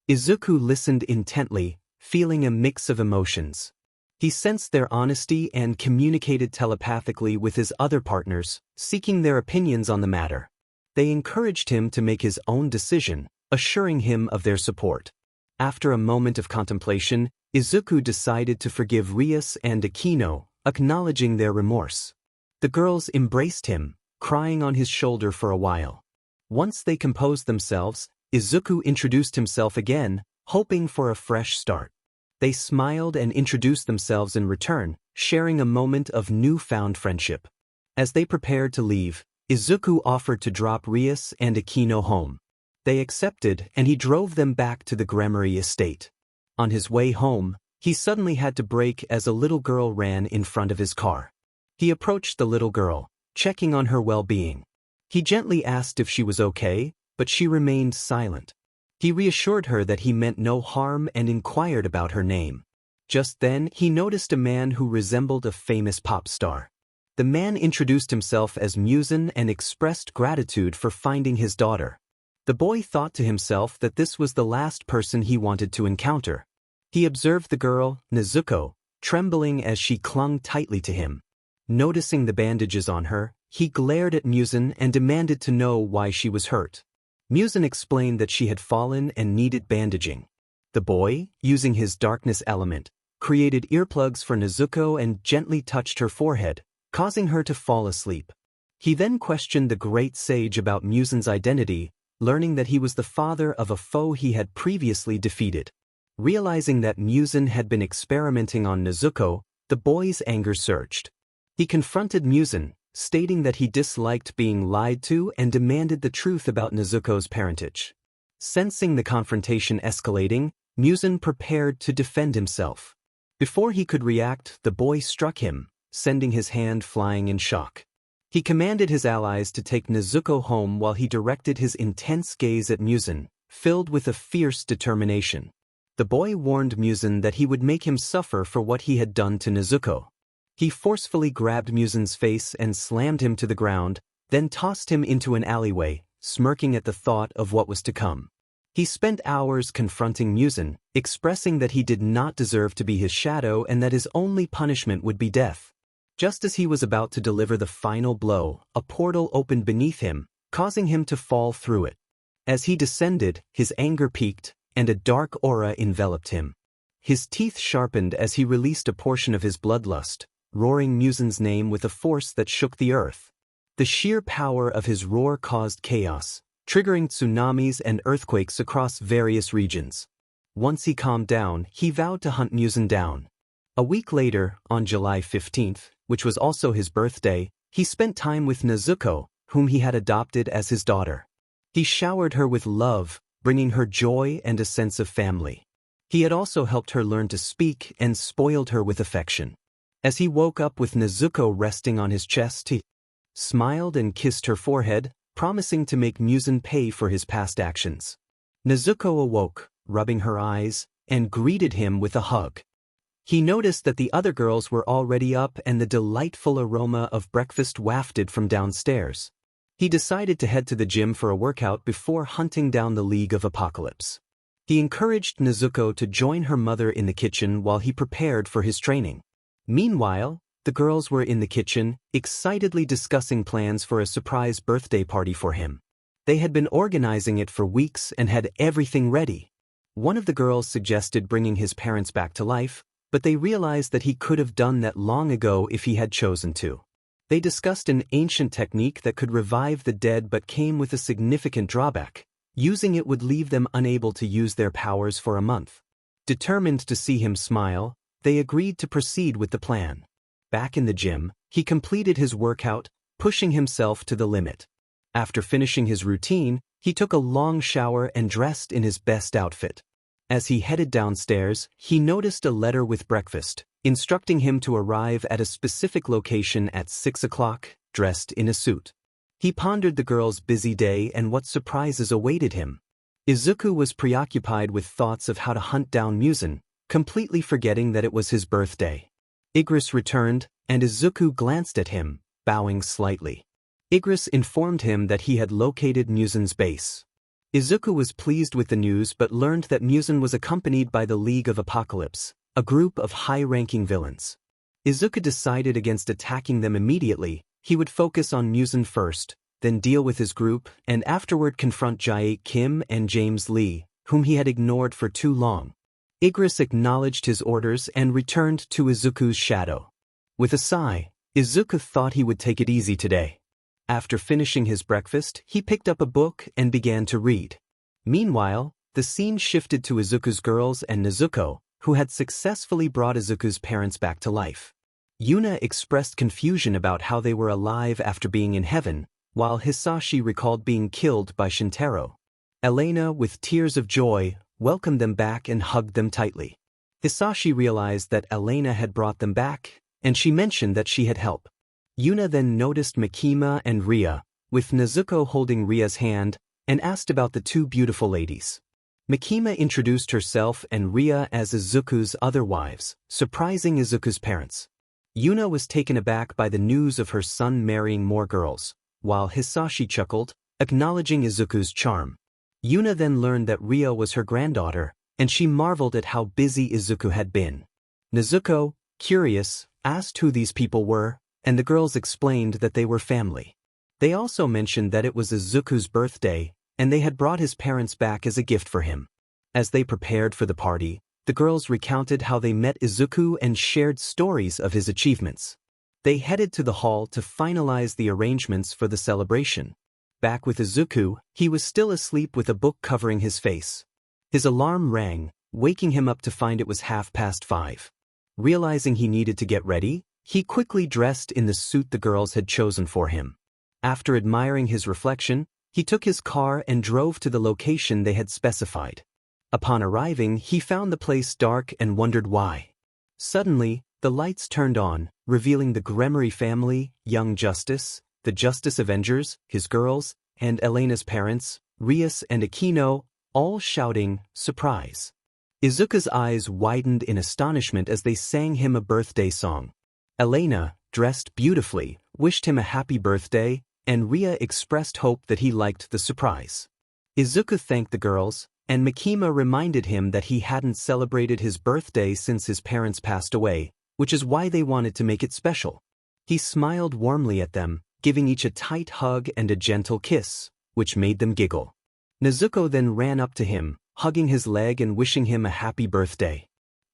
Izuku listened intently, feeling a mix of emotions. He sensed their honesty and communicated telepathically with his other partners, seeking their opinions on the matter. They encouraged him to make his own decision, assuring him of their support. After a moment of contemplation, Izuku decided to forgive Rias and Akino, acknowledging their remorse. The girls embraced him, crying on his shoulder for a while. Once they composed themselves, Izuku introduced himself again, hoping for a fresh start. They smiled and introduced themselves in return, sharing a moment of newfound friendship. As they prepared to leave, Izuku offered to drop Rias and Akino home. They accepted, and he drove them back to the Gremory estate. On his way home, he suddenly had to brake as a little girl ran in front of his car. He approached the little girl, checking on her well-being. He gently asked if she was okay, but she remained silent. He reassured her that he meant no harm and inquired about her name. Just then, he noticed a man who resembled a famous pop star. The man introduced himself as Muzan and expressed gratitude for finding his daughter. The boy thought to himself that this was the last person he wanted to encounter. He observed the girl, Nezuko, trembling as she clung tightly to him. Noticing the bandages on her, he glared at Muzan and demanded to know why she was hurt. Muzan explained that she had fallen and needed bandaging. The boy, using his darkness element, created earplugs for Nezuko and gently touched her forehead, causing her to fall asleep. He then questioned the great sage about Muzan's identity, learning that he was the father of a foe he had previously defeated. Realizing that Muzan had been experimenting on Nezuko, the boy's anger surged. He confronted Muzan, stating that he disliked being lied to and demanded the truth about Nezuko's parentage. Sensing the confrontation escalating, Muzan prepared to defend himself. Before he could react, the boy struck him, sending his hand flying in shock. He commanded his allies to take Nezuko home while he directed his intense gaze at Muzan, filled with a fierce determination. The boy warned Muzan that he would make him suffer for what he had done to Nezuko. He forcefully grabbed Muzan's face and slammed him to the ground, then tossed him into an alleyway, smirking at the thought of what was to come. He spent hours confronting Muzan, expressing that he did not deserve to be his shadow and that his only punishment would be death. Just as he was about to deliver the final blow, a portal opened beneath him, causing him to fall through it. As he descended, his anger peaked, and a dark aura enveloped him. His teeth sharpened as he released a portion of his bloodlust, roaring Muzan's name with a force that shook the earth. The sheer power of his roar caused chaos, triggering tsunamis and earthquakes across various regions. Once he calmed down, he vowed to hunt Muzan down. A week later, on July 15th, which was also his birthday, he spent time with Nezuko, whom he had adopted as his daughter. He showered her with love, bringing her joy and a sense of family. He had also helped her learn to speak and spoiled her with affection. As he woke up with Nezuko resting on his chest, he smiled and kissed her forehead, promising to make Muzan pay for his past actions. Nezuko awoke, rubbing her eyes, and greeted him with a hug. He noticed that the other girls were already up and the delightful aroma of breakfast wafted from downstairs. He decided to head to the gym for a workout before hunting down the League of Apocalypse. He encouraged Nezuko to join her mother in the kitchen while he prepared for his training. Meanwhile, the girls were in the kitchen, excitedly discussing plans for a surprise birthday party for him. They had been organizing it for weeks and had everything ready. One of the girls suggested bringing his parents back to life, but they realized that he could have done that long ago if he had chosen to. They discussed an ancient technique that could revive the dead but came with a significant drawback. Using it would leave them unable to use their powers for a month. Determined to see him smile, they agreed to proceed with the plan. Back in the gym, he completed his workout, pushing himself to the limit. After finishing his routine, he took a long shower and dressed in his best outfit. As he headed downstairs, he noticed a letter with breakfast, instructing him to arrive at a specific location at 6 o'clock, dressed in a suit. He pondered the girl's busy day and what surprises awaited him. Izuku was preoccupied with thoughts of how to hunt down Muzan, completely forgetting that it was his birthday. Igris returned, and Izuku glanced at him, bowing slightly. Igris informed him that he had located Muzan's base. Izuku was pleased with the news but learned that Muzan was accompanied by the League of Apocalypse, a group of high-ranking villains. Izuku decided against attacking them immediately. He would focus on Muzan first, then deal with his group, and afterward confront Jae Kim and James Lee, whom he had ignored for too long. Igris acknowledged his orders and returned to Izuku's shadow. With a sigh, Izuku thought he would take it easy today. After finishing his breakfast, he picked up a book and began to read. Meanwhile, the scene shifted to Izuku's girls and Nezuko, who had successfully brought Izuku's parents back to life. Yuna expressed confusion about how they were alive after being in heaven, while Hisashi recalled being killed by Shintaro. Elena, with tears of joy, welcomed them back and hugged them tightly. Hisashi realized that Elena had brought them back, and she mentioned that she had help. Yuna then noticed Makima and Ria, with Nezuko holding Ria's hand, and asked about the two beautiful ladies. Makima introduced herself and Ria as Izuku's other wives, surprising Izuku's parents. Yuna was taken aback by the news of her son marrying more girls, while Hisashi chuckled, acknowledging Izuku's charm. Yuna then learned that Ria was her granddaughter, and she marveled at how busy Izuku had been. Nezuko, curious, asked who these people were, and the girls explained that they were family. They also mentioned that it was Izuku's birthday, and they had brought his parents back as a gift for him. As they prepared for the party, the girls recounted how they met Izuku and shared stories of his achievements. They headed to the hall to finalize the arrangements for the celebration. Back with Izuku, he was still asleep with a book covering his face. His alarm rang, waking him up to find it was 5:30. Realizing he needed to get ready, he quickly dressed in the suit the girls had chosen for him. After admiring his reflection, he took his car and drove to the location they had specified. Upon arriving, he found the place dark and wondered why. Suddenly, the lights turned on, revealing the Gremory family, Young Justice, the Justice Avengers, his girls, and Elena's parents, Rias and Aquino, all shouting, "Surprise!" Izuku's eyes widened in astonishment as they sang him a birthday song. Elena, dressed beautifully, wished him a happy birthday, and Ria expressed hope that he liked the surprise. Izuku thanked the girls, and Makima reminded him that he hadn't celebrated his birthday since his parents passed away, which is why they wanted to make it special. He smiled warmly at them, giving each a tight hug and a gentle kiss, which made them giggle. Nezuko then ran up to him, hugging his leg and wishing him a happy birthday.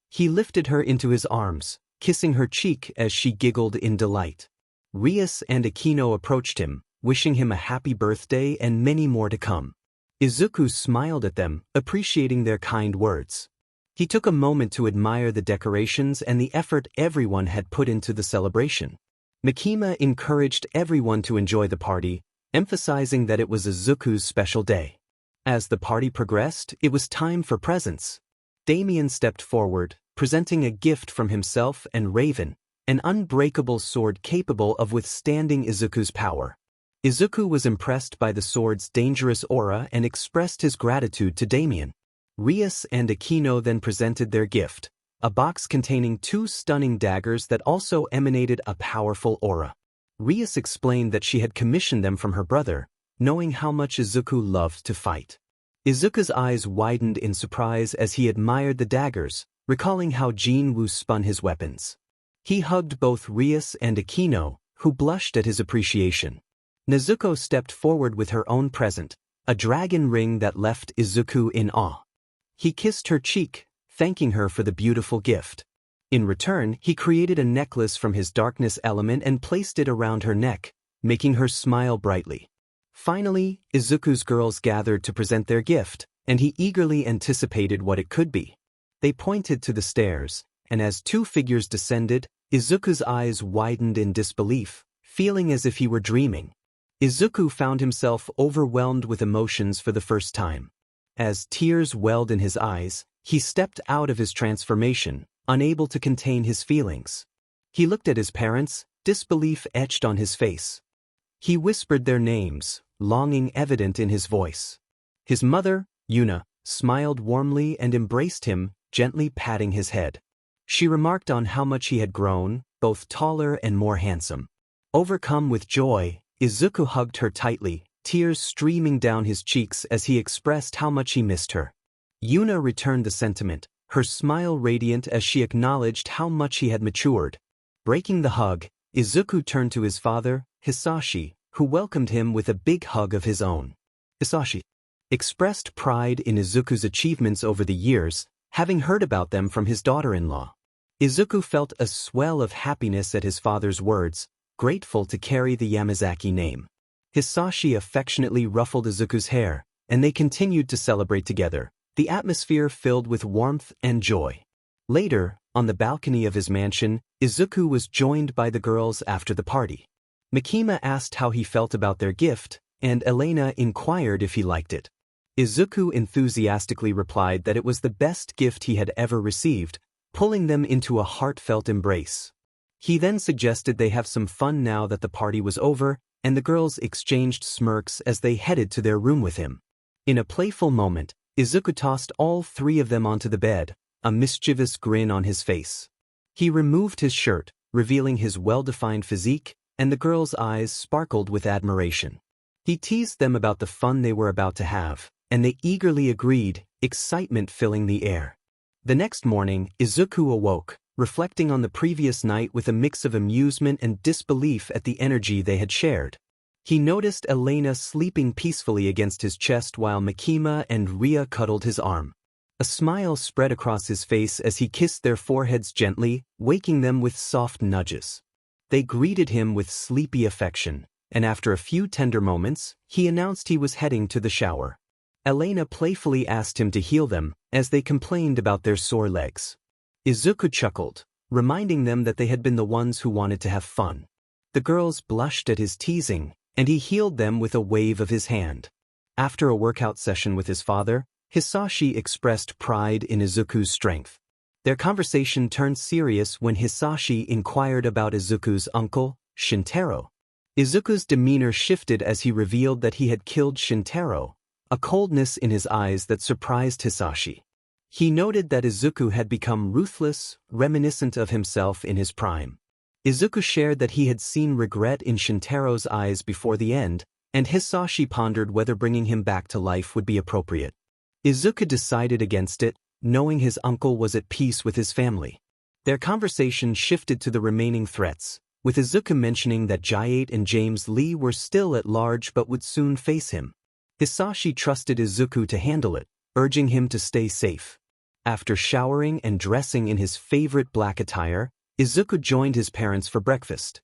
He lifted her into his arms, kissing her cheek as she giggled in delight. Rias and Aquino approached him, wishing him a happy birthday and many more to come. Izuku smiled at them, appreciating their kind words. He took a moment to admire the decorations and the effort everyone had put into the celebration. Makima encouraged everyone to enjoy the party, emphasizing that it was Izuku's special day. As the party progressed, it was time for presents. Damien stepped forward, presenting a gift from himself and Raven, an unbreakable sword capable of withstanding Izuku's power. Izuku was impressed by the sword's dangerous aura and expressed his gratitude to Damien. Rias and Aquino then presented their gift, a box containing 2 stunning daggers that also emanated a powerful aura. Rias explained that she had commissioned them from her brother, knowing how much Izuku loved to fight. Izuku's eyes widened in surprise as he admired the daggers, recalling how Jinwoo spun his weapons. He hugged both Rias and Aquino, who blushed at his appreciation. Nezuko stepped forward with her own present, a dragon ring that left Izuku in awe. He kissed her cheek, thanking her for the beautiful gift. In return, he created a necklace from his darkness element and placed it around her neck, making her smile brightly. Finally, Izuku's girls gathered to present their gift, and he eagerly anticipated what it could be. They pointed to the stairs, and as 2 figures descended, Izuku's eyes widened in disbelief, feeling as if he were dreaming. Izuku found himself overwhelmed with emotions for the first time. As tears welled in his eyes, he stepped out of his transformation, unable to contain his feelings. He looked at his parents, disbelief etched on his face. He whispered their names, longing evident in his voice. His mother, Yuna, smiled warmly and embraced him, gently patting his head. She remarked on how much he had grown, both taller and more handsome. Overcome with joy, Izuku hugged her tightly, tears streaming down his cheeks as he expressed how much he missed her. Yuna returned the sentiment, her smile radiant as she acknowledged how much he had matured. Breaking the hug, Izuku turned to his father, Hisashi, who welcomed him with a big hug of his own. Hisashi expressed pride in Izuku's achievements over the years, having heard about them from his daughter-in-law. Izuku felt a swell of happiness at his father's words, grateful to carry the Yamazaki name. Hisashi affectionately ruffled Izuku's hair, and they continued to celebrate together, the atmosphere filled with warmth and joy. Later, on the balcony of his mansion, Izuku was joined by the girls after the party. Makima asked how he felt about their gift, and Elena inquired if he liked it. Izuku enthusiastically replied that it was the best gift he had ever received, pulling them into a heartfelt embrace. He then suggested they have some fun now that the party was over, and the girls exchanged smirks as they headed to their room with him. In a playful moment, Izuku tossed all three of them onto the bed, a mischievous grin on his face. He removed his shirt, revealing his well-defined physique, and the girls' eyes sparkled with admiration. He teased them about the fun they were about to have, and they eagerly agreed, excitement filling the air. The next morning, Izuku awoke, reflecting on the previous night with a mix of amusement and disbelief at the energy they had shared. He noticed Elena sleeping peacefully against his chest while Makima and Ria cuddled his arm. A smile spread across his face as he kissed their foreheads gently, waking them with soft nudges. They greeted him with sleepy affection, and after a few tender moments, he announced he was heading to the shower. Elena playfully asked him to heal them, as they complained about their sore legs. Izuku chuckled, reminding them that they had been the ones who wanted to have fun. The girls blushed at his teasing, and he healed them with a wave of his hand. After a workout session with his father, Hisashi expressed pride in Izuku's strength. Their conversation turned serious when Hisashi inquired about Izuku's uncle, Shintaro. Izuku's demeanor shifted as he revealed that he had killed Shintaro, a coldness in his eyes that surprised Hisashi. He noted that Izuku had become ruthless, reminiscent of himself in his prime. Izuku shared that he had seen regret in Shintaro's eyes before the end, and Hisashi pondered whether bringing him back to life would be appropriate. Izuku decided against it, knowing his uncle was at peace with his family. Their conversation shifted to the remaining threats, with Izuku mentioning that Jayate and James Lee were still at large but would soon face him. Hisashi trusted Izuku to handle it, urging him to stay safe. After showering and dressing in his favorite black attire, Izuku joined his parents for breakfast.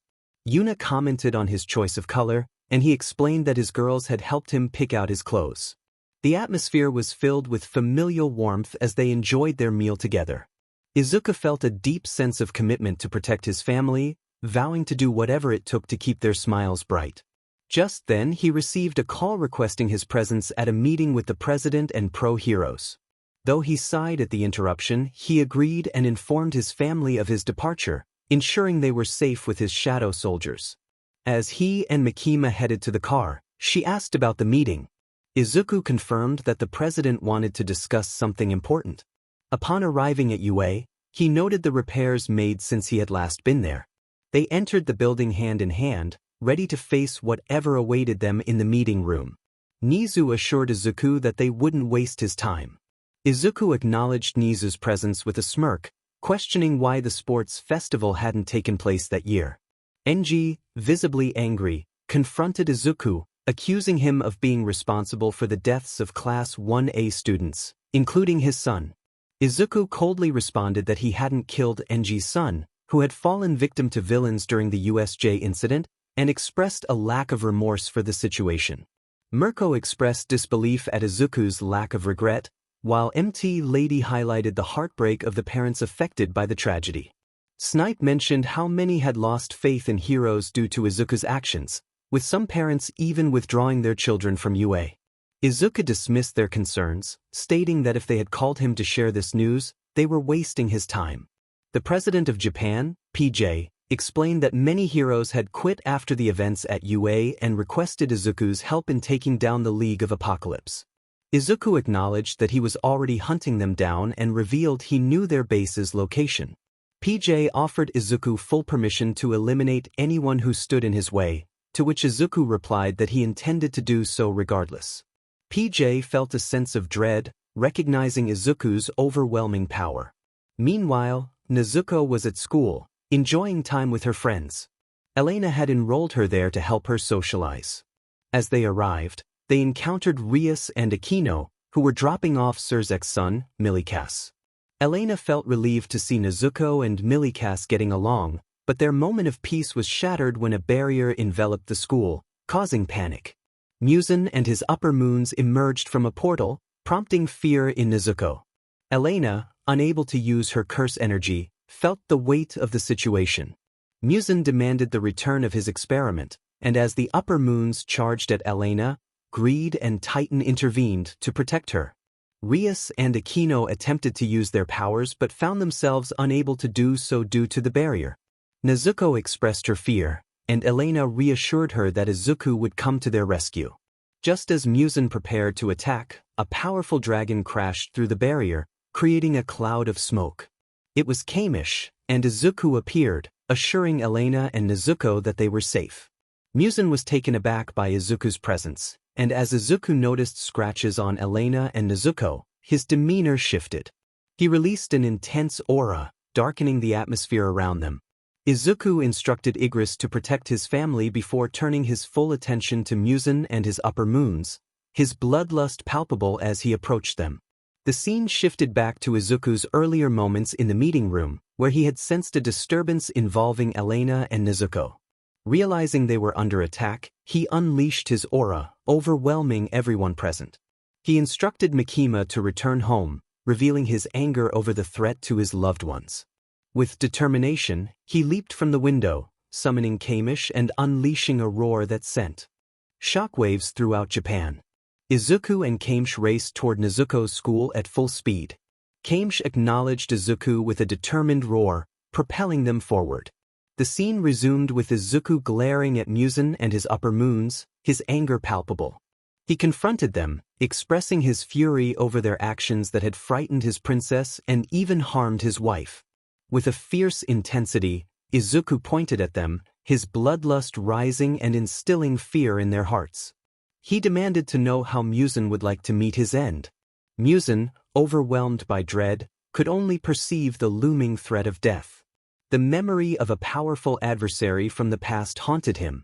Yuna commented on his choice of color, and he explained that his girls had helped him pick out his clothes. The atmosphere was filled with familial warmth as they enjoyed their meal together. Izuku felt a deep sense of commitment to protect his family, vowing to do whatever it took to keep their smiles bright. Just then he received a call requesting his presence at a meeting with the president and pro-heroes. Though he sighed at the interruption, he agreed and informed his family of his departure, ensuring they were safe with his shadow soldiers. As he and Makima headed to the car, she asked about the meeting. Izuku confirmed that the president wanted to discuss something important. Upon arriving at UA, he noted the repairs made since he had last been there. They entered the building hand in hand, ready to face whatever awaited them in the meeting room. Nizu assured Izuku that they wouldn't waste his time. Izuku acknowledged Nizu's presence with a smirk, questioning why the sports festival hadn't taken place that year. Enji, visibly angry, confronted Izuku, accusing him of being responsible for the deaths of Class 1A students, including his son. Izuku coldly responded that he hadn't killed Enji's son, who had fallen victim to villains during the USJ incident, and expressed a lack of remorse for the situation. Mirko expressed disbelief at Izuku's lack of regret, while MT Lady highlighted the heartbreak of the parents affected by the tragedy. Snipe mentioned how many had lost faith in heroes due to Izuku's actions, with some parents even withdrawing their children from UA. Izuku dismissed their concerns, stating that if they had called him to share this news, they were wasting his time. The president of Japan, PJ, explained that many heroes had quit after the events at UA and requested Izuku's help in taking down the League of Apocalypse. Izuku acknowledged that he was already hunting them down and revealed he knew their base's location. PJ offered Izuku full permission to eliminate anyone who stood in his way, to which Izuku replied that he intended to do so regardless. PJ felt a sense of dread, recognizing Izuku's overwhelming power. Meanwhile, Nezuko was at school, enjoying time with her friends. Elena had enrolled her there to help her socialize. As they arrived, they encountered Rias and Aquino, who were dropping off Surzek's son, Milikas. Elena felt relieved to see Nezuko and Milikas getting along, but their moment of peace was shattered when a barrier enveloped the school, causing panic. Muzan and his upper moons emerged from a portal, prompting fear in Nezuko. Elena, unable to use her curse energy, felt the weight of the situation. Muzan demanded the return of his experiment, and as the upper moons charged at Elena, Greed and Titan intervened to protect her. Rias and Aquino attempted to use their powers but found themselves unable to do so due to the barrier. Nezuko expressed her fear, and Elena reassured her that Izuku would come to their rescue. Just as Muzan prepared to attack, a powerful dragon crashed through the barrier, creating a cloud of smoke. It was Kamish, and Izuku appeared, assuring Elena and Nezuko that they were safe. Muzan was taken aback by Izuku's presence, and as Izuku noticed scratches on Elena and Nezuko, his demeanor shifted. He released an intense aura, darkening the atmosphere around them. Izuku instructed Igris to protect his family before turning his full attention to Muzan and his upper moons, his bloodlust palpable as he approached them. The scene shifted back to Izuku's earlier moments in the meeting room, where he had sensed a disturbance involving Elena and Nezuko. Realizing they were under attack, he unleashed his aura, overwhelming everyone present. He instructed Mikima to return home, revealing his anger over the threat to his loved ones. With determination, he leaped from the window, summoning Kamish and unleashing a roar that sent shockwaves throughout Japan. Izuku and Kamish raced toward Nezuko's school at full speed. Kamish acknowledged Izuku with a determined roar, propelling them forward. The scene resumed with Izuku glaring at Muzan and his upper moons, his anger palpable. He confronted them, expressing his fury over their actions that had frightened his princess and even harmed his wife. With a fierce intensity, Izuku pointed at them, his bloodlust rising and instilling fear in their hearts. He demanded to know how Muzan would like to meet his end. Muzan, overwhelmed by dread, could only perceive the looming threat of death. The memory of a powerful adversary from the past haunted him.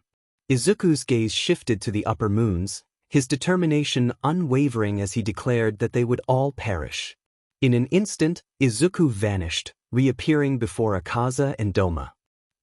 Izuku's gaze shifted to the upper moons, his determination unwavering as he declared that they would all perish. In an instant, Izuku vanished, reappearing before Akaza and Doma.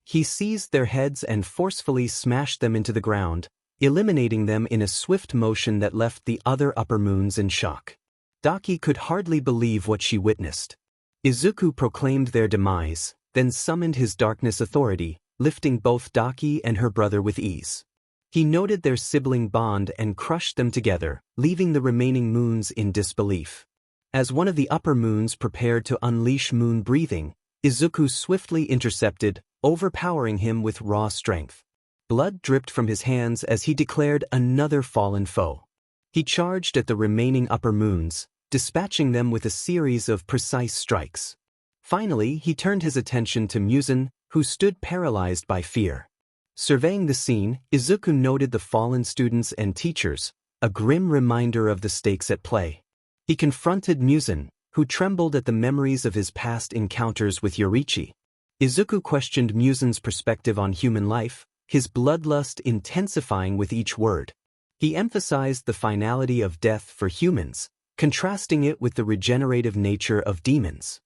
He seized their heads and forcefully smashed them into the ground, eliminating them in a swift motion that left the other upper moons in shock. Daki could hardly believe what she witnessed. Izuku proclaimed their demise, then summoned his darkness authority, lifting both Daki and her brother with ease. He noted their sibling bond and crushed them together, leaving the remaining moons in disbelief. As one of the upper moons prepared to unleash moon breathing, Izuku swiftly intercepted, overpowering him with raw strength. Blood dripped from his hands as he declared another fallen foe. He charged at the remaining upper moons, dispatching them with a series of precise strikes. Finally, he turned his attention to Muzan, who stood paralyzed by fear. Surveying the scene, Izuku noted the fallen students and teachers, a grim reminder of the stakes at play. He confronted Muzan, who trembled at the memories of his past encounters with Yorichi. Izuku questioned Muzan's perspective on human life, his bloodlust intensifying with each word. He emphasized the finality of death for humans, contrasting it with the regenerative nature of demons.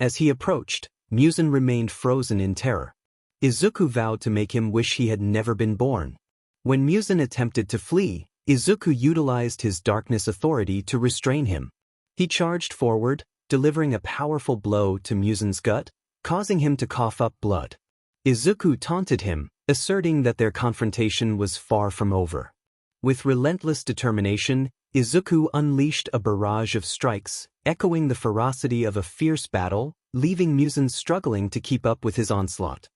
As he approached, Muzan remained frozen in terror. Izuku vowed to make him wish he had never been born. When Muzan attempted to flee, Izuku utilized his darkness authority to restrain him. He charged forward, delivering a powerful blow to Muzan's gut, causing him to cough up blood. Izuku taunted him, asserting that their confrontation was far from over. With relentless determination, Izuku unleashed a barrage of strikes, echoing the ferocity of a fierce battle, leaving Muzan struggling to keep up with his onslaught.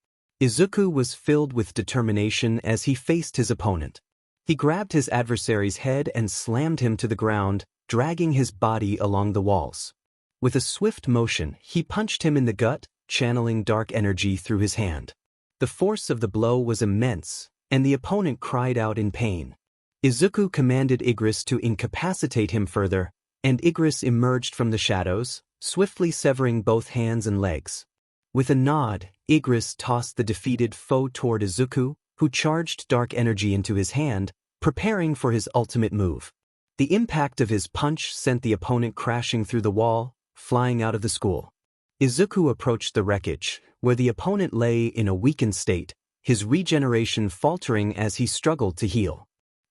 Izuku was filled with determination as he faced his opponent. He grabbed his adversary's head and slammed him to the ground, dragging his body along the walls. With a swift motion, he punched him in the gut, channeling dark energy through his hand. The force of the blow was immense, and the opponent cried out in pain. Izuku commanded Igris to incapacitate him further, and Igris emerged from the shadows, swiftly severing both hands and legs. With a nod, Igris tossed the defeated foe toward Izuku, who charged dark energy into his hand, preparing for his ultimate move. The impact of his punch sent the opponent crashing through the wall, flying out of the school. Izuku approached the wreckage, where the opponent lay in a weakened state, his regeneration faltering as he struggled to heal.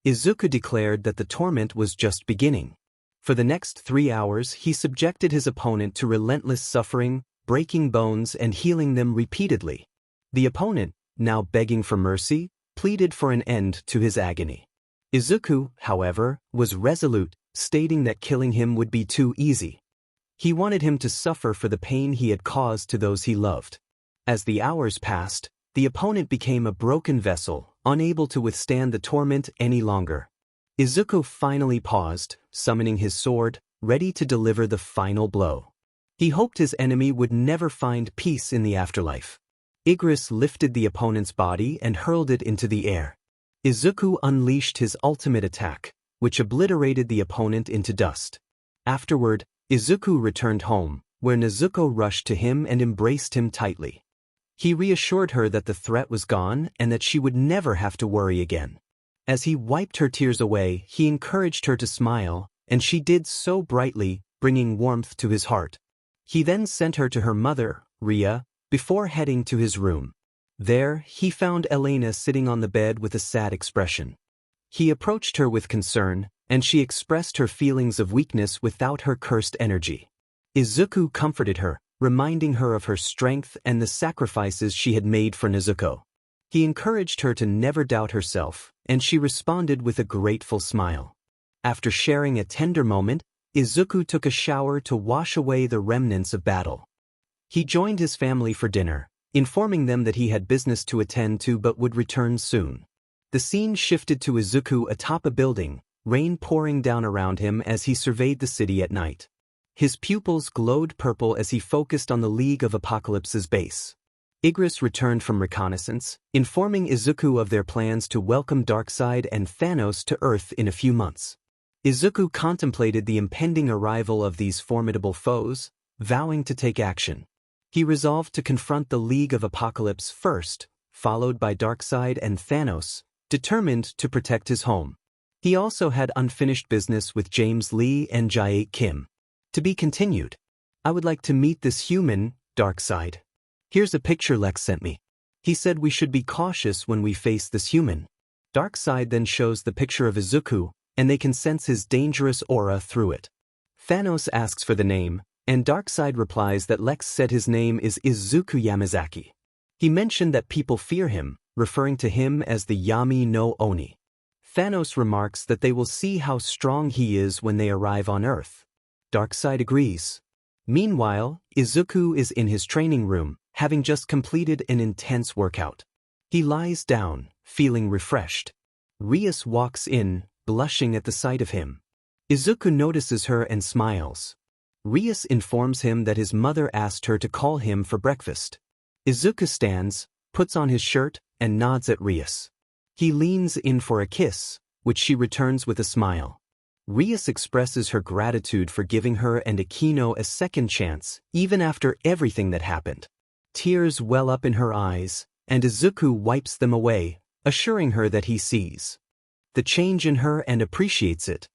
Izuku declared that the torment was just beginning. For the next 3 hours, he subjected his opponent to relentless suffering, breaking bones and healing them repeatedly. The opponent, now begging for mercy, pleaded for an end to his agony. Izuku, however, was resolute, stating that killing him would be too easy. He wanted him to suffer for the pain he had caused to those he loved. As the hours passed, the opponent became a broken vessel, unable to withstand the torment any longer. Izuku finally paused, summoning his sword, ready to deliver the final blow. He hoped his enemy would never find peace in the afterlife. Igris lifted the opponent's body and hurled it into the air. Izuku unleashed his ultimate attack, which obliterated the opponent into dust. Afterward, Izuku returned home, where Nezuko rushed to him and embraced him tightly. He reassured her that the threat was gone and that she would never have to worry again. As he wiped her tears away, he encouraged her to smile, and she did so brightly, bringing warmth to his heart. He then sent her to her mother, Ria, before heading to his room. There, he found Elena sitting on the bed with a sad expression. He approached her with concern, and she expressed her feelings of weakness without her cursed energy. Izuku comforted her, reminding her of her strength and the sacrifices she had made for Nezuko. He encouraged her to never doubt herself, and she responded with a grateful smile. After sharing a tender moment, Izuku took a shower to wash away the remnants of battle. He joined his family for dinner, informing them that he had business to attend to but would return soon. The scene shifted to Izuku atop a building, rain pouring down around him as he surveyed the city at night. His pupils glowed purple as he focused on the League of Apocalypse's base. Igris returned from reconnaissance, informing Izuku of their plans to welcome Darkseid and Thanos to Earth in a few months. Izuku contemplated the impending arrival of these formidable foes, vowing to take action. He resolved to confront the League of Apocalypse first, followed by Darkseid and Thanos, determined to protect his home. He also had unfinished business with James Lee and Jae Kim. To be continued. I would like to meet this human, Darkseid. Here's a picture Lex sent me. He said we should be cautious when we face this human. Darkseid then shows the picture of Izuku, and they can sense his dangerous aura through it. Thanos asks for the name, and Darkseid replies that Lex said his name is Izuku Yamazaki. He mentioned that people fear him, referring to him as the Yami no Oni. Thanos remarks that they will see how strong he is when they arrive on Earth. Darkseid agrees. Meanwhile, Izuku is in his training room, having just completed an intense workout. He lies down, feeling refreshed. Rias walks in, blushing at the sight of him. Izuku notices her and smiles. Rias informs him that his mother asked her to call him for breakfast. Izuku stands, puts on his shirt, and nods at Rias. He leans in for a kiss, which she returns with a smile. Rias expresses her gratitude for giving her and Akino a second chance, even after everything that happened. Tears well up in her eyes, and Izuku wipes them away, assuring her that he sees the change in her and appreciates it.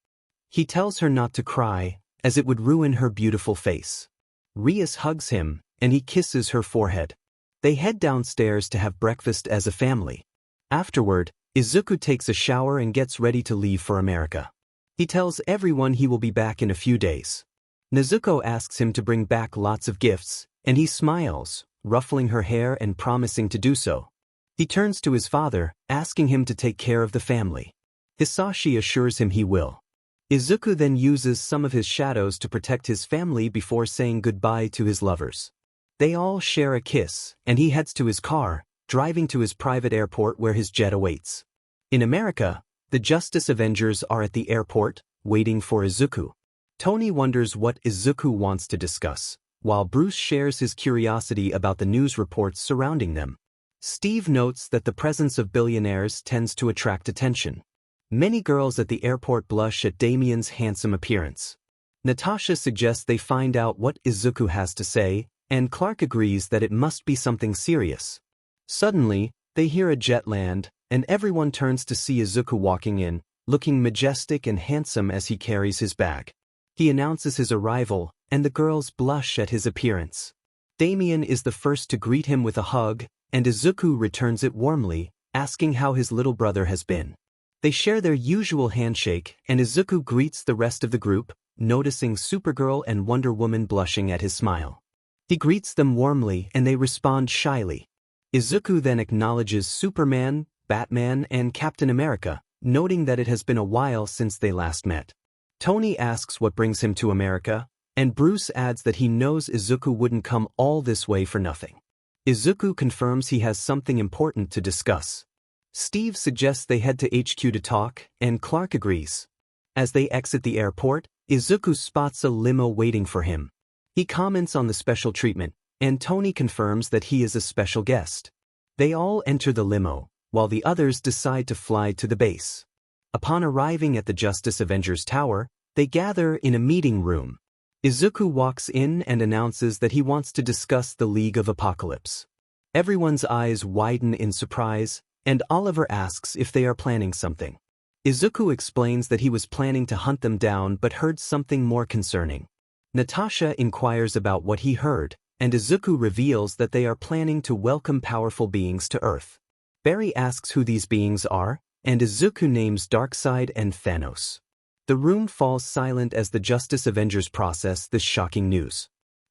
He tells her not to cry, as it would ruin her beautiful face. Rias hugs him, and he kisses her forehead. They head downstairs to have breakfast as a family. Afterward, Izuku takes a shower and gets ready to leave for America. He tells everyone he will be back in a few days. Nezuko asks him to bring back lots of gifts, and he smiles, ruffling her hair and promising to do so. He turns to his father, asking him to take care of the family. Hisashi assures him he will. Izuku then uses some of his shadows to protect his family before saying goodbye to his lovers. They all share a kiss, and he heads to his car, driving to his private airport where his jet awaits. In America, the Justice Avengers are at the airport, waiting for Izuku. Tony wonders what Izuku wants to discuss, while Bruce shares his curiosity about the news reports surrounding them. Steve notes that the presence of billionaires tends to attract attention. Many girls at the airport blush at Damien's handsome appearance. Natasha suggests they find out what Izuku has to say, and Clark agrees that it must be something serious. Suddenly, they hear a jet land, and everyone turns to see Izuku walking in, looking majestic and handsome as he carries his bag. He announces his arrival, and the girls blush at his appearance. Damien is the first to greet him with a hug, and Izuku returns it warmly, asking how his little brother has been. They share their usual handshake, and Izuku greets the rest of the group, noticing Supergirl and Wonder Woman blushing at his smile. He greets them warmly and they respond shyly. Izuku then acknowledges Superman, Batman, and Captain America, noting that it has been a while since they last met. Tony asks what brings him to America, and Bruce adds that he knows Izuku wouldn't come all this way for nothing. Izuku confirms he has something important to discuss. Steve suggests they head to HQ to talk, and Clark agrees. As they exit the airport, Izuku spots a limo waiting for him. He comments on the special treatment, and Tony confirms that he is a special guest. They all enter the limo, while the others decide to fly to the base. Upon arriving at the Justice Avengers Tower, they gather in a meeting room. Izuku walks in and announces that he wants to discuss the League of Apocalypse. Everyone's eyes widen in surprise, and Oliver asks if they are planning something. Izuku explains that he was planning to hunt them down but heard something more concerning. Natasha inquires about what he heard, and Izuku reveals that they are planning to welcome powerful beings to Earth. Barry asks who these beings are, and Izuku names Darkseid and Thanos. The room falls silent as the Justice Avengers process this shocking news.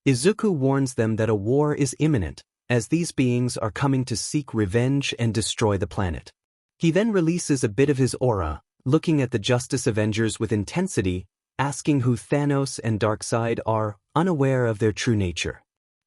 Izuku warns them that a war is imminent, as these beings are coming to seek revenge and destroy the planet. He then releases a bit of his aura, looking at the Justice Avengers with intensity, asking who Thanos and Darkseid are, unaware of their true nature.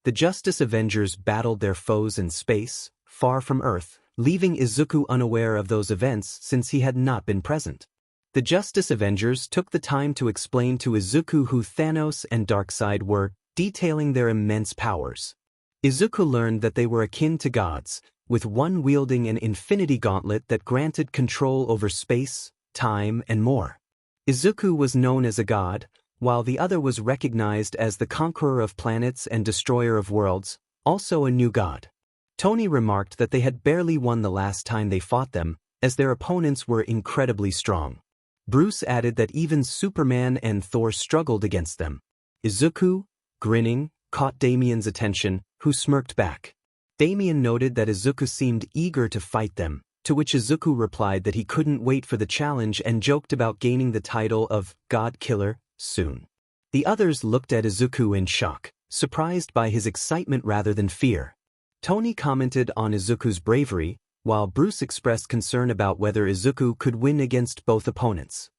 The Justice Avengers battled their foes in space, far from Earth, leaving Izuku unaware of those events since he had not been present. The Justice Avengers took the time to explain to Izuku who Thanos and Darkseid were, detailing their immense powers. Izuku learned that they were akin to gods, with one wielding an infinity gauntlet that granted control over space, time, and more. Izuku was known as a god, while the other was recognized as the conqueror of planets and destroyer of worlds, also a new god. Tony remarked that they had barely won the last time they fought them, as their opponents were incredibly strong. Bruce added that even Superman and Thor struggled against them. Izuku, grinning, caught Damien's attention, who smirked back. Damien noted that Izuku seemed eager to fight them, to which Izuku replied that he couldn't wait for the challenge and joked about gaining the title of God Killer soon. The others looked at Izuku in shock, surprised by his excitement rather than fear. Tony commented on Izuku's bravery, while Bruce expressed concern about whether Izuku could win against both opponents.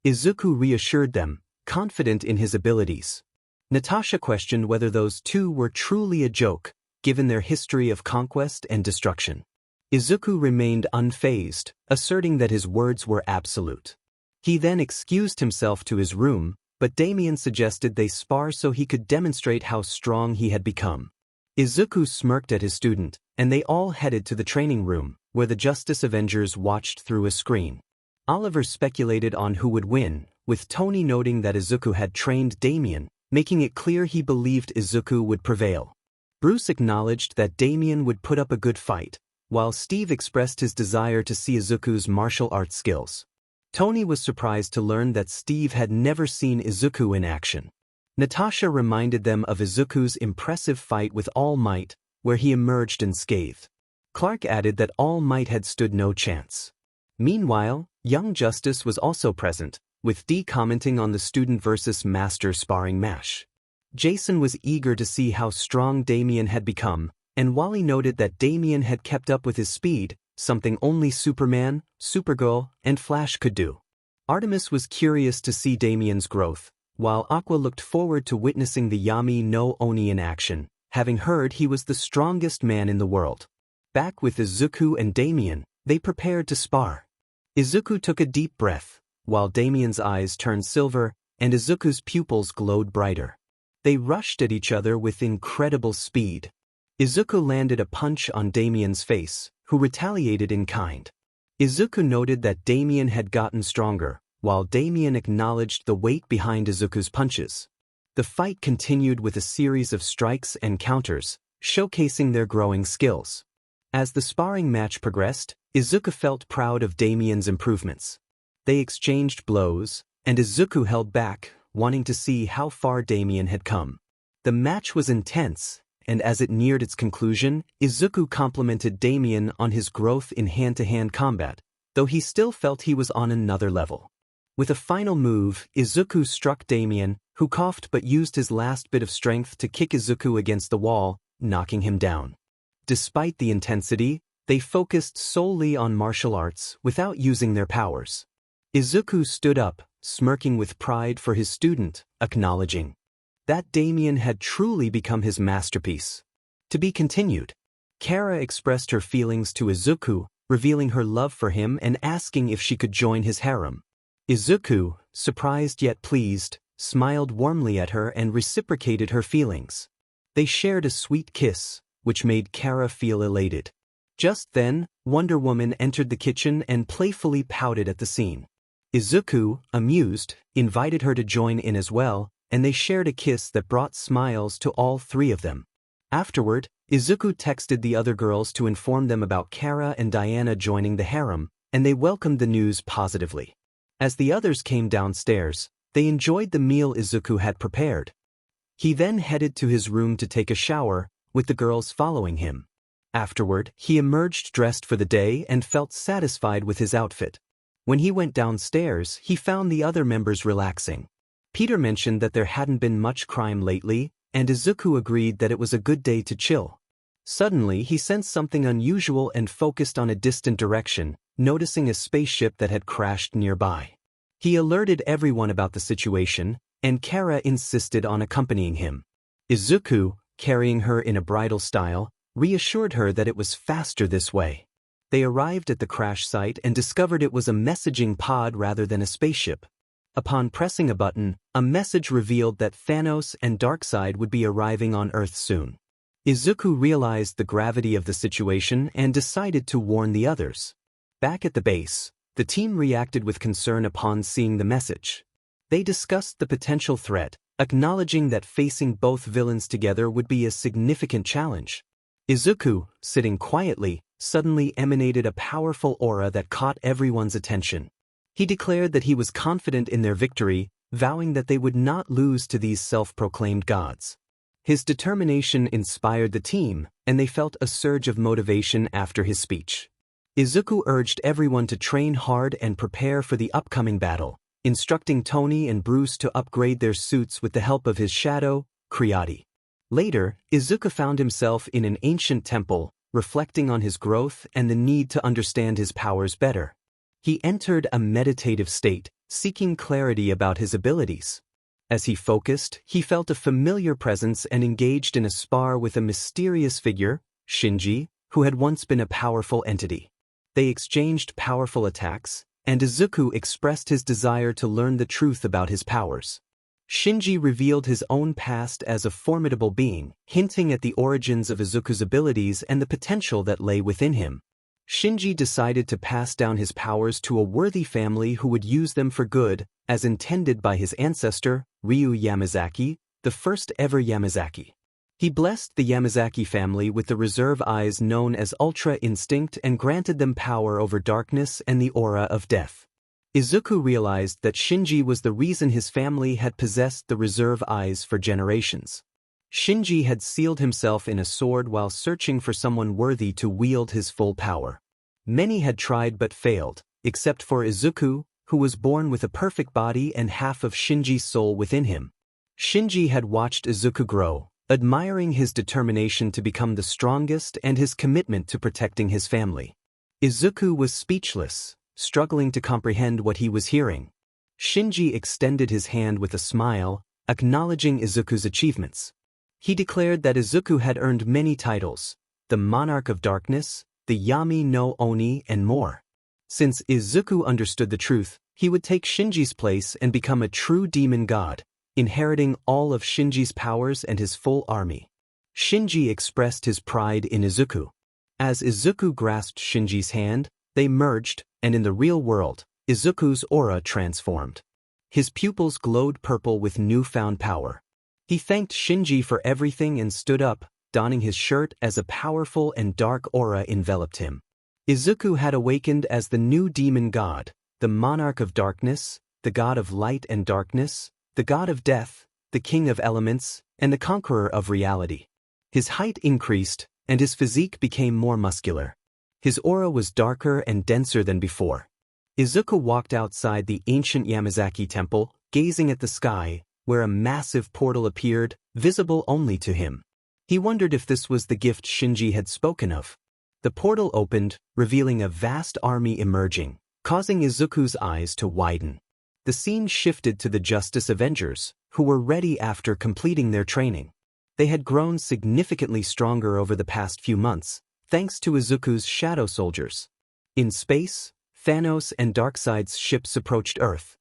Izuku reassured them, confident in his abilities. Natasha questioned whether those two were truly a joke, given their history of conquest and destruction. Izuku remained unfazed, asserting that his words were absolute. He then excused himself to his room, but Damien suggested they spar so he could demonstrate how strong he had become. Izuku smirked at his student, and they all headed to the training room, where the Justice Avengers watched through a screen. Oliver speculated on who would win, with Tony noting that Izuku had trained Damien, making it clear he believed Izuku would prevail. Bruce acknowledged that Damien would put up a good fight, while Steve expressed his desire to see Izuku's martial arts skills. Tony was surprised to learn that Steve had never seen Izuku in action. Natasha reminded them of Izuku's impressive fight with All Might, where he emerged unscathed. Clark added that All Might had stood no chance. Meanwhile, Young Justice was also present, with Dee commenting on the student versus master sparring match. Jason was eager to see how strong Damien had become, and Wally noted that Damien had kept up with his speed, something only Superman, Supergirl, and Flash could do. Artemis was curious to see Damien's growth, while Aqua looked forward to witnessing the Yami no Oni in action, having heard he was the strongest man in the world. Back with Izuku and Damien, they prepared to spar. Izuku took a deep breath, while Damien's eyes turned silver and Izuku's pupils glowed brighter. They rushed at each other with incredible speed. Izuku landed a punch on Damien's face, who retaliated in kind. Izuku noted that Damien had gotten stronger, while Damien acknowledged the weight behind Izuku's punches. The fight continued with a series of strikes and counters, showcasing their growing skills. As the sparring match progressed, Izuku felt proud of Damien's improvements. They exchanged blows, and Izuku held back, wanting to see how far Damien had come. The match was intense, and as it neared its conclusion, Izuku complimented Damien on his growth in hand-to-hand combat, though he still felt he was on another level. With a final move, Izuku struck Damien, who coughed but used his last bit of strength to kick Izuku against the wall, knocking him down. Despite the intensity, they focused solely on martial arts without using their powers. Izuku stood up, smirking with pride for his student, acknowledging that Damien had truly become his masterpiece. To be continued. Kara expressed her feelings to Izuku, revealing her love for him and asking if she could join his harem. Izuku, surprised yet pleased, smiled warmly at her and reciprocated her feelings. They shared a sweet kiss, which made Kara feel elated. Just then, Wonder Woman entered the kitchen and playfully pouted at the scene. Izuku, amused, invited her to join in as well, and they shared a kiss that brought smiles to all three of them. Afterward, Izuku texted the other girls to inform them about Kara and Diana joining the harem, and they welcomed the news positively. As the others came downstairs, they enjoyed the meal Izuku had prepared. He then headed to his room to take a shower, with the girls following him. Afterward, he emerged dressed for the day and felt satisfied with his outfit. When he went downstairs, he found the other members relaxing. Peter mentioned that there hadn't been much crime lately, and Izuku agreed that it was a good day to chill. Suddenly, he sensed something unusual and focused on a distant direction, noticing a spaceship that had crashed nearby. He alerted everyone about the situation, and Kara insisted on accompanying him. Izuku, carrying her in a bridal style, reassured her that it was faster this way. They arrived at the crash site and discovered it was a messaging pod rather than a spaceship. Upon pressing a button, a message revealed that Thanos and Darkseid would be arriving on Earth soon. Izuku realized the gravity of the situation and decided to warn the others. Back at the base, the team reacted with concern upon seeing the message. They discussed the potential threat, acknowledging that facing both villains together would be a significant challenge. Izuku, sitting quietly, suddenly emanated a powerful aura that caught everyone's attention. He declared that he was confident in their victory, vowing that they would not lose to these self-proclaimed gods. His determination inspired the team, and they felt a surge of motivation after his speech. Izuku urged everyone to train hard and prepare for the upcoming battle, instructing Tony and Bruce to upgrade their suits with the help of his shadow, Creati. Later, Izuku found himself in an ancient temple, reflecting on his growth and the need to understand his powers better. He entered a meditative state, seeking clarity about his abilities. As he focused, he felt a familiar presence and engaged in a spar with a mysterious figure, Shinji, who had once been a powerful entity. They exchanged powerful attacks, and Izuku expressed his desire to learn the truth about his powers. Shinji revealed his own past as a formidable being, hinting at the origins of Izuku's abilities and the potential that lay within him. Shinji decided to pass down his powers to a worthy family who would use them for good, as intended by his ancestor, Ryu Yamazaki, the first ever Yamazaki. He blessed the Yamazaki family with the reserve eyes known as Ultra Instinct and granted them power over darkness and the aura of death. Izuku realized that Shinji was the reason his family had possessed the reserve eyes for generations. Shinji had sealed himself in a sword while searching for someone worthy to wield his full power. Many had tried but failed, except for Izuku, who was born with a perfect body and half of Shinji's soul within him. Shinji had watched Izuku grow, admiring his determination to become the strongest and his commitment to protecting his family. Izuku was speechless, struggling to comprehend what he was hearing. Shinji extended his hand with a smile, acknowledging Izuku's achievements. He declared that Izuku had earned many titles, the Monarch of Darkness, the Yami no Oni, and more. Since Izuku understood the truth, he would take Shinji's place and become a true demon god, inheriting all of Shinji's powers and his full army. Shinji expressed his pride in Izuku. As Izuku grasped Shinji's hand, they merged, and in the real world, Izuku's aura transformed. His pupils glowed purple with newfound power. He thanked Shinji for everything and stood up, donning his shirt as a powerful and dark aura enveloped him. Izuku had awakened as the new demon god, the Monarch of Darkness, the god of light and darkness, the god of death, the king of elements, and the conqueror of reality. His height increased, and his physique became more muscular. His aura was darker and denser than before. Izuku walked outside the ancient Yamazaki temple, gazing at the sky, where a massive portal appeared, visible only to him. He wondered if this was the gift Shinji had spoken of. The portal opened, revealing a vast army emerging, causing Izuku's eyes to widen. The scene shifted to the Justice Avengers, who were ready after completing their training. They had grown significantly stronger over the past few months, thanks to Izuku's shadow soldiers. In space, Thanos and Darkseid's ships approached Earth.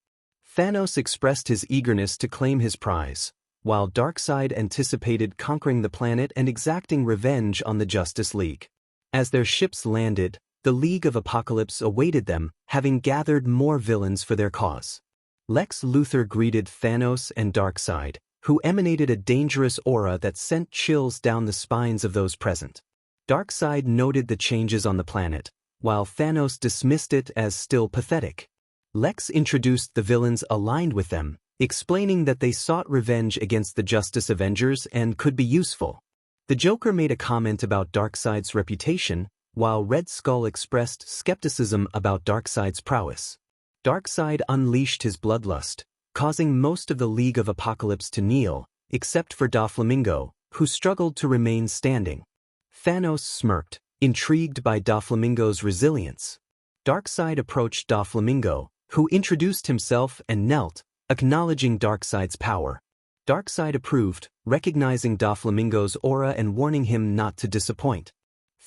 Thanos expressed his eagerness to claim his prize, while Darkseid anticipated conquering the planet and exacting revenge on the Justice League. As their ships landed, the League of Apocalypse awaited them, having gathered more villains for their cause. Lex Luthor greeted Thanos and Darkseid, who emanated a dangerous aura that sent chills down the spines of those present. Darkseid noted the changes on the planet, while Thanos dismissed it as still pathetic. Lex introduced the villains aligned with them, explaining that they sought revenge against the Justice Avengers and could be useful. The Joker made a comment about Darkseid's reputation, while Red Skull expressed skepticism about Darkseid's prowess. Darkseid unleashed his bloodlust, causing most of the League of Apocalypse to kneel, except for Doflamingo, who struggled to remain standing. Thanos smirked, intrigued by Doflamingo's resilience. Darkseid approached Doflamingo, who introduced himself and knelt, acknowledging Darkseid's power. Darkseid approved, recognizing Doflamingo's aura and warning him not to disappoint.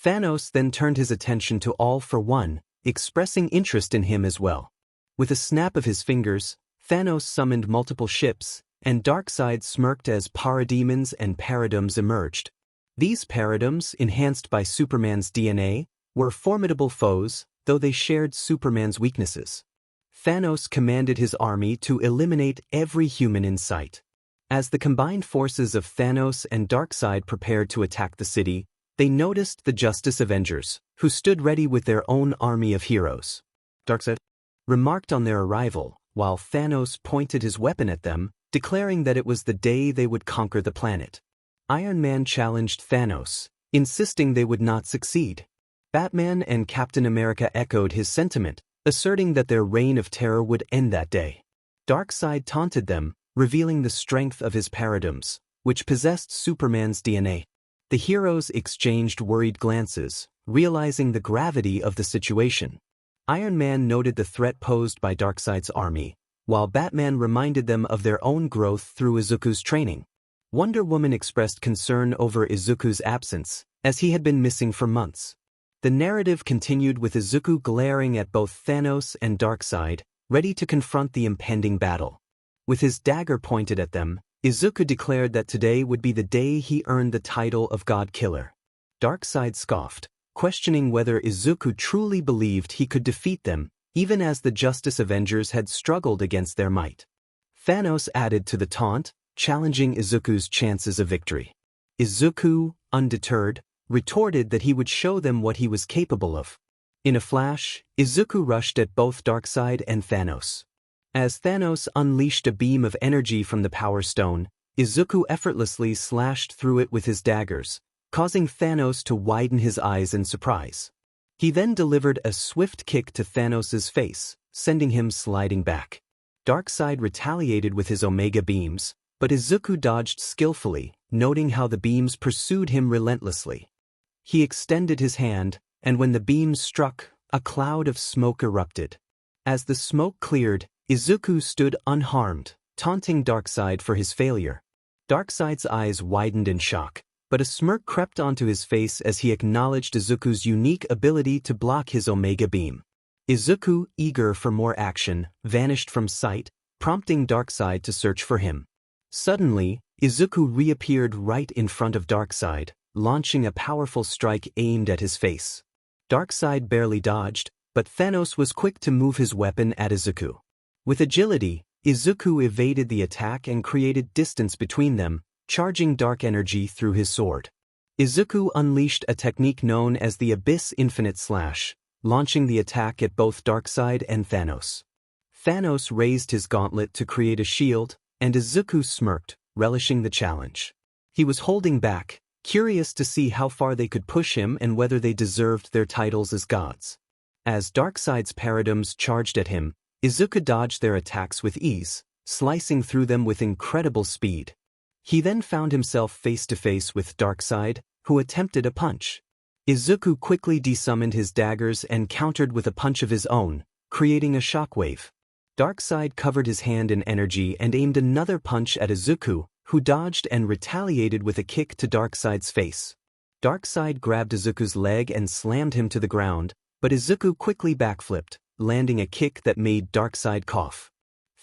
Thanos then turned his attention to All for One, expressing interest in him as well. With a snap of his fingers, Thanos summoned multiple ships, and Darkseid smirked as parademons and paradigms emerged. These paradigms, enhanced by Superman's DNA, were formidable foes, though they shared Superman's weaknesses. Thanos commanded his army to eliminate every human in sight. As the combined forces of Thanos and Darkseid prepared to attack the city, they noticed the Justice Avengers, who stood ready with their own army of heroes. Darkseid remarked on their arrival, while Thanos pointed his weapon at them, declaring that it was the day they would conquer the planet. Iron Man challenged Thanos, insisting they would not succeed. Batman and Captain America echoed his sentiment, asserting that their reign of terror would end that day. Darkseid taunted them, revealing the strength of his paradigms, which possessed Superman's DNA. The heroes exchanged worried glances, realizing the gravity of the situation. Iron Man noted the threat posed by Darkseid's army, while Batman reminded them of their own growth through Izuku's training. Wonder Woman expressed concern over Izuku's absence, as he had been missing for months. The narrative continued with Izuku glaring at both Thanos and Darkseid, ready to confront the impending battle. With his dagger pointed at them, Izuku declared that today would be the day he earned the title of God Killer. Darkseid scoffed, questioning whether Izuku truly believed he could defeat them, even as the Justice Avengers had struggled against their might. Thanos added to the taunt, challenging Izuku's chances of victory. Izuku, undeterred, retorted that he would show them what he was capable of. In a flash, Izuku rushed at both Darkseid and Thanos. As Thanos unleashed a beam of energy from the Power Stone, Izuku effortlessly slashed through it with his daggers, causing Thanos to widen his eyes in surprise. He then delivered a swift kick to Thanos' face, sending him sliding back. Darkseid retaliated with his Omega beams, but Izuku dodged skillfully, noting how the beams pursued him relentlessly. He extended his hand, and when the beams struck, a cloud of smoke erupted. As the smoke cleared, Izuku stood unharmed, taunting Darkseid for his failure. Darkseid's eyes widened in shock, but a smirk crept onto his face as he acknowledged Izuku's unique ability to block his Omega Beam. Izuku, eager for more action, vanished from sight, prompting Darkseid to search for him. Suddenly, Izuku reappeared right in front of Darkseid, launching a powerful strike aimed at his face. Darkseid barely dodged, but Thanos was quick to move his weapon at Izuku. With agility, Izuku evaded the attack and created distance between them, charging dark energy through his sword. Izuku unleashed a technique known as the Abyss Infinite Slash, launching the attack at both Darkseid and Thanos. Thanos raised his gauntlet to create a shield, and Izuku smirked, relishing the challenge. He was holding back, curious to see how far they could push him and whether they deserved their titles as gods. As Darkseid's paradigms charged at him, Izuku dodged their attacks with ease, slicing through them with incredible speed. He then found himself face-to-face with Darkseid, who attempted a punch. Izuku quickly desummoned his daggers and countered with a punch of his own, creating a shockwave. Darkseid covered his hand in energy and aimed another punch at Izuku, who dodged and retaliated with a kick to Darkseid's face. Darkseid grabbed Izuku's leg and slammed him to the ground, but Izuku quickly backflipped, landing a kick that made Darkseid cough.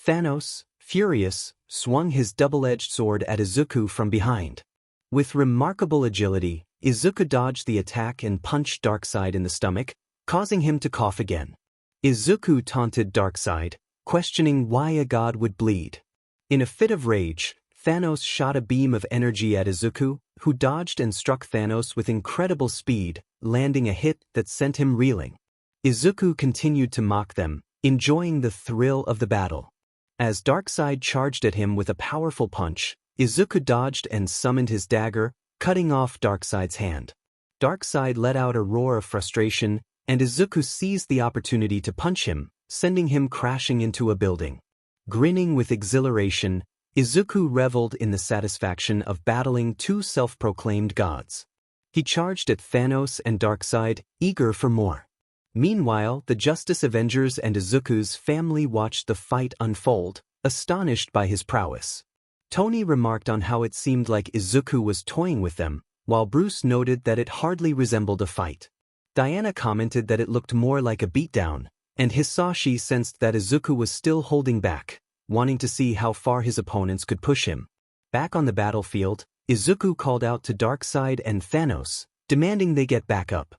Thanos, furious, swung his double-edged sword at Izuku from behind. With remarkable agility, Izuku dodged the attack and punched Darkseid in the stomach, causing him to cough again. Izuku taunted Darkseid, questioning why a god would bleed. In a fit of rage, Thanos shot a beam of energy at Izuku, who dodged and struck Thanos with incredible speed, landing a hit that sent him reeling. Izuku continued to mock them, enjoying the thrill of the battle. As Darkseid charged at him with a powerful punch, Izuku dodged and summoned his dagger, cutting off Darkseid's hand. Darkseid let out a roar of frustration, and Izuku seized the opportunity to punch him, sending him crashing into a building. Grinning with exhilaration, Izuku reveled in the satisfaction of battling two self-proclaimed gods. He charged at Thanos and Darkseid, eager for more. Meanwhile, the Justice Avengers and Izuku's family watched the fight unfold, astonished by his prowess. Tony remarked on how it seemed like Izuku was toying with them, while Bruce noted that it hardly resembled a fight. Diana commented that it looked more like a beatdown, and Hisashi sensed that Izuku was still holding back, wanting to see how far his opponents could push him. Back on the battlefield, Izuku called out to Darkseid and Thanos, demanding they get back up.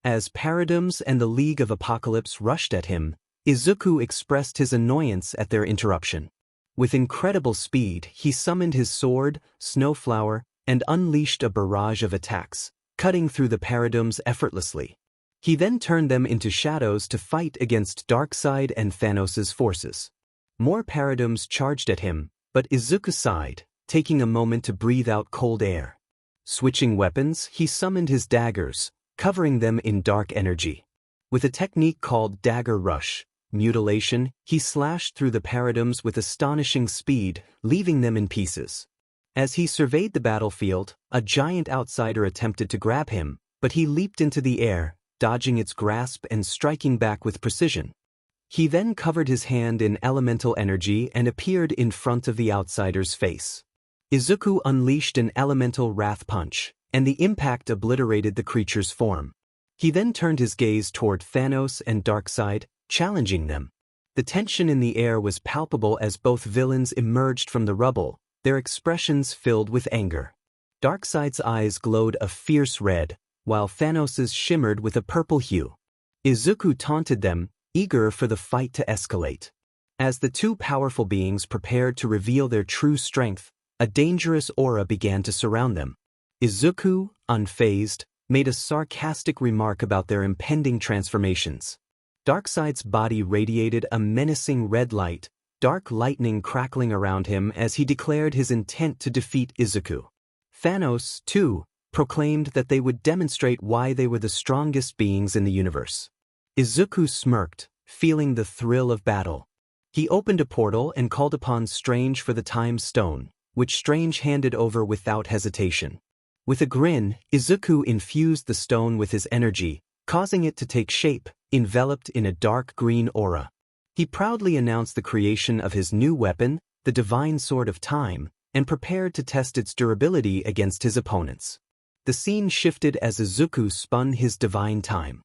As Paradigms and the League of Apocalypse rushed at him, Izuku expressed his annoyance at their interruption. With incredible speed, he summoned his sword, Snowflower, and unleashed a barrage of attacks, cutting through the Paradigms effortlessly. He then turned them into shadows to fight against Darkseid and Thanos' forces. More Paradigms charged at him, but Izuku sighed, taking a moment to breathe out cold air. Switching weapons, he summoned his daggers, covering them in dark energy. With a technique called Dagger Rush, Mutilation, he slashed through the Paradigms with astonishing speed, leaving them in pieces. As he surveyed the battlefield, a giant outsider attempted to grab him, but he leaped into the air, dodging its grasp and striking back with precision. He then covered his hand in elemental energy and appeared in front of the outsider's face. Izuku unleashed an elemental wrath punch, and the impact obliterated the creature's form. He then turned his gaze toward Thanos and Darkseid, challenging them. The tension in the air was palpable as both villains emerged from the rubble, their expressions filled with anger. Darkseid's eyes glowed a fierce red, while Thanos's shimmered with a purple hue. Izuku taunted them, eager for the fight to escalate. As the two powerful beings prepared to reveal their true strength, a dangerous aura began to surround them. Izuku, unfazed, made a sarcastic remark about their impending transformations. Darkseid's body radiated a menacing red light, dark lightning crackling around him as he declared his intent to defeat Izuku. Thanos, too, proclaimed that they would demonstrate why they were the strongest beings in the universe. Izuku smirked, feeling the thrill of battle. He opened a portal and called upon Strange for the Time Stone, which Strange handed over without hesitation. With a grin, Izuku infused the stone with his energy, causing it to take shape, enveloped in a dark green aura. He proudly announced the creation of his new weapon, the Divine Sword of Time, and prepared to test its durability against his opponents. The scene shifted as Izuku spun his divine time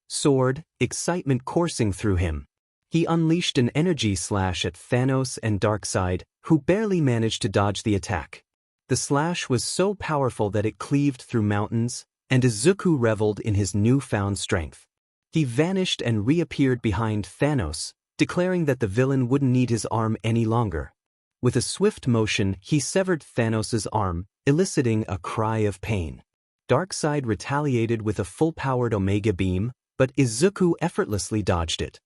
sword, excitement coursing through him. He unleashed an energy slash at Thanos and Darkseid, who barely managed to dodge the attack. The slash was so powerful that it cleaved through mountains, and Izuku reveled in his newfound strength. He vanished and reappeared behind Thanos, declaring that the villain wouldn't need his arm any longer. With a swift motion, he severed Thanos' arm, eliciting a cry of pain. Darkseid retaliated with a full-powered Omega Beam, but Izuku effortlessly dodged it.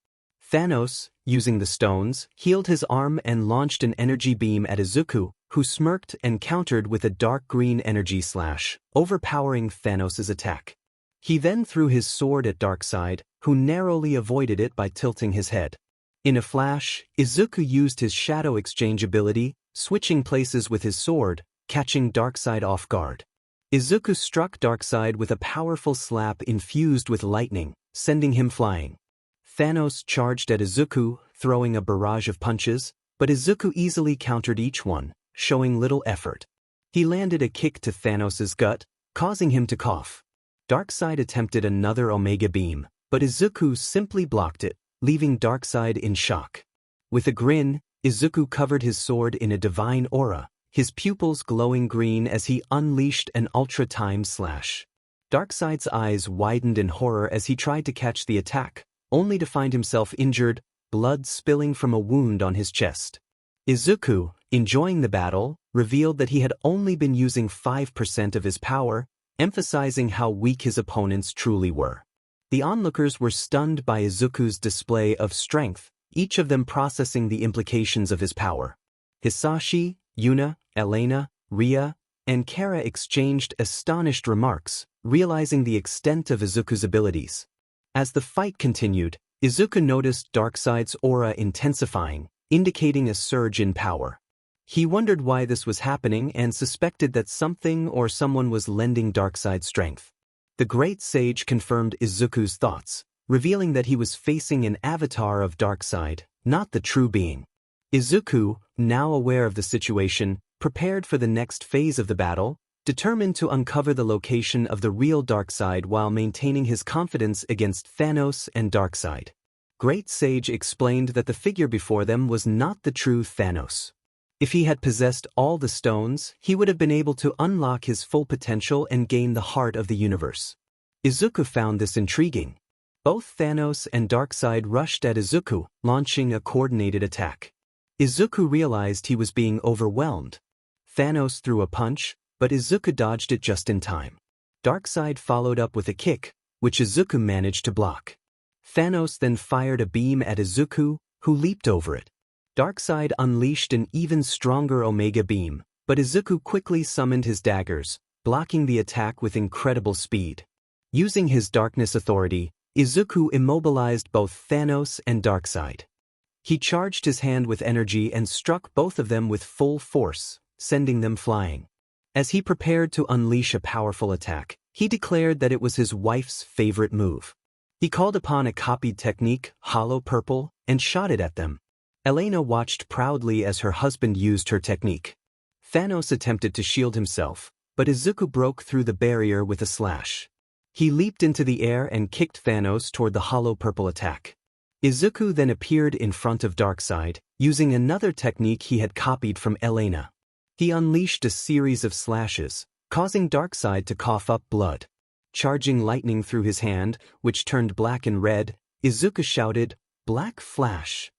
Thanos, using the stones, healed his arm and launched an energy beam at Izuku, who smirked and countered with a dark green energy slash, overpowering Thanos' attack. He then threw his sword at Darkseid, who narrowly avoided it by tilting his head. In a flash, Izuku used his shadow exchange ability, switching places with his sword, catching Darkseid off guard. Izuku struck Darkseid with a powerful slap infused with lightning, sending him flying. Thanos charged at Izuku, throwing a barrage of punches, but Izuku easily countered each one, showing little effort. He landed a kick to Thanos' gut, causing him to cough. Darkseid attempted another Omega Beam, but Izuku simply blocked it, leaving Darkseid in shock. With a grin, Izuku covered his sword in a divine aura, his pupils glowing green as he unleashed an ultra-time slash. Darkseid's eyes widened in horror as he tried to catch the attack, only to find himself injured, blood spilling from a wound on his chest. Izuku, enjoying the battle, revealed that he had only been using 5% of his power, emphasizing how weak his opponents truly were. The onlookers were stunned by Izuku's display of strength, each of them processing the implications of his power. Hisashi, Yuna, Elena, Ria, and Kara exchanged astonished remarks, realizing the extent of Izuku's abilities. As the fight continued, Izuku noticed Darkseid's aura intensifying, indicating a surge in power. He wondered why this was happening and suspected that something or someone was lending Darkseid strength. The Great Sage confirmed Izuku's thoughts, revealing that he was facing an avatar of Darkseid, not the true being. Izuku, now aware of the situation, prepared for the next phase of the battle, determined to uncover the location of the real Darkseid while maintaining his confidence against Thanos and Darkseid. Great Sage explained that the figure before them was not the true Thanos. If he had possessed all the stones, he would have been able to unlock his full potential and gain the heart of the universe. Izuku found this intriguing. Both Thanos and Darkseid rushed at Izuku, launching a coordinated attack. Izuku realized he was being overwhelmed. Thanos threw a punch, but Izuku dodged it just in time. Darkseid followed up with a kick, which Izuku managed to block. Thanos then fired a beam at Izuku, who leaped over it. Darkseid unleashed an even stronger Omega Beam, but Izuku quickly summoned his daggers, blocking the attack with incredible speed. Using his darkness authority, Izuku immobilized both Thanos and Darkseid. He charged his hand with energy and struck both of them with full force, sending them flying. As he prepared to unleash a powerful attack, he declared that it was his wife's favorite move. He called upon a copied technique, Hollow Purple, and shot it at them. Elena watched proudly as her husband used her technique. Thanos attempted to shield himself, but Izuku broke through the barrier with a slash. He leaped into the air and kicked Thanos toward the Hollow Purple attack. Izuku then appeared in front of Darkseid, using another technique he had copied from Elena. He unleashed a series of slashes, causing Darkseid to cough up blood. Charging lightning through his hand, which turned black and red, Izuku shouted, "Black Flash!"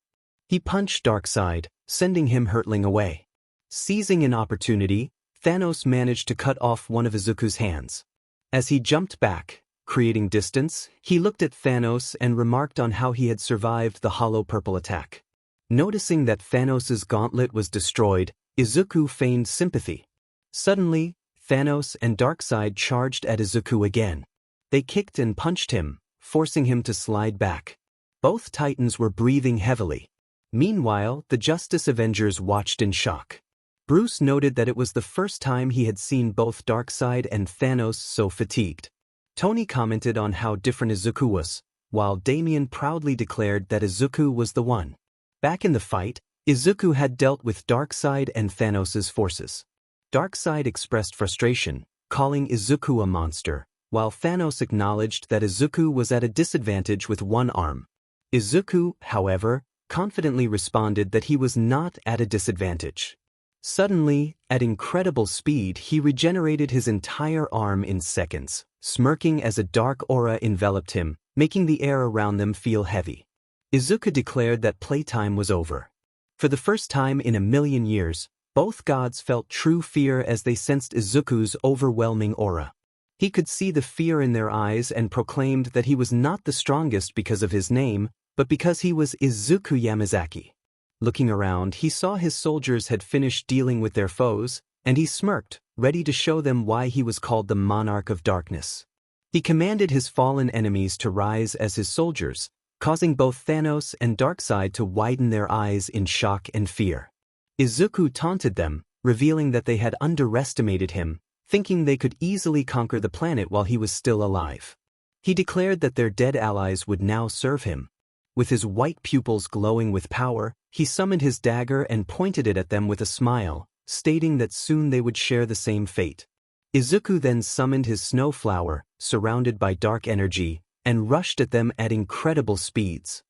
He punched Darkseid, sending him hurtling away. Seizing an opportunity, Thanos managed to cut off one of Izuku's hands. As he jumped back, creating distance, he looked at Thanos and remarked on how he had survived the Hollow Purple attack. Noticing that Thanos' gauntlet was destroyed, Izuku feigned sympathy. Suddenly, Thanos and Darkseid charged at Izuku again. They kicked and punched him, forcing him to slide back. Both titans were breathing heavily. Meanwhile, the Justice Avengers watched in shock. Bruce noted that it was the first time he had seen both Darkseid and Thanos so fatigued. Tony commented on how different Izuku was, while Damien proudly declared that Izuku was the one. Back in the fight, Izuku had dealt with Darkseid and Thanos' forces. Darkseid expressed frustration, calling Izuku a monster, while Thanos acknowledged that Izuku was at a disadvantage with one arm. Izuku, however, confidently responded that he was not at a disadvantage. Suddenly, at incredible speed, he regenerated his entire arm in seconds, smirking as a dark aura enveloped him, making the air around them feel heavy. Izuku declared that playtime was over. For the first time in a million years, both gods felt true fear as they sensed Izuku's overwhelming aura. He could see the fear in their eyes and proclaimed that he was not the strongest because of his name, but because he was Izuku YAMAZAKI. Looking around, he saw his soldiers had finished dealing with their foes, and he smirked, ready to show them why he was called the Monarch of Darkness. He commanded his fallen enemies to rise as his soldiers, causing both Thanos and Darkseid to widen their eyes in shock and fear. Izuku taunted them, revealing that they had underestimated him, thinking they could easily conquer the planet while he was still alive. He declared that their dead allies would now serve him. With his white pupils glowing with power, he summoned his dagger and pointed it at them with a smile, stating that soon they would share the same fate. Izuku then summoned his snow flower, surrounded by dark energy, and rushed at them at incredible speeds.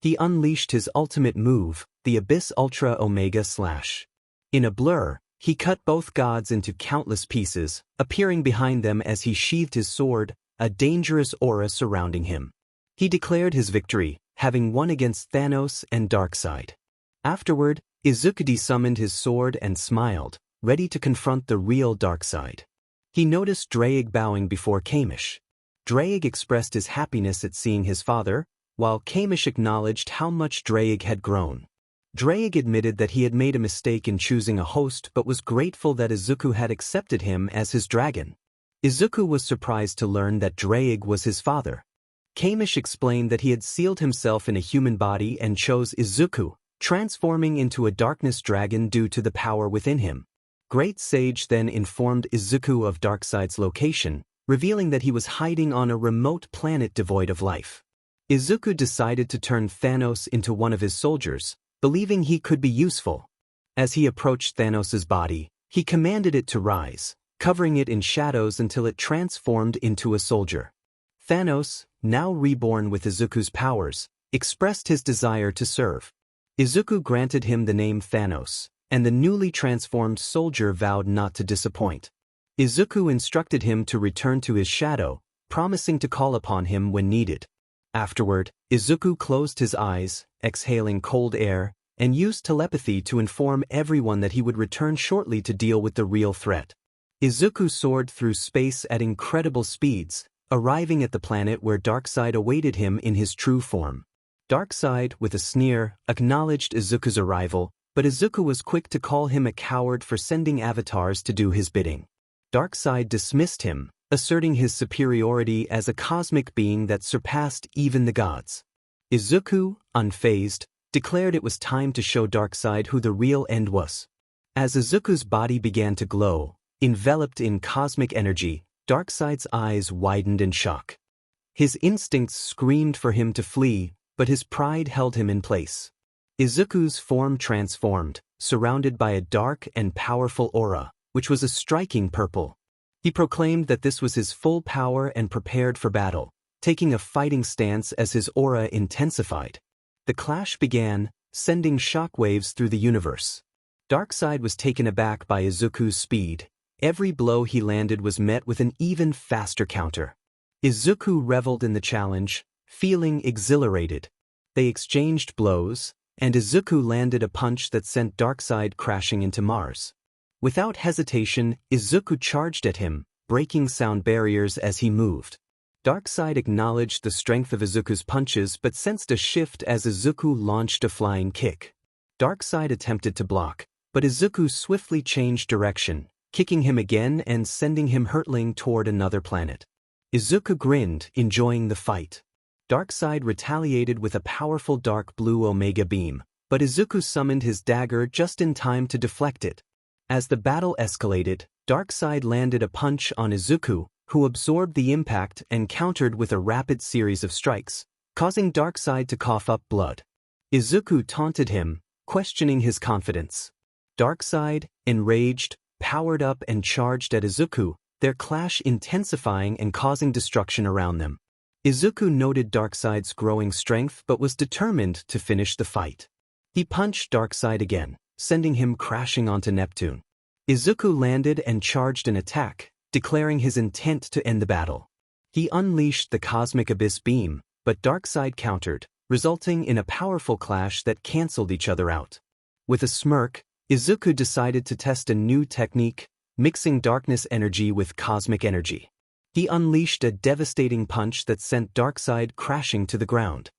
He unleashed his ultimate move, the Abyss Ultra Omega Slash. In a blur, he cut both gods into countless pieces, appearing behind them as he sheathed his sword, a dangerous aura surrounding him. He declared his victory, having won against Thanos and Darkseid. Afterward, Izuku summoned his sword and smiled, ready to confront the real Darkseid. He noticed Drake bowing before Kamish. Drake expressed his happiness at seeing his father, while Kamish acknowledged how much Drake had grown. Drake admitted that he had made a mistake in choosing a host but was grateful that Izuku had accepted him as his dragon. Izuku was surprised to learn that Drake was his father. Kamish explained that he had sealed himself in a human body and chose Izuku, transforming into a darkness dragon due to the power within him. Great Sage then informed Izuku of Darkseid's location, revealing that he was hiding on a remote planet devoid of life. Izuku decided to turn Thanos into one of his soldiers, believing he could be useful. As he approached Thanos's body, he commanded it to rise, covering it in shadows until it transformed into a soldier. Thanos, now reborn with Izuku's powers, expressed his desire to serve. Izuku granted him the name Thanos, and the newly transformed soldier vowed not to disappoint. Izuku instructed him to return to his shadow, promising to call upon him when needed. Afterward, Izuku closed his eyes, exhaling cold air, and used telepathy to inform everyone that he would return shortly to deal with the real threat. Izuku soared through space at incredible speeds, arriving at the planet where Darkseid awaited him in his true form. Darkseid, with a sneer, acknowledged Izuku's arrival, but Izuku was quick to call him a coward for sending avatars to do his bidding. Darkseid dismissed him, asserting his superiority as a cosmic being that surpassed even the gods. Izuku, unfazed, declared it was time to show Darkseid who the real end was. As Izuku's body began to glow, enveloped in cosmic energy, Darkseid's eyes widened in shock. His instincts screamed for him to flee, but his pride held him in place. Izuku's form transformed, surrounded by a dark and powerful aura, which was a striking purple. He proclaimed that this was his full power and prepared for battle, taking a fighting stance as his aura intensified. The clash began, sending shockwaves through the universe. Darkseid was taken aback by Izuku's speed. Every blow he landed was met with an even faster counter. Izuku reveled in the challenge, feeling exhilarated. They exchanged blows, and Izuku landed a punch that sent Darkseid crashing into Mars. Without hesitation, Izuku charged at him, breaking sound barriers as he moved. Darkseid acknowledged the strength of Izuku's punches but sensed a shift as Izuku launched a flying kick. Darkseid attempted to block, but Izuku swiftly changed direction, kicking him again and sending him hurtling toward another planet. Izuku grinned, enjoying the fight. Darkseid retaliated with a powerful dark blue Omega beam, but Izuku summoned his dagger just in time to deflect it. As the battle escalated, Darkseid landed a punch on Izuku, who absorbed the impact and countered with a rapid series of strikes, causing Darkseid to cough up blood. Izuku taunted him, questioning his confidence. Darkseid, enraged, powered up and charged at Izuku, their clash intensifying and causing destruction around them. Izuku noted Darkseid's growing strength but was determined to finish the fight. He punched Darkseid again, sending him crashing onto Neptune. Izuku landed and charged an attack, declaring his intent to end the battle. He unleashed the Cosmic Abyss Beam, but Darkseid countered, resulting in a powerful clash that cancelled each other out. With a smirk, Izuku decided to test a new technique, mixing darkness energy with cosmic energy. He unleashed a devastating punch that sent Darkseid crashing to the ground.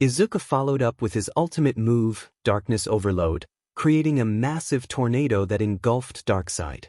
Izuku followed up with his ultimate move, Darkness Overload, creating a massive tornado that engulfed Darkseid.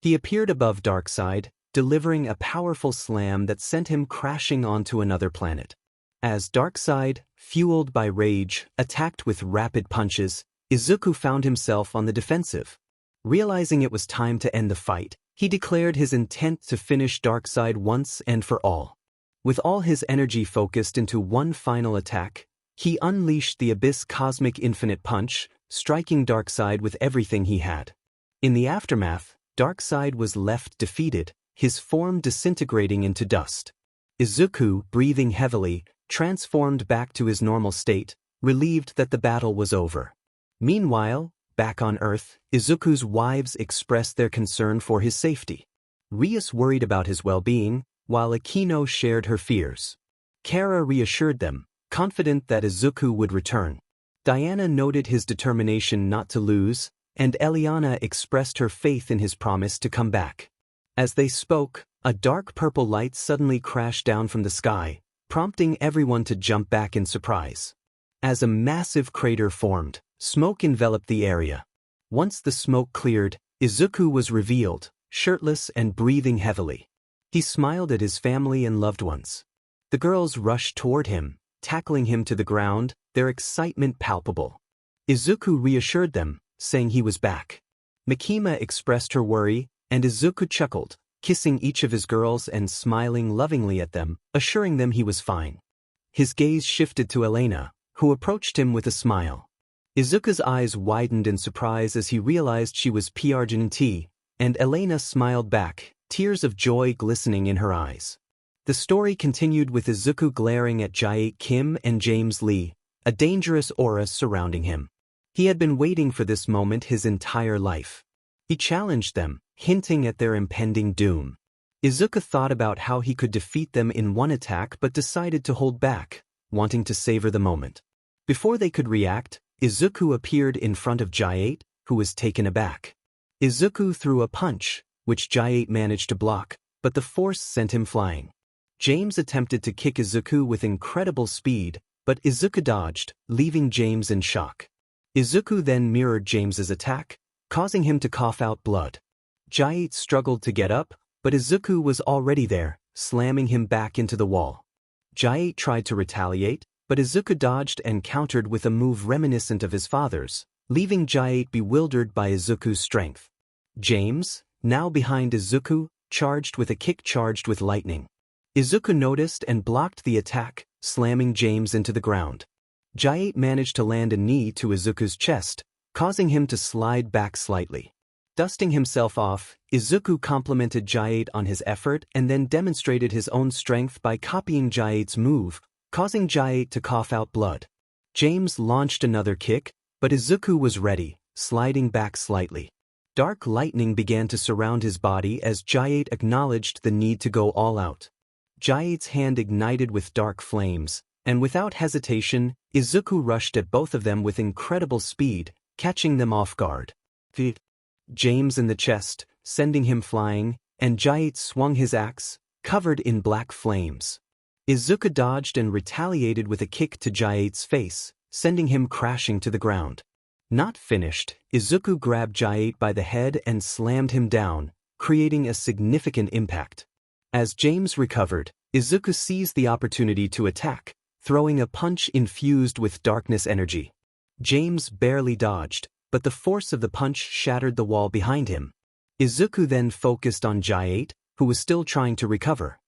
He appeared above Darkseid, delivering a powerful slam that sent him crashing onto another planet. As Darkseid, fueled by rage, attacked with rapid punches, Izuku found himself on the defensive. Realizing it was time to end the fight, he declared his intent to finish Darkseid once and for all. With all his energy focused into one final attack, he unleashed the Abyss Cosmic Infinite Punch, striking Darkseid with everything he had. In the aftermath, Darkseid was left defeated, his form disintegrating into dust. Izuku, breathing heavily, transformed back to his normal state, relieved that the battle was over. Meanwhile, back on Earth, Izuku's wives expressed their concern for his safety. Rias worried about his well-being, while Akino shared her fears. Kara reassured them, confident that Izuku would return. Diana noted his determination not to lose, and Eliana expressed her faith in his promise to come back. As they spoke, a dark purple light suddenly crashed down from the sky, prompting everyone to jump back in surprise. As a massive crater formed, smoke enveloped the area. Once the smoke cleared, Izuku was revealed, shirtless and breathing heavily. He smiled at his family and loved ones. The girls rushed toward him, tackling him to the ground, their excitement palpable. Izuku reassured them, saying he was back. Mikima expressed her worry, and Izuku chuckled, kissing each of his girls and smiling lovingly at them, assuring them he was fine. His gaze shifted to Elena, who approached him with a smile. Izuku's eyes widened in surprise as he realized she was Prodigy, and Elena smiled back, tears of joy glistening in her eyes. The story continued with Izuku glaring at Jae Kim and James Lee, a dangerous aura surrounding him. He had been waiting for this moment his entire life. He challenged them, hinting at their impending doom. Izuku thought about how he could defeat them in one attack but decided to hold back, wanting to savor the moment. Before they could react, Izuku appeared in front of Jae, who was taken aback. Izuku threw a punch, which Jae managed to block, but the force sent him flying. James attempted to kick Izuku with incredible speed, but Izuku dodged, leaving James in shock. Izuku then mirrored James's attack, causing him to cough out blood. Jae struggled to get up, but Izuku was already there, slamming him back into the wall. Jae tried to retaliate, but Izuku dodged and countered with a move reminiscent of his father's, leaving Jae bewildered by Izuku's strength. James, now behind Izuku, charged with a kick charged with lightning. Izuku noticed and blocked the attack, slamming James into the ground. Jae managed to land a knee to Izuku's chest, causing him to slide back slightly. Dusting himself off, Izuku complimented Jae on his effort and then demonstrated his own strength by copying Jae's move, causing Jae to cough out blood. James launched another kick, but Izuku was ready, sliding back slightly. Dark lightning began to surround his body as Jae acknowledged the need to go all out. Jae's hand ignited with dark flames, and without hesitation, Izuku rushed at both of them with incredible speed, catching them off guard. James in the chest, sending him flying, and Jae swung his axe, covered in black flames. Izuku dodged and retaliated with a kick to Jae's face, sending him crashing to the ground. Not finished, Izuku grabbed Jae by the head and slammed him down, creating a significant impact. As James recovered, Izuku seized the opportunity to attack, throwing a punch infused with darkness energy. James barely dodged, but the force of the punch shattered the wall behind him. Izuku then focused on Jae, who was still trying to recover.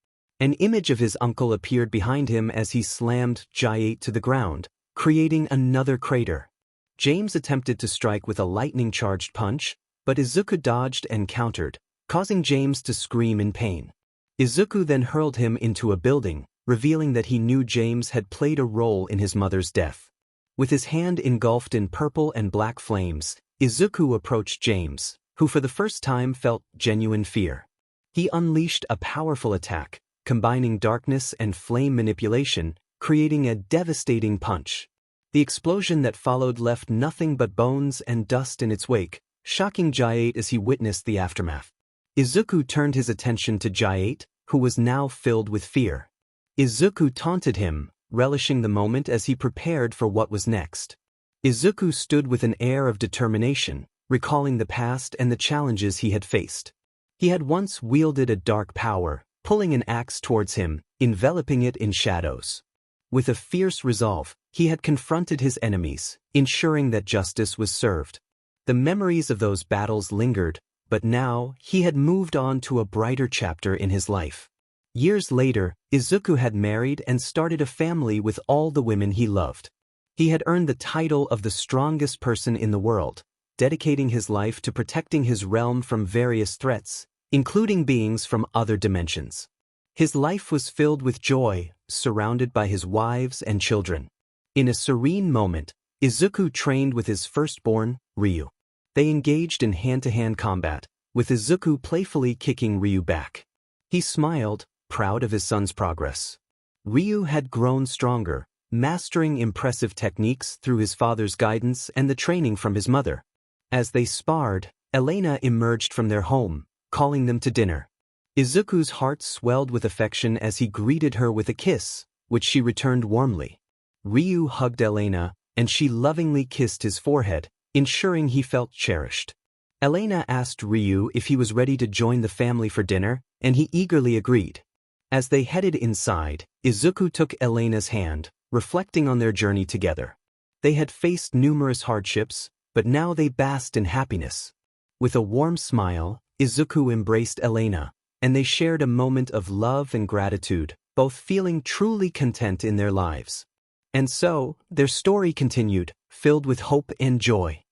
An image of his uncle appeared behind him as he slammed Jae to the ground, creating another crater. James attempted to strike with a lightning-charged punch, but Izuku dodged and countered, causing James to scream in pain. Izuku then hurled him into a building, revealing that he knew James had played a role in his mother's death. With his hand engulfed in purple and black flames, Izuku approached James, who for the first time felt genuine fear. He unleashed a powerful attack, combining darkness and flame manipulation, creating a devastating punch. The explosion that followed left nothing but bones and dust in its wake, shocking Jayate as he witnessed the aftermath. Izuku turned his attention to Jayate, who was now filled with fear. Izuku taunted him, relishing the moment as he prepared for what was next. Izuku stood with an air of determination, recalling the past and the challenges he had faced. He had once wielded a dark power, pulling an axe towards him, enveloping it in shadows. With a fierce resolve, he had confronted his enemies, ensuring that justice was served. The memories of those battles lingered, but now he had moved on to a brighter chapter in his life. Years later, Izuku had married and started a family with all the women he loved. He had earned the title of the strongest person in the world, dedicating his life to protecting his realm from various threats, including beings from other dimensions. His life was filled with joy, surrounded by his wives and children. In a serene moment, Izuku trained with his firstborn, Ryu. They engaged in hand-to-hand combat, with Izuku playfully kicking Ryu back. He smiled, proud of his son's progress. Ryu had grown stronger, mastering impressive techniques through his father's guidance and the training from his mother. As they sparred, Elena emerged from their home, calling them to dinner. Izuku's heart swelled with affection as he greeted her with a kiss, which she returned warmly. Ryu hugged Elena, and she lovingly kissed his forehead, ensuring he felt cherished. Elena asked Ryu if he was ready to join the family for dinner, and he eagerly agreed. As they headed inside, Izuku took Elena's hand, reflecting on their journey together. They had faced numerous hardships, but now they basked in happiness. With a warm smile, Izuku embraced Elena, and they shared a moment of love and gratitude, both feeling truly content in their lives. And so, their story continued, filled with hope and joy.